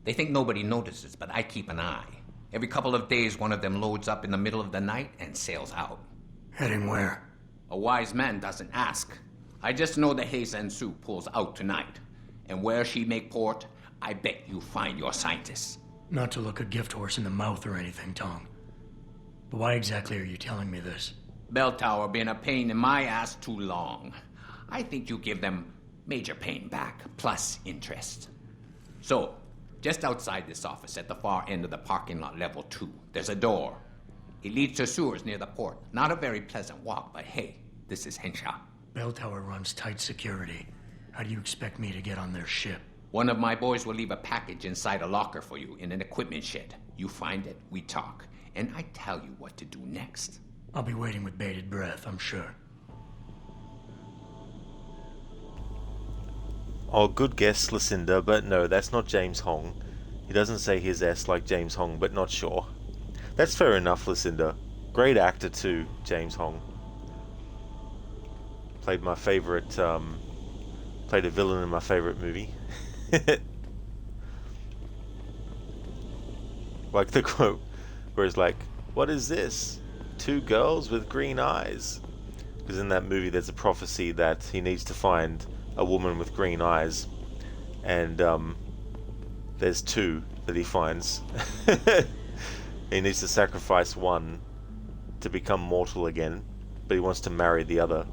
They think nobody notices, but I keep an eye. Every couple of days, one of them loads up in the middle of the night and sails out. Heading where? A wise man doesn't ask. I just know the Heizen Su pulls out tonight. And where she make port, I bet you find your scientists. Not to look a gift horse in the mouth or anything, Tong. But why exactly are you telling me this? Bell Tower been a pain in my ass too long. I think you give them major pain back, plus interest. So, just outside this office, at the far end of the parking lot, level 2, there's a door. It leads to sewers near the port. Not a very pleasant walk, but hey, this is Henshaw. Bell Tower runs tight security. How do you expect me to get on their ship? One of my boys will leave a package inside a locker for you in an equipment shed. You find it, we talk, and I tell you what to do next. I'll be waiting with bated breath, I'm sure. Oh, good guess, Lucinda, but no, that's not James Hong. He doesn't say his S like James Hong, but not sure. That's fair enough, Lucinda. Great actor too, James Hong. Played my favorite, played a villain in my favorite movie. Like the quote where it's like, "What is this? 2 girls with green eyes?" Because in that movie there's a prophecy that he needs to find a woman with green eyes, and there's 2 that he finds. He needs to sacrifice one to become mortal again, but he wants to marry the other.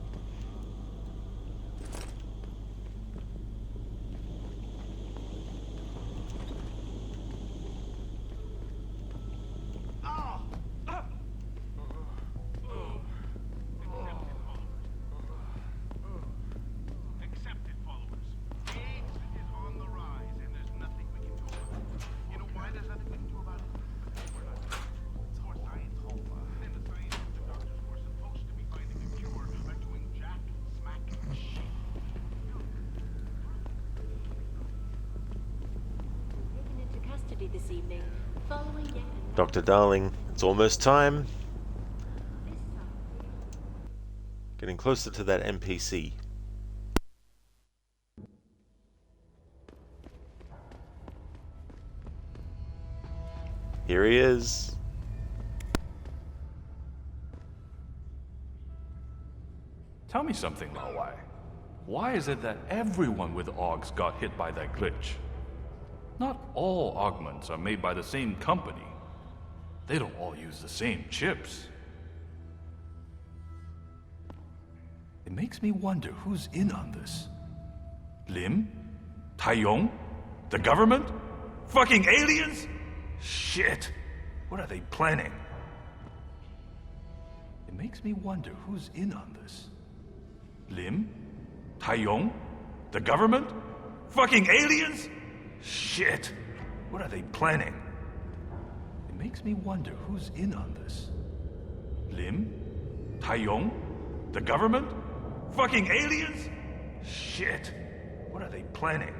This evening, following yet Dr. Darling, it's almost time. Getting closer to that NPC. Here he is. Tell me something, Lao Wai. Why is it that everyone with AUGs got hit by that glitch? Not all augments are made by the same company. They don't all use the same chips. It makes me wonder who's in on this. Lim? Taiyong? The government? Fucking aliens? Shit! What are they planning? It makes me wonder who's in on this. Lim? Taiyong? The government? Fucking aliens? Shit! What are they planning? It makes me wonder who's in on this. Lim? Taiyong? The government? Fucking aliens? Shit! What are they planning?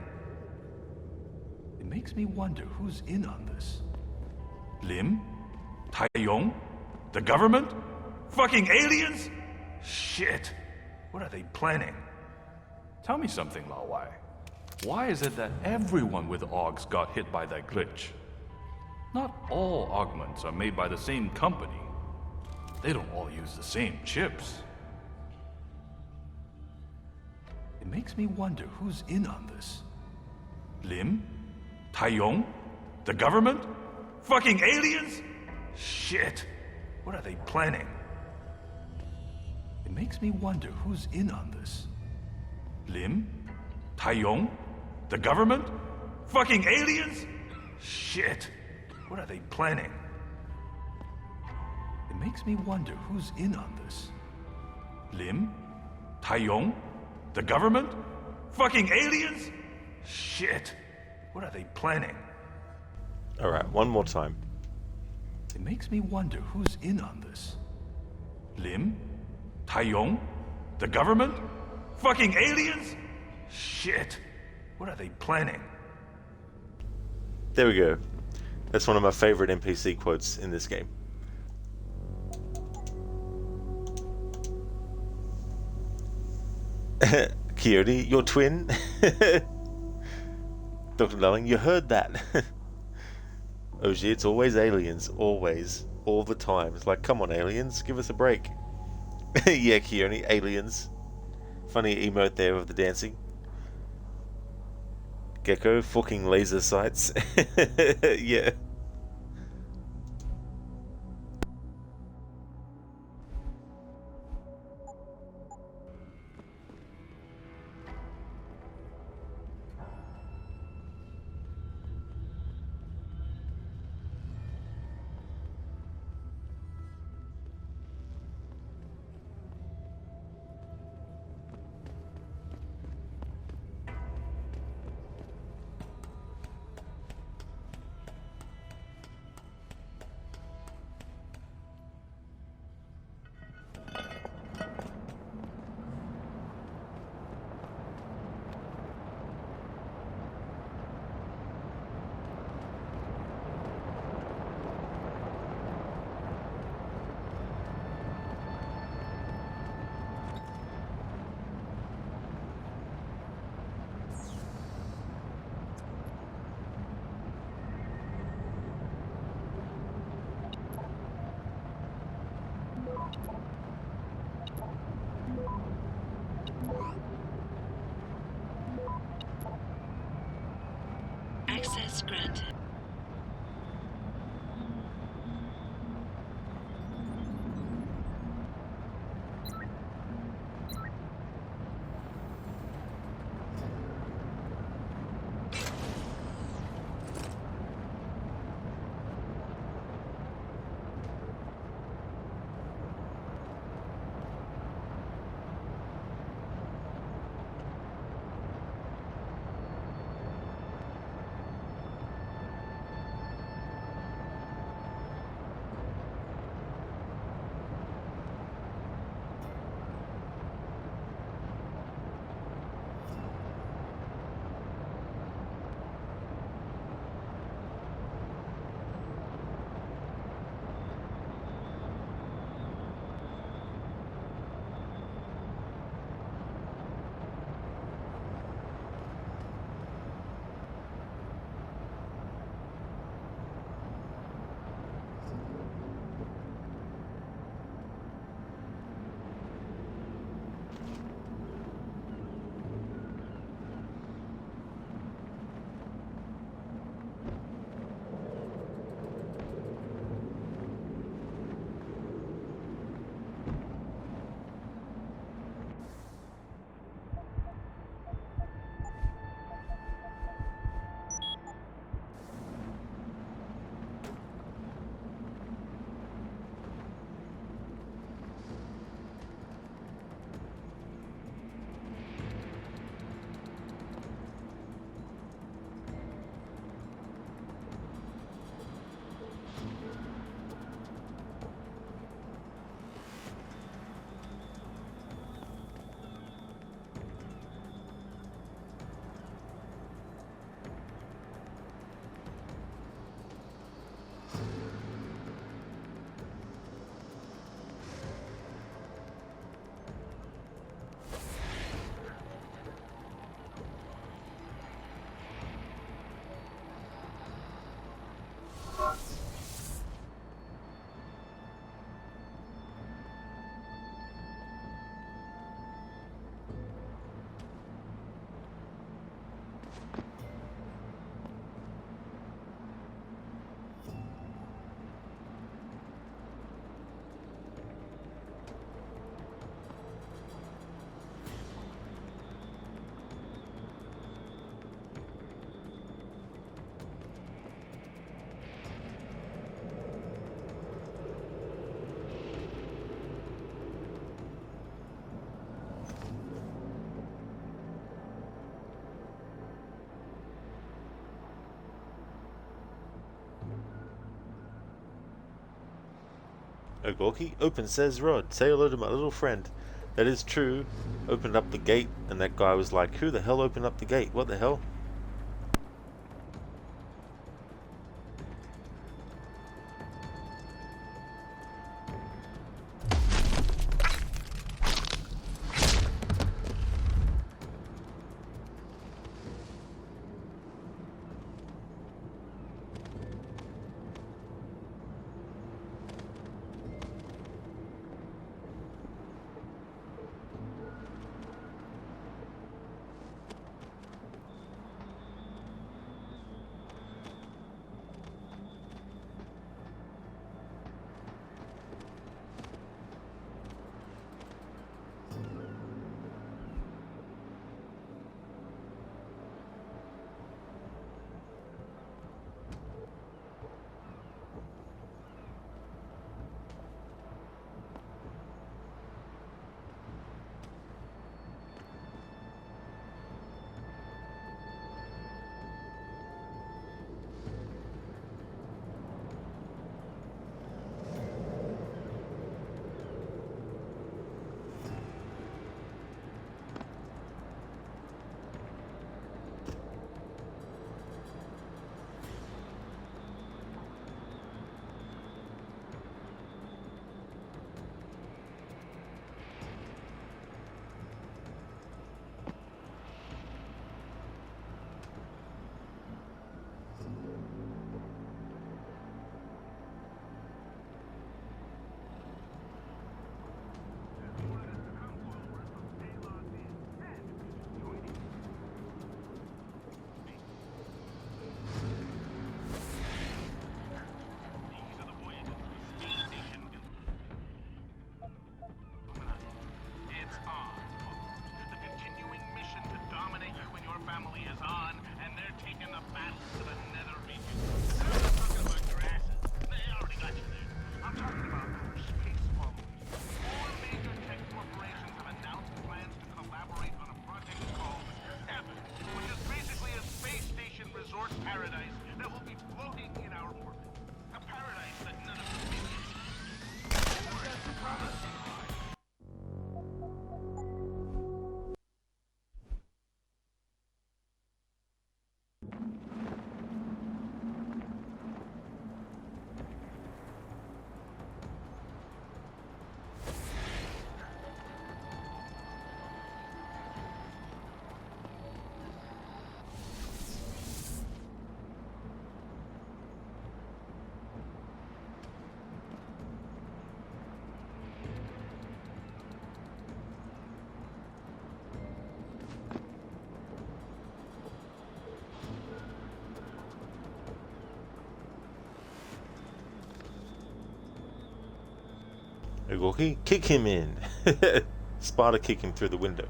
It makes me wonder who's in on this. Lim? Taiyong? The government? Fucking aliens? Shit! What are they planning? Tell me something, Lao Wai. Why is it that everyone with AUGs got hit by that glitch? Not all augments are made by the same company. They don't all use the same chips. It makes me wonder who's in on this. Lim? Taiyong? The government? Fucking aliens? Shit. What are they planning? It makes me wonder who's in on this. Lim? Taiyong? The government? Fucking aliens? Shit. What are they planning? It makes me wonder who's in on this. Lim? Taiyong? The government? Fucking aliens? Shit. What are they planning? Alright, one more time. It makes me wonder who's in on this. Lim? Taiyong? The government? Fucking aliens? Shit. What are they planning? There we go. That's one of my favorite NPC quotes in this game. Coyote, your twin? Dr. Darling, you heard that. Oh gee, it's always aliens. Always. All the time. It's like, come on aliens, give us a break. Yeah, Coyote, aliens. Funny emote there of the dancing. Gecko, fucking laser sights. Yeah. Access granted. Oh, Gorky, open, says Rod. Say hello to my little friend. That is true. Opened up the gate, and that guy was like, who the hell opened up the gate? What the hell? Gorky, kick him in. Sparta kick him through the window.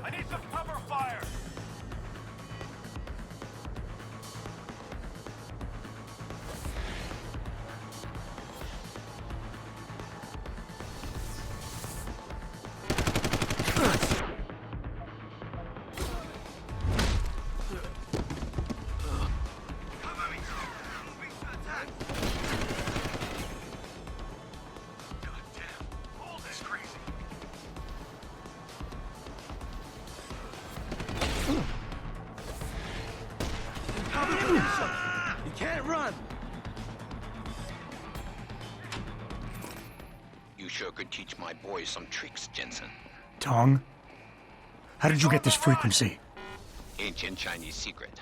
I need some cover fire! sure could teach my boys some tricks, Jensen. Tong? How did you get this frequency? Ancient Chinese secret.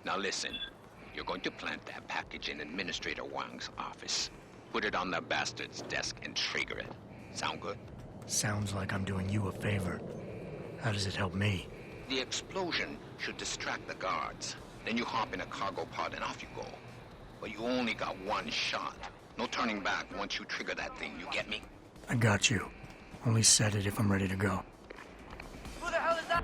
Now listen. You're going to plant that package in Administrator Wang's office. Put it on the bastard's desk and trigger it. Sound good? Sounds like I'm doing you a favor. How does it help me? The explosion should distract the guards. Then you hop in a cargo pod and off you go. But you only got one shot. No turning back once you trigger that thing, you get me? I got you. Only set it if I'm ready to go. Who the hell is that?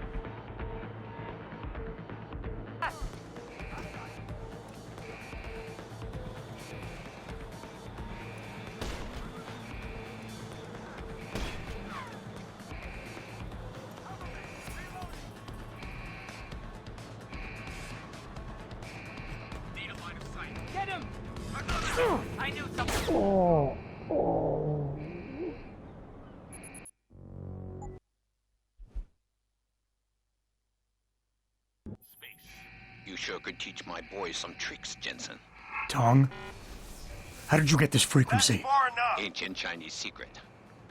Get him! I knew something. You sure could teach my boys some tricks, Jensen. Tong? How did you get this frequency? Ancient Chinese secret.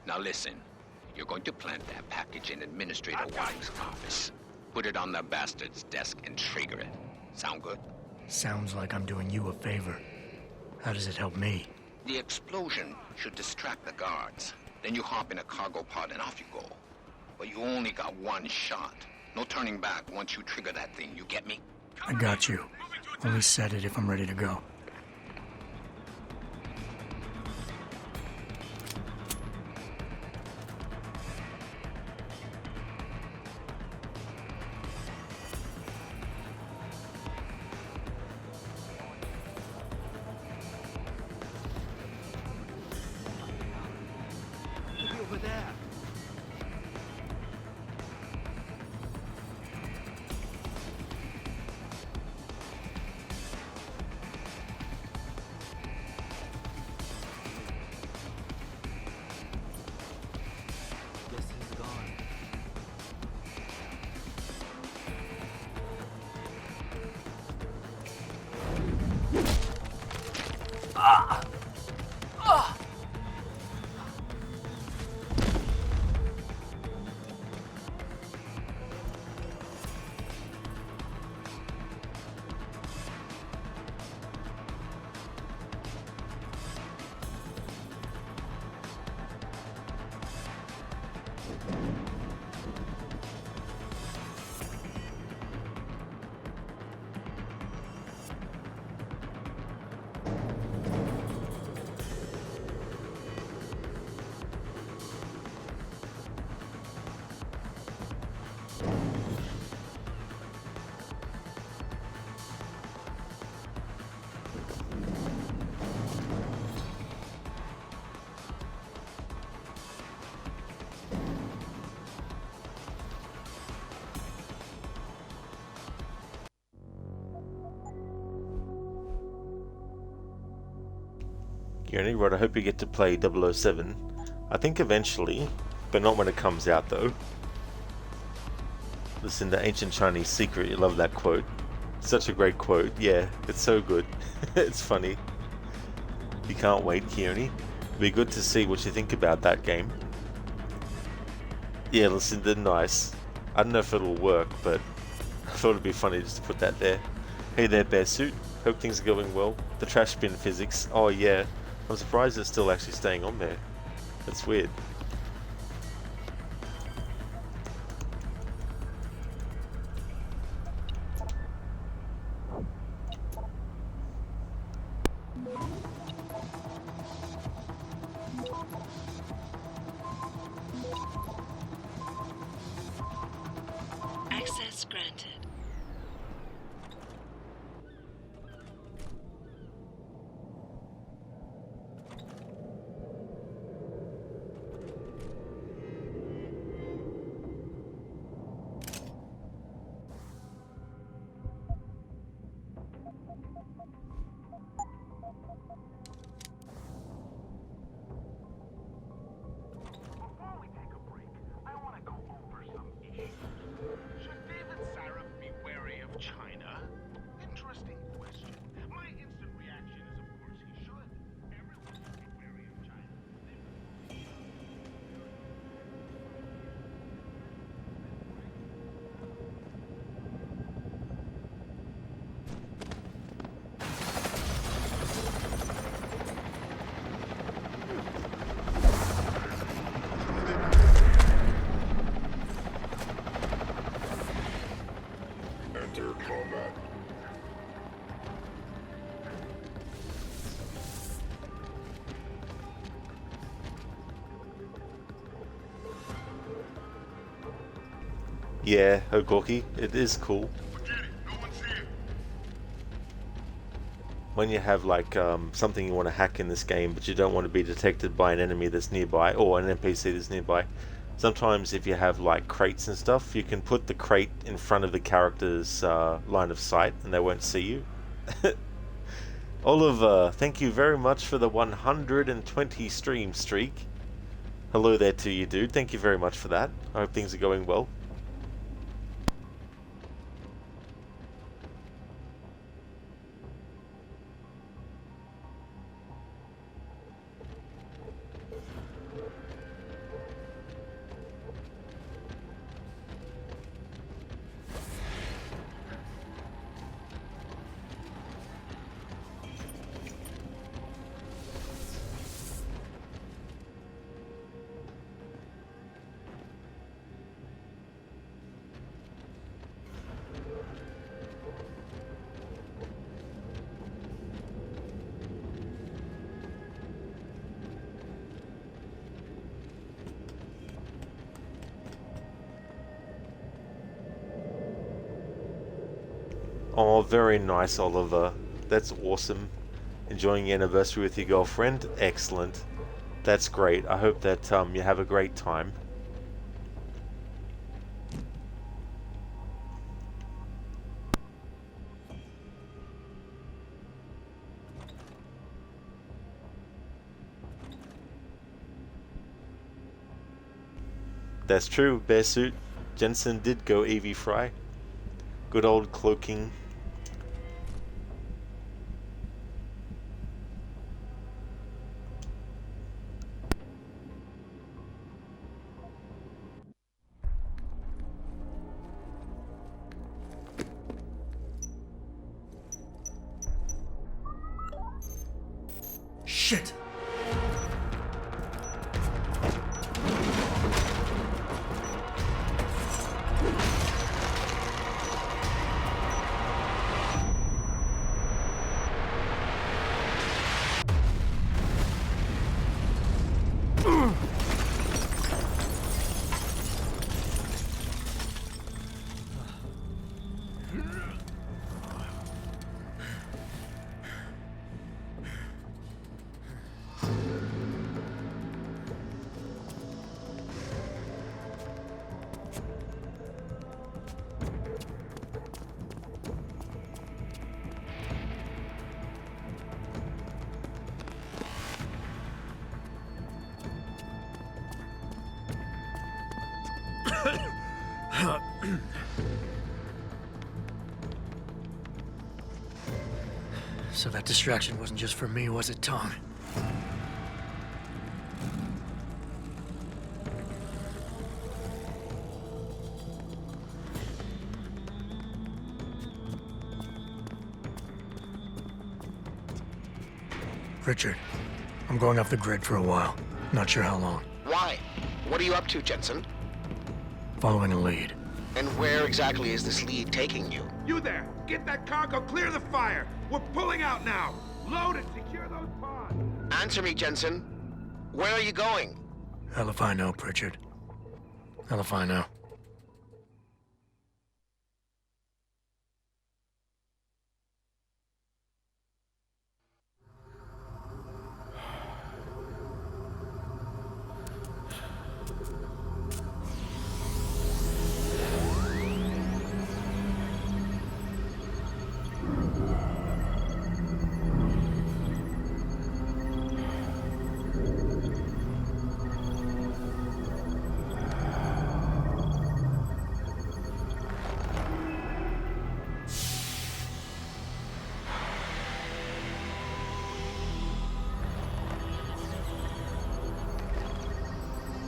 Now listen. You're going to plant that package in Administrator Wang's office. Put it on the bastard's desk and trigger it. Sound good? Sounds like I'm doing you a favor. How does it help me? The explosion should distract the guards. Then you hop in a cargo pod and off you go. But you only got one shot. No turning back once you trigger that thing, you get me? I got you. Only set it if I'm ready to go. Over there. Guess he's gone. Ah! Ah! Kearney, right, I hope you get to play 007. I think eventually, but not when it comes out though. Listen to Ancient Chinese Secret, you love that quote. Such a great quote, yeah, it's so good. It's funny. You can't wait, Kearney. It'll be good to see what you think about that game. Yeah, listen, they're nice. I don't know if it'll work, but I thought it'd be funny just to put that there. Hey there, Bearsuit. Hope things are going well. The trash bin physics. Oh yeah. I'm surprised it's still actually staying on there. That's weird. Access granted. Before we take a break, I want to go over some issues. Should David Sarah be Yeah, Ogorki, it is cool. When you have like something you want to hack in this game, but you don't want to be detected by an enemy that's nearby or an NPC that's nearby, sometimes if you have like crates and stuff, you can put the crate in front of the character's line of sight and they won't see you. Oliver, thank you very much for the 120 stream streak. Hello there to you, dude. Thank you very much for that. I hope things are going well. Oh, very nice, Oliver. That's awesome. Enjoying your anniversary with your girlfriend? Excellent. That's great. I hope that you have a great time. That's true, Bearsuit. Jensen did go Evie Fry. Good old cloaking. Shit! So that distraction wasn't just for me, was it, Tom? Richard, I'm going off the grid for a while. Not sure how long. Why? What are you up to, Jensen? Following a lead. And where exactly is this lead taking you? You there! Get that cargo, clear the fire! We're pulling out now! Load and secure those pods! Answer me, Jensen. Where are you going? Hell if I know, Pritchard. Hell if I know.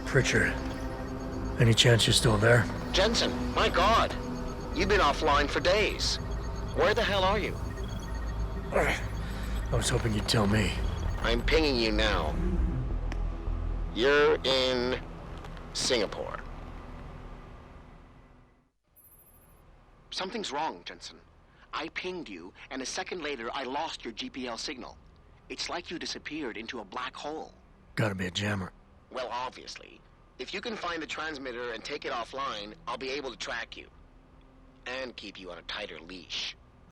Pritchard, any chance you're still there? Jensen, my God. You've been offline for days. Where the hell are you? I was hoping you'd tell me. I'm pinging you now. You're in Singapore. Something's wrong, Jensen. I pinged you, and a second later I lost your GPL signal. It's like you disappeared into a black hole. Gotta be a jammer. Well, obviously. If you can find the transmitter and take it offline, I'll be able to track you. And keep you on a tighter leash.